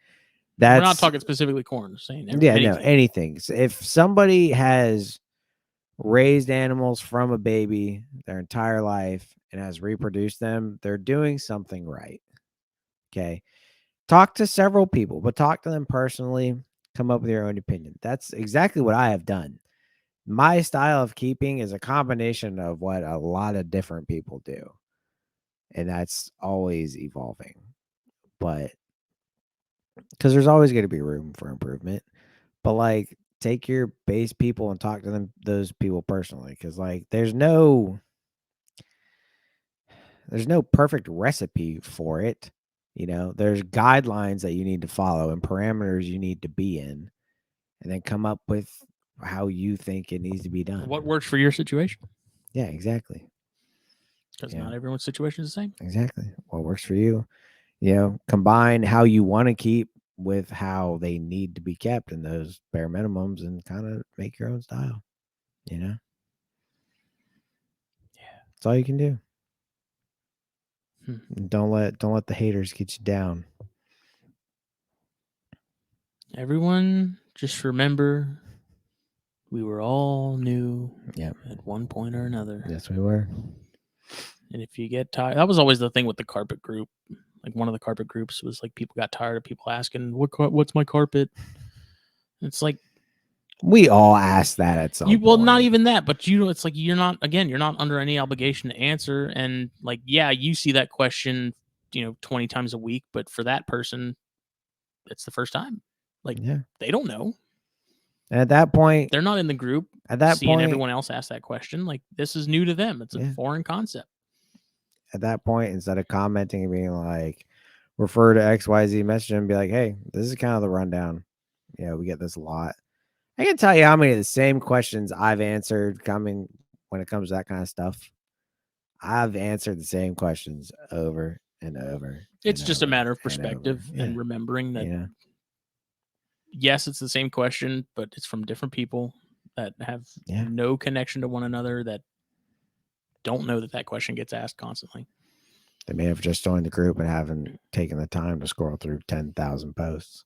Speaker 2: that's,
Speaker 1: we're not talking specifically corn. Saying
Speaker 2: anything. So if somebody has raised animals from a baby their entire life and has reproduced them, they're doing something right. Okay. Talk to several people, but talk to them personally. Come up with your own opinion. That's exactly what I have done. My style of keeping is a combination of what a lot of different people do. And that's always evolving. But because there's always going to be room for improvement. But like, take your base people and talk to them, those people personally. Because like, there's no perfect recipe for it. There's guidelines that you need to follow and parameters you need to be in, and then come up with how you think it needs to be done.
Speaker 1: what works for your situation.
Speaker 2: Yeah, exactly.
Speaker 1: Because not everyone's situation is the same.
Speaker 2: Exactly. What works for you. Combine how you want to keep with how they need to be kept in those bare minimums, and kind of make your own style. Yeah. That's all you can do. Don't let the haters get you down.
Speaker 1: Everyone, just remember, we were all new at one point or another.
Speaker 2: Yes, we were.
Speaker 1: And if you get tired, that was always the thing with the carpet group. Like, one of the carpet groups was like, people got tired of people asking, what's my carpet? It's like,
Speaker 2: we all ask that at some point.
Speaker 1: Not even that, but it's like, you're not under any obligation to answer. And like, yeah, you see that question, 20 times a week, but for that person, it's the first time. Like, they don't know.
Speaker 2: And at that point,
Speaker 1: they're not in the group.
Speaker 2: At that
Speaker 1: seeing
Speaker 2: point,
Speaker 1: everyone else ask that question, like, this is new to them. It's a foreign concept.
Speaker 2: At that point, instead of commenting and being like, refer to XYZ message and be like, hey, this is kind of the rundown. We get this a lot. I can tell you how many of the same questions I've answered when it comes to that kind of stuff. I've answered the same questions over and over.
Speaker 1: It's just a matter of perspective and remembering that, yes, it's the same question, but it's from different people that have no connection to one another, that don't know that question gets asked constantly.
Speaker 2: They may have just joined the group and haven't taken the time to scroll through 10,000 posts.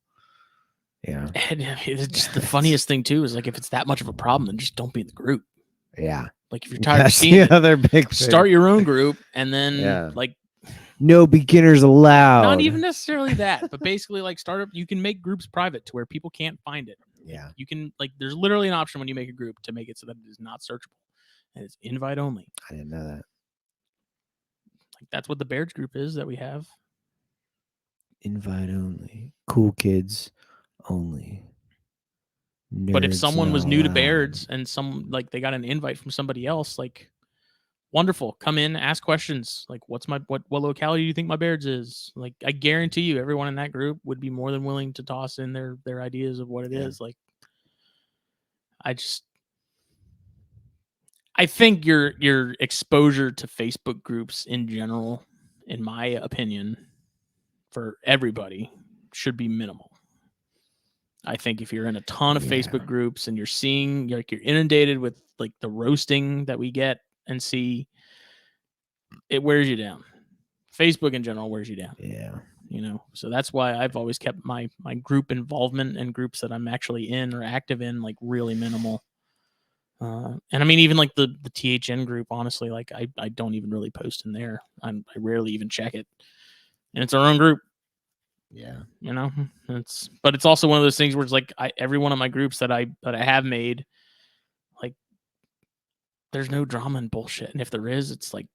Speaker 1: And it's just the funniest thing too is, like, if it's that much of a problem, then just don't be in the group.
Speaker 2: Yeah.
Speaker 1: Like, if you're tired of seeing
Speaker 2: the other big
Speaker 1: start your own group, and then like,
Speaker 2: no beginners allowed.
Speaker 1: Not even necessarily that, but basically, like, you can make groups private to where people can't find it.
Speaker 2: Yeah.
Speaker 1: You can, like, there's literally an option when you make a group to make it so that it is not searchable, and it's invite only.
Speaker 2: I didn't know that.
Speaker 1: Like, that's what the Bears group is that we have.
Speaker 2: Invite only. Cool kids only. Nerds,
Speaker 1: but if someone was new to Baird's and they got an invite from somebody else, like, wonderful, come in, ask questions. Like, what locality do you think my Baird's is? Like, I guarantee you, everyone in that group would be more than willing to toss in their ideas of what it is. Like, I think your exposure to Facebook groups in general, in my opinion, for everybody, should be minimal. I think if you're in a ton of Facebook groups and you're seeing, you're inundated with, like, the roasting that we get and see, it wears you down. Facebook in general wears you down.
Speaker 2: Yeah.
Speaker 1: So that's why I've always kept my group involvement and groups that I'm actually in or active in, like, really minimal. And I mean, even like the THN group, honestly, like, I don't even really post in there. I rarely even check it, and it's our own group.
Speaker 2: Yeah.
Speaker 1: But it's also one of those things where it's like, every one of my groups that I have made, like, there's no drama and bullshit. And if there is, it's like,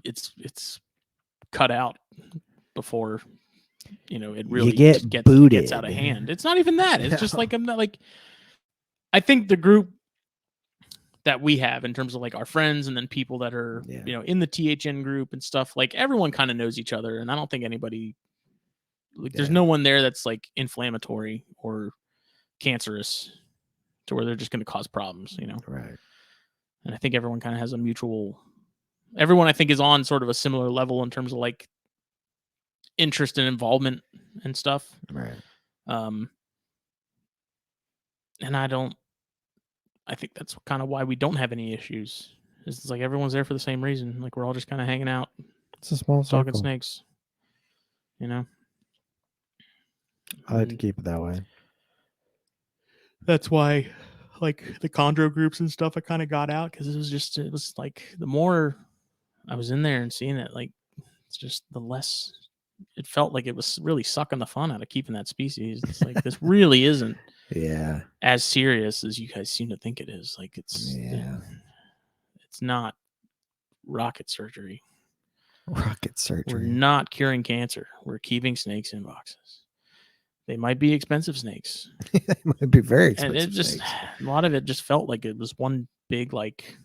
Speaker 1: it's cut out before, it really gets out of hand. It's not even that. It's just like, I'm not like, I think the group that we have in terms of, like, our friends and then people that are, in the THN group and stuff, like, everyone kind of knows each other. And I don't think anybody, like, there's no one there that's, like, inflammatory or cancerous to where they're just going to cause problems,
Speaker 2: Right.
Speaker 1: And I think everyone kind of has a mutual, everyone I think is on sort of a similar level in terms of, like, interest and involvement and stuff.
Speaker 2: Right.
Speaker 1: And I think that's kind of why we don't have any issues. It's like everyone's there for the same reason. Like we're all just kind of hanging out,
Speaker 2: It's a small
Speaker 1: talking
Speaker 2: circle.
Speaker 1: snakes. You know.
Speaker 2: I like to
Speaker 1: And
Speaker 2: keep it that way.
Speaker 1: that's why, like the chondro groups and stuff, I kind of got out because it was like the more I was in there and seeing it, like it's just the less it felt like it was really sucking the fun out of keeping that species. It's like this really isn't
Speaker 2: Yeah.
Speaker 1: as serious as you guys seem to think it is. Like
Speaker 2: Yeah.
Speaker 1: it's not rocket surgery.
Speaker 2: Rocket
Speaker 1: We're
Speaker 2: surgery.
Speaker 1: not curing cancer. We're keeping snakes in boxes. They might be expensive snakes,
Speaker 2: It might be very
Speaker 1: and
Speaker 2: expensive
Speaker 1: it just
Speaker 2: snakes.
Speaker 1: a lot of it just felt like it was one big like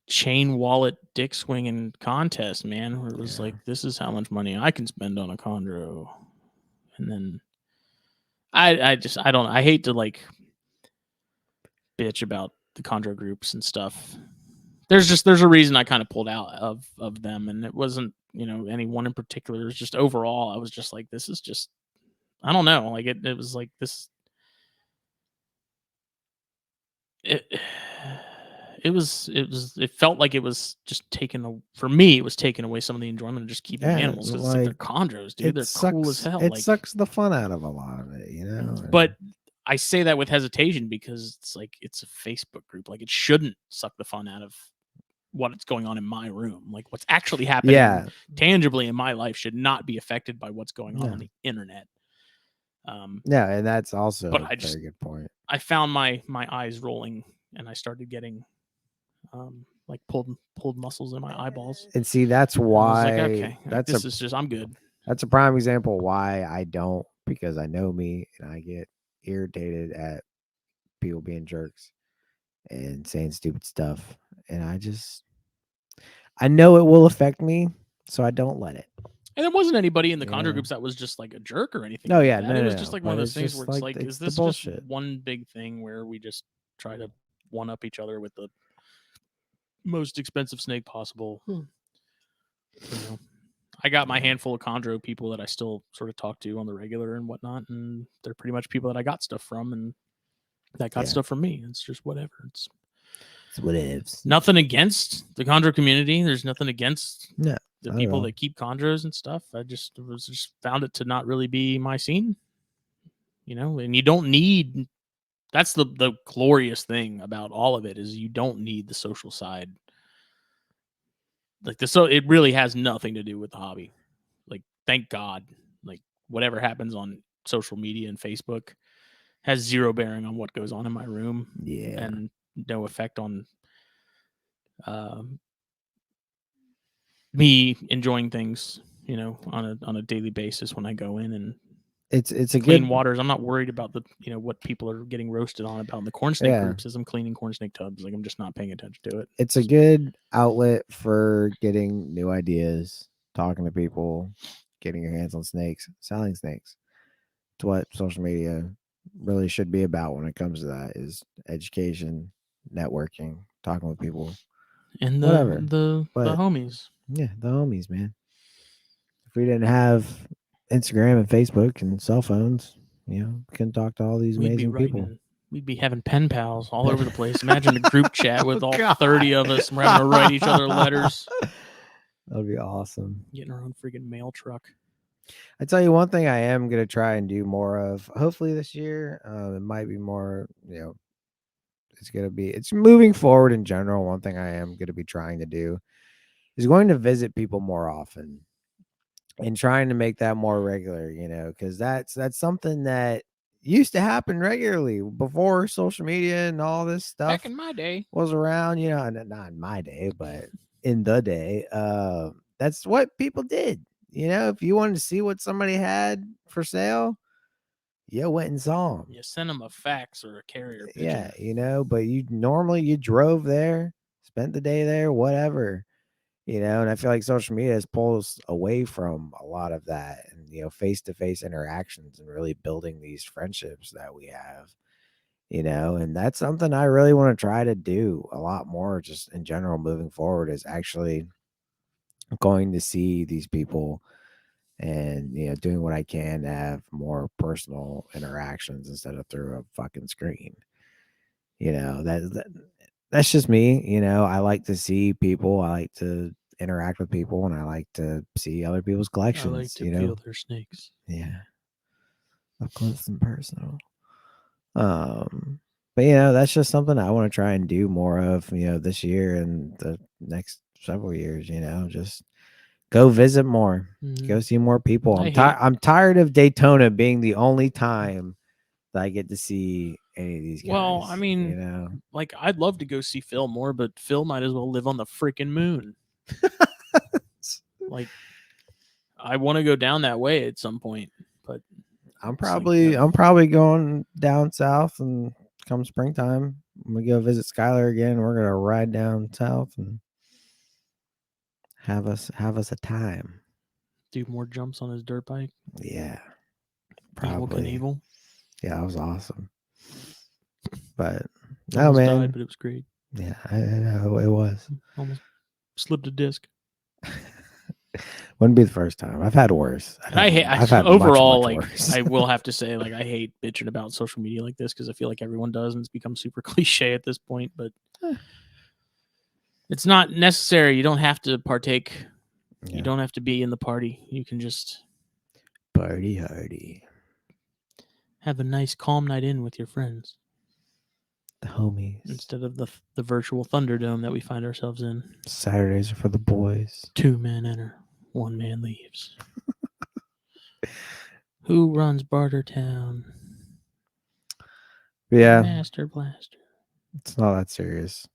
Speaker 1: chain wallet dick swinging contest, man. Where it was
Speaker 2: Yeah.
Speaker 1: like, this is how much money I can spend on a chondro, and then I hate to like bitch about the chondro groups and stuff. There's a reason I kind of pulled out of them, and it wasn't any one in particular. It was just overall, I was just like, this is just I don't know. Like it was like this. It it felt like it was just taken for me. It was taking away some of the enjoyment of just keeping
Speaker 2: Yeah,
Speaker 1: animals because it's like they're chondros, dude. They're cool as hell.
Speaker 2: It
Speaker 1: Like,
Speaker 2: sucks the fun out of a lot of it, you know.
Speaker 1: but I say that with hesitation because it's like it's a Facebook group. Like it shouldn't suck the fun out of what's going on in my room. Like what's actually happening tangibly in my life should not be affected by what's going on the internet.
Speaker 2: Yeah, and that's also
Speaker 1: but
Speaker 2: a very good point.
Speaker 1: I found my eyes rolling, and I started getting like pulled muscles in my eyeballs.
Speaker 2: And see, that's why
Speaker 1: I was like, okay, like, this is just I'm good.
Speaker 2: That's a prime example why I don't, because I know me and I get irritated at people being jerks and saying stupid stuff, and I know it will affect me, so I don't let it.
Speaker 1: And there wasn't anybody in the chondro groups that was just like a jerk or anything.
Speaker 2: No,
Speaker 1: like
Speaker 2: yeah,
Speaker 1: that.
Speaker 2: no,
Speaker 1: It was
Speaker 2: no,
Speaker 1: just like
Speaker 2: but
Speaker 1: one of those
Speaker 2: it's
Speaker 1: things
Speaker 2: just
Speaker 1: where it's like,
Speaker 2: it's
Speaker 1: is
Speaker 2: the
Speaker 1: this just
Speaker 2: bullshit.
Speaker 1: one big thing where we just try to one up each other with the most expensive snake possible? You know, I got my handful of chondro people that I still sort of talk to on the regular and whatnot, and they're pretty much people that I got stuff from, and that got stuff from me. It's just whatever. It's
Speaker 2: whatevs.
Speaker 1: Nothing against the chondro community. There's nothing against
Speaker 2: the
Speaker 1: people that keep chondros and stuff. I just found it to not really be my scene, and you don't need. That's the glorious thing about all of it is you don't need the social side. Like so it really has nothing to do with the hobby. Like thank God, like whatever happens on social media and Facebook has zero bearing on what goes on in my room.
Speaker 2: Yeah,
Speaker 1: and no effect on me enjoying things, on a daily basis when I go in and
Speaker 2: it's a
Speaker 1: clean
Speaker 2: good
Speaker 1: waters. I'm not worried about the what people are getting roasted on about in the corn snake groups as I'm cleaning corn snake tubs. Like I'm just not paying attention to it.
Speaker 2: It's a good outlet for getting new ideas, talking to people, getting your hands on snakes, selling snakes. It's what social media really should be about when it comes to that is education, networking, talking with people.
Speaker 1: And
Speaker 2: whatever.
Speaker 1: the homies.
Speaker 2: Yeah, the homies, man. If we didn't have Instagram and Facebook and cell phones, we couldn't talk to all these amazing people.
Speaker 1: We'd be having pen pals all over the place. Imagine a group chat with all 30 of us, and we're having to write each other letters.
Speaker 2: That'd be awesome.
Speaker 1: Getting our own freaking mail truck.
Speaker 2: I tell you one thing I am going to try and do more of, hopefully this year. It might be more, it's moving forward in general. One thing I am going to be trying to do is going to visit people more often and trying to make that more regular, because that's something that used to happen regularly before social media and all this stuff.
Speaker 1: Back in my day
Speaker 2: was around, not in my day, but in the day, that's what people did. If you wanted to see what somebody had for sale, you went and saw them.
Speaker 1: You send them a fax or a carrier pigeon.
Speaker 2: Yeah, but you drove there, spent the day there, whatever. And I feel like social media has pulled us away from a lot of that and, face-to-face interactions and really building these friendships that we have, and that's something I really want to try to do a lot more just in general moving forward is actually going to see these people and doing what I can to have more personal interactions instead of through a fucking screen. That's just me. I like to see people. I like to interact with people, and I like to see other people's collections.
Speaker 1: I like to feel their snakes.
Speaker 2: Yeah, up close and personal. But that's just something I want to try and do more of. This year and the next several years. Just go visit more, go see more people. I'm tired of Daytona being the only time that I get to see any of these guys.
Speaker 1: Well, I mean, like I'd love to go see Phil more, but Phil might as well live on the freaking moon. Like, I want to go down that way at some point, but
Speaker 2: I'm probably going down south, and come springtime, we go visit Skylar again. We're gonna ride down south and have us a time.
Speaker 1: Do more jumps on his dirt bike.
Speaker 2: Yeah,
Speaker 1: probably. Evil Knievel.
Speaker 2: Yeah, that was awesome. But
Speaker 1: almost died, but it was great.
Speaker 2: Yeah, I know it was.
Speaker 1: Almost slipped a disc.
Speaker 2: Wouldn't be the first time. I've had worse.
Speaker 1: I've had overall, much worse. I will have to say, like, I hate bitching about social media like this because I feel like everyone does, and it's become super cliche at this point. But it's not necessary. You don't have to partake. Yeah. You don't have to be in the party. You can just
Speaker 2: party hardy.
Speaker 1: Have a nice, calm night in with your friends.
Speaker 2: The homies.
Speaker 1: Instead of the virtual Thunderdome that we find ourselves in.
Speaker 2: Saturdays are for the boys.
Speaker 1: 2 men enter, 1 man leaves. Who runs Bartertown?
Speaker 2: Yeah.
Speaker 1: Master Blaster.
Speaker 2: It's not that serious.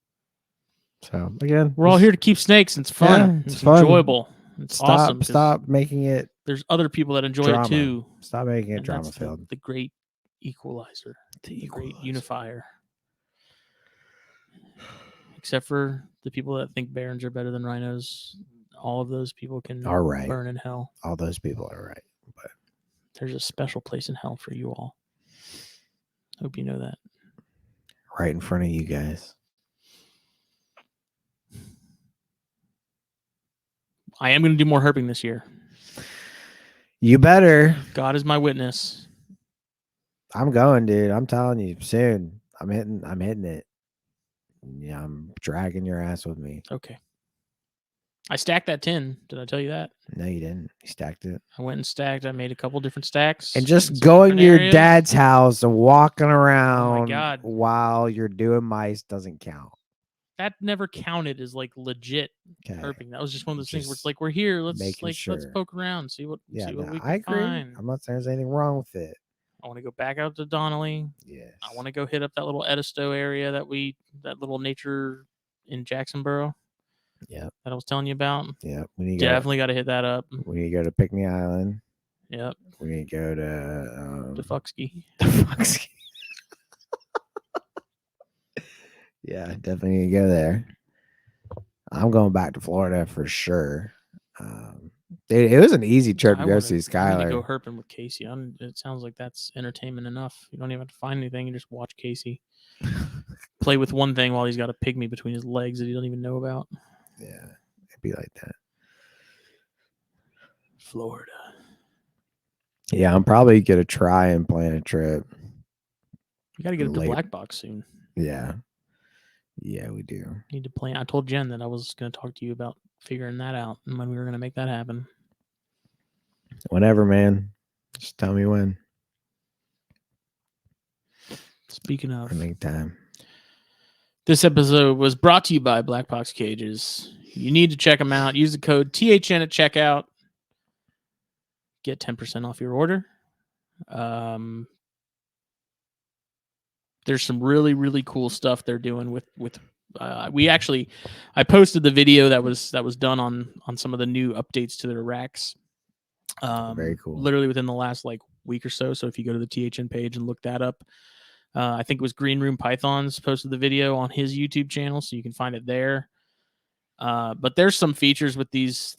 Speaker 2: So, again,
Speaker 1: we're all here to keep snakes. It's fun. Yeah, it's fun. Enjoyable. It's awesome.
Speaker 2: Stop making it.
Speaker 1: There's other people that enjoy it too.
Speaker 2: Stop making it drama filled.
Speaker 1: The great equalizer. The great unifier. Except for the people that think Barons are better than rhinos. All of those people can burn in hell.
Speaker 2: All those people are right. But
Speaker 1: there's a special place in hell for you all. Hope you know that.
Speaker 2: Right in front of you guys.
Speaker 1: I am going to do more herping this year.
Speaker 2: You better.
Speaker 1: God is my witness.
Speaker 2: I'm going, dude. I'm telling you, soon. I'm hitting it. Yeah, I'm dragging your ass with me.
Speaker 1: Okay. I stacked that 10. Did I tell you that?
Speaker 2: No, you didn't. You stacked it.
Speaker 1: I went and stacked. I made a couple different stacks.
Speaker 2: And just going to your dad's house and walking around while you're doing mice doesn't count.
Speaker 1: That never counted as like legit herping. That was just one of those things where it's like, we're here. Let's poke around, see what we can find.
Speaker 2: I'm not saying there's anything wrong with it.
Speaker 1: I want to go back out to Donnelly.
Speaker 2: Yes.
Speaker 1: I want to go hit up that little Edisto area that little nature in Jacksonboro.
Speaker 2: Yeah.
Speaker 1: That I was telling you about.
Speaker 2: Yeah.
Speaker 1: Definitely got to hit that up.
Speaker 2: We need to go to Picnic Island.
Speaker 1: Yep.
Speaker 2: We need to go to
Speaker 1: Fuxkey.
Speaker 2: Yeah, definitely need to go there. I'm going back to Florida for sure. It was an easy trip to go see Skylar.
Speaker 1: I need to go herping with Casey. It sounds like that's entertainment enough. You don't even have to find anything. You just watch Casey play with one thing while he's got a pygmy between his legs that he doesn't even know about.
Speaker 2: Yeah, it'd be like that.
Speaker 1: Florida.
Speaker 2: Yeah, I'm probably going to try and plan a trip.
Speaker 1: You got to get up to BlackBox soon.
Speaker 2: Yeah. Yeah, we do.
Speaker 1: Need to plan. I told Jen that I was going to talk to you about figuring that out and when we were going to make that happen.
Speaker 2: Whenever, man. Just tell me when.
Speaker 1: Speaking of,
Speaker 2: time.
Speaker 1: This episode was brought to you by BlackBox Cages. You need to check them out. Use the code THN at checkout. Get 10% off your order. There's some really, really cool stuff they're doing with I posted the video that was done on some of the new updates to their racks.
Speaker 2: Very cool.
Speaker 1: Literally within the last week or so. So if you go to the THN page and look that up, I think it was Green Room Pythons posted the video on his YouTube channel, so you can find it there. But there's some features with these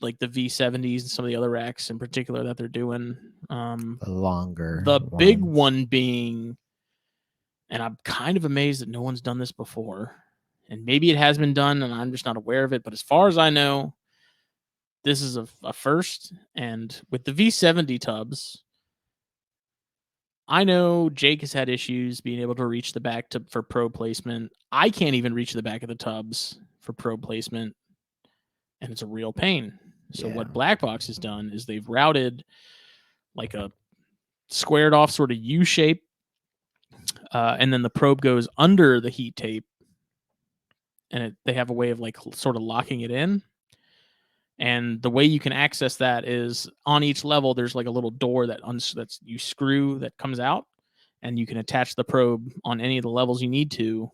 Speaker 1: like the V70s and some of the other racks in particular that they're doing. The big one being, and I'm kind of amazed that no one's done this before, and maybe it has been done and I'm just not aware of it, but as far as I know, this is a first. And with the V70 tubs, I know Jake has had issues being able to reach the back for probe placement. I can't even reach the back of the tubs for probe placement, and it's a real pain. So what BlackBox has done is they've routed like a squared off sort of U shape, and then the probe goes under the heat tape, and they have a way of like sort of locking it in. And the way you can access that is on each level, there's like a little door that's you screw that comes out, and you can attach the probe on any of the levels you need to,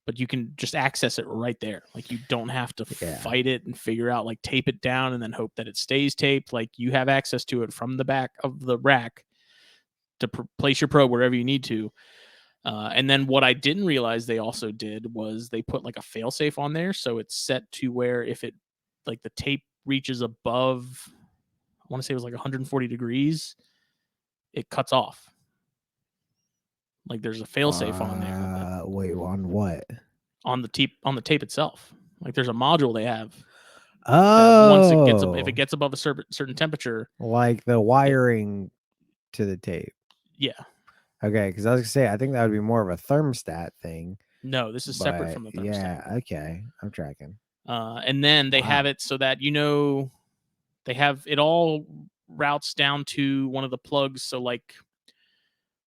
Speaker 1: but you can just access it right there. Like you don't have to fight it and figure out like tape it down and then hope that it stays taped. Like you have access to it from the back of the rack to place your probe wherever you need to. And then what I didn't realize they also did was they put like a failsafe on there. So it's set to where if it like the tape reaches above, I want to say it was like 140 degrees, it cuts off. Like there's a failsafe on there.
Speaker 2: Wait, on what?
Speaker 1: On the tape itself. Like there's a module they have.
Speaker 2: Oh,
Speaker 1: once if it gets above a certain temperature,
Speaker 2: like the wiring to the tape.
Speaker 1: Yeah.
Speaker 2: Okay, because I was gonna say I think that would be more of a thermostat thing.
Speaker 1: No, this is separate from the thermostat.
Speaker 2: Yeah, okay, I'm tracking.
Speaker 1: And then they have it so that they have it all routes down to one of the plugs. So like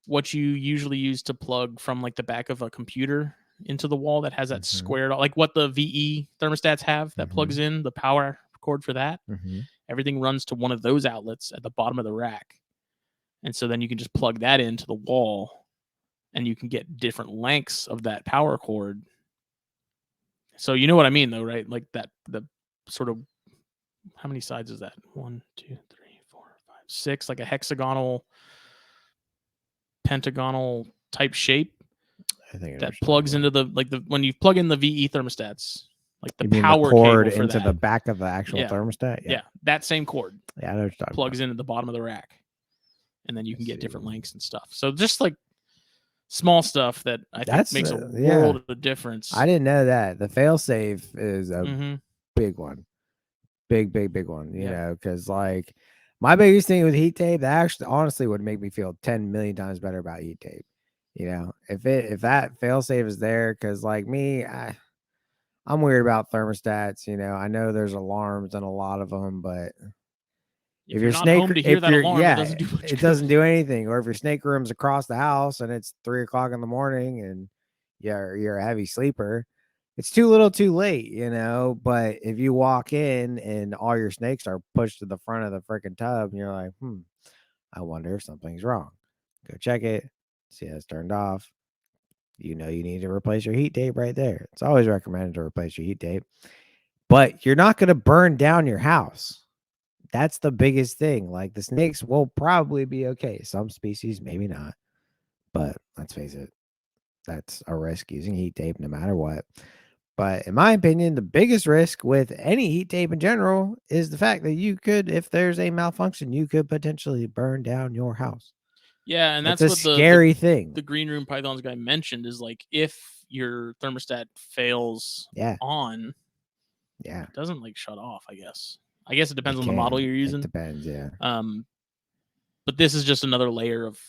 Speaker 1: what you usually use to plug from like the back of a computer into the wall that has that squared, like what the VE thermostats have that plugs in the power cord for that. Everything runs to one of those outlets at the bottom of the rack. And so then you can just plug that into the wall and you can get different lengths of that power cord. So you know what I mean though, right? Like the sort of, how many sides is that? 1, 2, 3, 4, 5, 6, like a hexagonal, pentagonal type shape. I think that plugs into when you plug in the VE thermostats, like the power
Speaker 2: cord
Speaker 1: cable
Speaker 2: into the back of the actual thermostat.
Speaker 1: Yeah, that same cord.
Speaker 2: Yeah, I know what you're talking
Speaker 1: plugs in at the bottom of the rack, and then you can get different lengths and stuff. So just like small stuff that I think makes a world of difference.
Speaker 2: I didn't know that the failsafe is a big one, big one. You know, because like my biggest thing with heat tape, that actually honestly would make me feel 10 million times better about heat tape. You know, if that failsafe is there, because like me, I'm weird about thermostats. You know, I know there's alarms and a lot of them, but
Speaker 1: if you're not home to hear that alarm, it doesn't do much good.
Speaker 2: It doesn't do anything. Or if your snake room's across the house and it's 3 o'clock in the morning and you're a heavy sleeper, it's too little too late, you know. But if you walk in and all your snakes are pushed to the front of the freaking tub and you're like, I wonder if something's wrong. Go check it. See how it's turned off. You know you need to replace your heat tape right there. It's always recommended to replace your heat tape. But you're not going to burn down your house. That's the biggest thing. Like the snakes will probably be okay. Some species, maybe not. But let's face it, that's a risk using heat tape no matter what. But in my opinion, the biggest risk with any heat tape in general is the fact that you could, if there's a malfunction, you could potentially burn down your house.
Speaker 1: Yeah, and that's
Speaker 2: a
Speaker 1: what
Speaker 2: scary thing.
Speaker 1: The Green Room Pythons guy mentioned is like if your thermostat fails on, it doesn't like shut off, I guess. I guess it depends on the model you're using.
Speaker 2: It depends, yeah.
Speaker 1: But this is just another layer of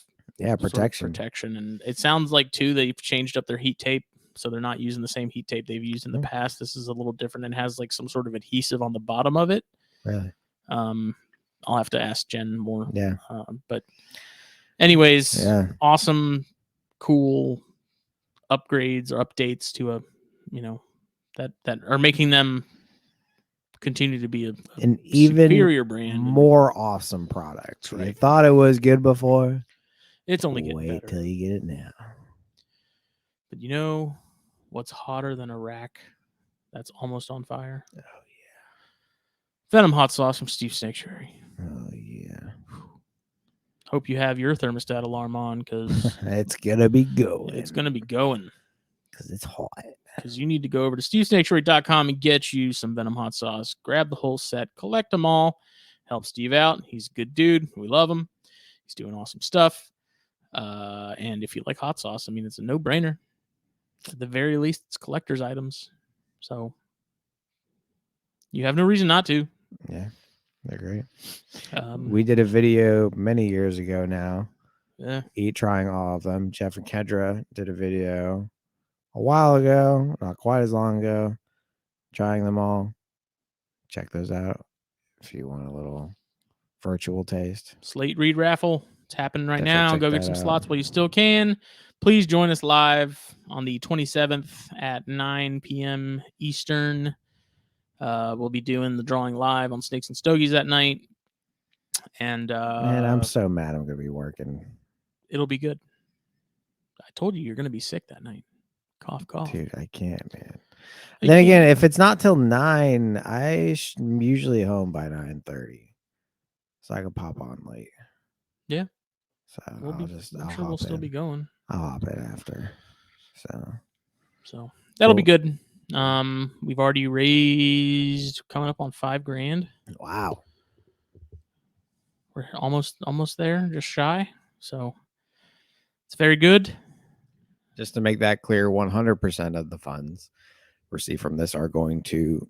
Speaker 2: protection.
Speaker 1: And it sounds like too they've changed up their heat tape, so they're not using the same heat tape they've used in the past. This is a little different and has like some sort of adhesive on the bottom of it.
Speaker 2: Really?
Speaker 1: I'll have to ask Jen more.
Speaker 2: Yeah.
Speaker 1: But anyways, awesome, cool upgrades or updates to that are making them continue to be
Speaker 2: an
Speaker 1: even
Speaker 2: superior
Speaker 1: brand,
Speaker 2: more awesome product.
Speaker 1: Right.
Speaker 2: You thought it was good before.
Speaker 1: It's only getting better.
Speaker 2: Wait till you get it now.
Speaker 1: But you know what's hotter than a rack that's almost on fire?
Speaker 2: Oh yeah,
Speaker 1: Venom hot sauce from Steve Snaketuary.
Speaker 2: Oh yeah.
Speaker 1: Hope you have your thermostat alarm on because
Speaker 2: it's gonna be going.
Speaker 1: It's gonna be going
Speaker 2: because it's hot.
Speaker 1: Because you need to go over to stevesnaketuary.com and get you some Venom hot sauce. Grab the whole set, collect them all, help Steve out. He's a good dude. We love him. He's doing awesome stuff. And if you like hot sauce, I mean, it's a no-brainer. At the very least, it's collector's items. So you have no reason not to.
Speaker 2: Yeah, they're great.
Speaker 1: Um,
Speaker 2: We did a video many years ago now.
Speaker 1: yeah,
Speaker 2: Trying all of them. Jeff and Kendra did a video a while ago, not quite as long ago, trying them all. Check those out if you want a little virtual taste.
Speaker 1: Slate Read raffle. It's happening right
Speaker 2: Definitely
Speaker 1: now.
Speaker 2: check
Speaker 1: Go get
Speaker 2: that
Speaker 1: some
Speaker 2: out.
Speaker 1: slots while you still can. Please join us live on the 27th at 9 p.m. Eastern. We'll be doing the drawing live on Snakes and Stogies that night. And
Speaker 2: Man, I'm so mad I'm going to be working.
Speaker 1: it'll be good. I told you you're going to be sick that night. Cough, cough.
Speaker 2: Dude, I can't, man.
Speaker 1: I
Speaker 2: Then again,
Speaker 1: can't.
Speaker 2: if it's not till 9, I'm usually home by 9:30. So I can pop on late.
Speaker 1: Yeah.
Speaker 2: So
Speaker 1: I'm sure we'll still be going.
Speaker 2: I'll hop in after.
Speaker 1: So that'll be
Speaker 2: Cool.
Speaker 1: good. We've already raised coming up on $5,000.
Speaker 2: Wow.
Speaker 1: We're almost there, just shy. So it's very good.
Speaker 2: Just to make that clear, 100% of the funds received from this are going to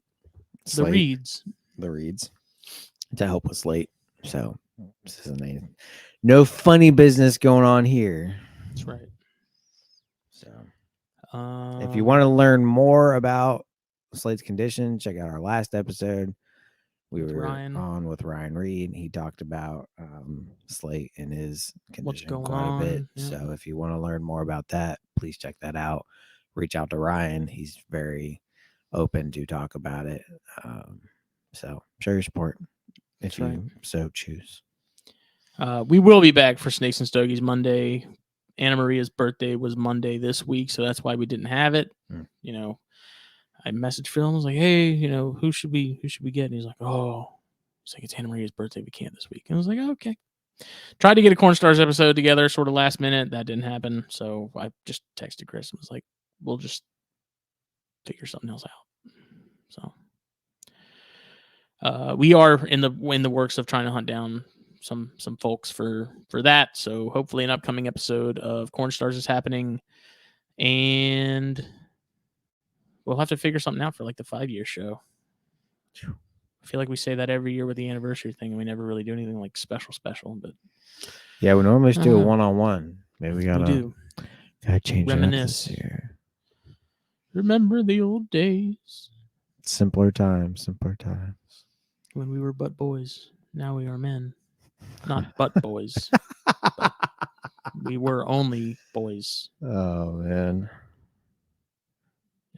Speaker 1: The Reeds.
Speaker 2: The Reeds to help with Slate. So this isn't no funny business going on here.
Speaker 1: That's right.
Speaker 2: So if you
Speaker 1: Um,
Speaker 2: want to learn more about Slate's condition, check out our last episode. We
Speaker 1: With
Speaker 2: were
Speaker 1: Ryan.
Speaker 2: on with Ryan Reed. He talked about Slate and his
Speaker 1: what's
Speaker 2: condition
Speaker 1: going
Speaker 2: quite a bit.
Speaker 1: on? Yeah.
Speaker 2: So if you want to learn more about that, please check that out. Reach out to Ryan. He's very open to talk about it. So show your support if
Speaker 1: That's
Speaker 2: you
Speaker 1: right.
Speaker 2: so choose.
Speaker 1: We will be back for Snakes and Stogies Monday. Anna Maria's birthday was Monday this week, so that's why we didn't have it. You know, I messaged Phil and was like, "Hey, you know, who should we get?" And he's like, "Oh, it's like it's Anna Maria's birthday. We can't this week." And I was like, oh, "Okay." Tried to get a Corn Stars episode together, sort of last minute. That didn't happen, so I just texted Chris and was like, "We'll just figure something else out." So we are in the works of trying to hunt down some folks for that. So hopefully an upcoming episode of Corn Stars is happening, and we'll have to figure something out for like the 5-year show. I feel like we say that every year with the anniversary thing, and we never really do anything like special. But
Speaker 2: yeah, we normally just do a one-on-one. Maybe we gotta change
Speaker 1: reminisce.
Speaker 2: it up this year.
Speaker 1: Remember the old days.
Speaker 2: Simpler times.
Speaker 1: When we were butt boys. Now we are men. Not butt boys. But we were only boys.
Speaker 2: Oh man.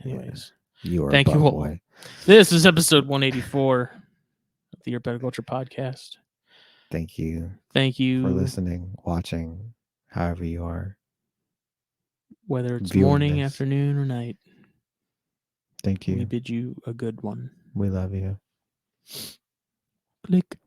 Speaker 1: Anyways.
Speaker 2: Yeah. You are
Speaker 1: Thank you all.
Speaker 2: Boy.
Speaker 1: This is episode 184 of the Your Better Culture podcast.
Speaker 2: Thank you
Speaker 1: for
Speaker 2: listening, watching, however you are.
Speaker 1: Whether it's morning, afternoon, or night.
Speaker 2: Thank you.
Speaker 1: We bid you a good one.
Speaker 2: We love you.
Speaker 1: Click.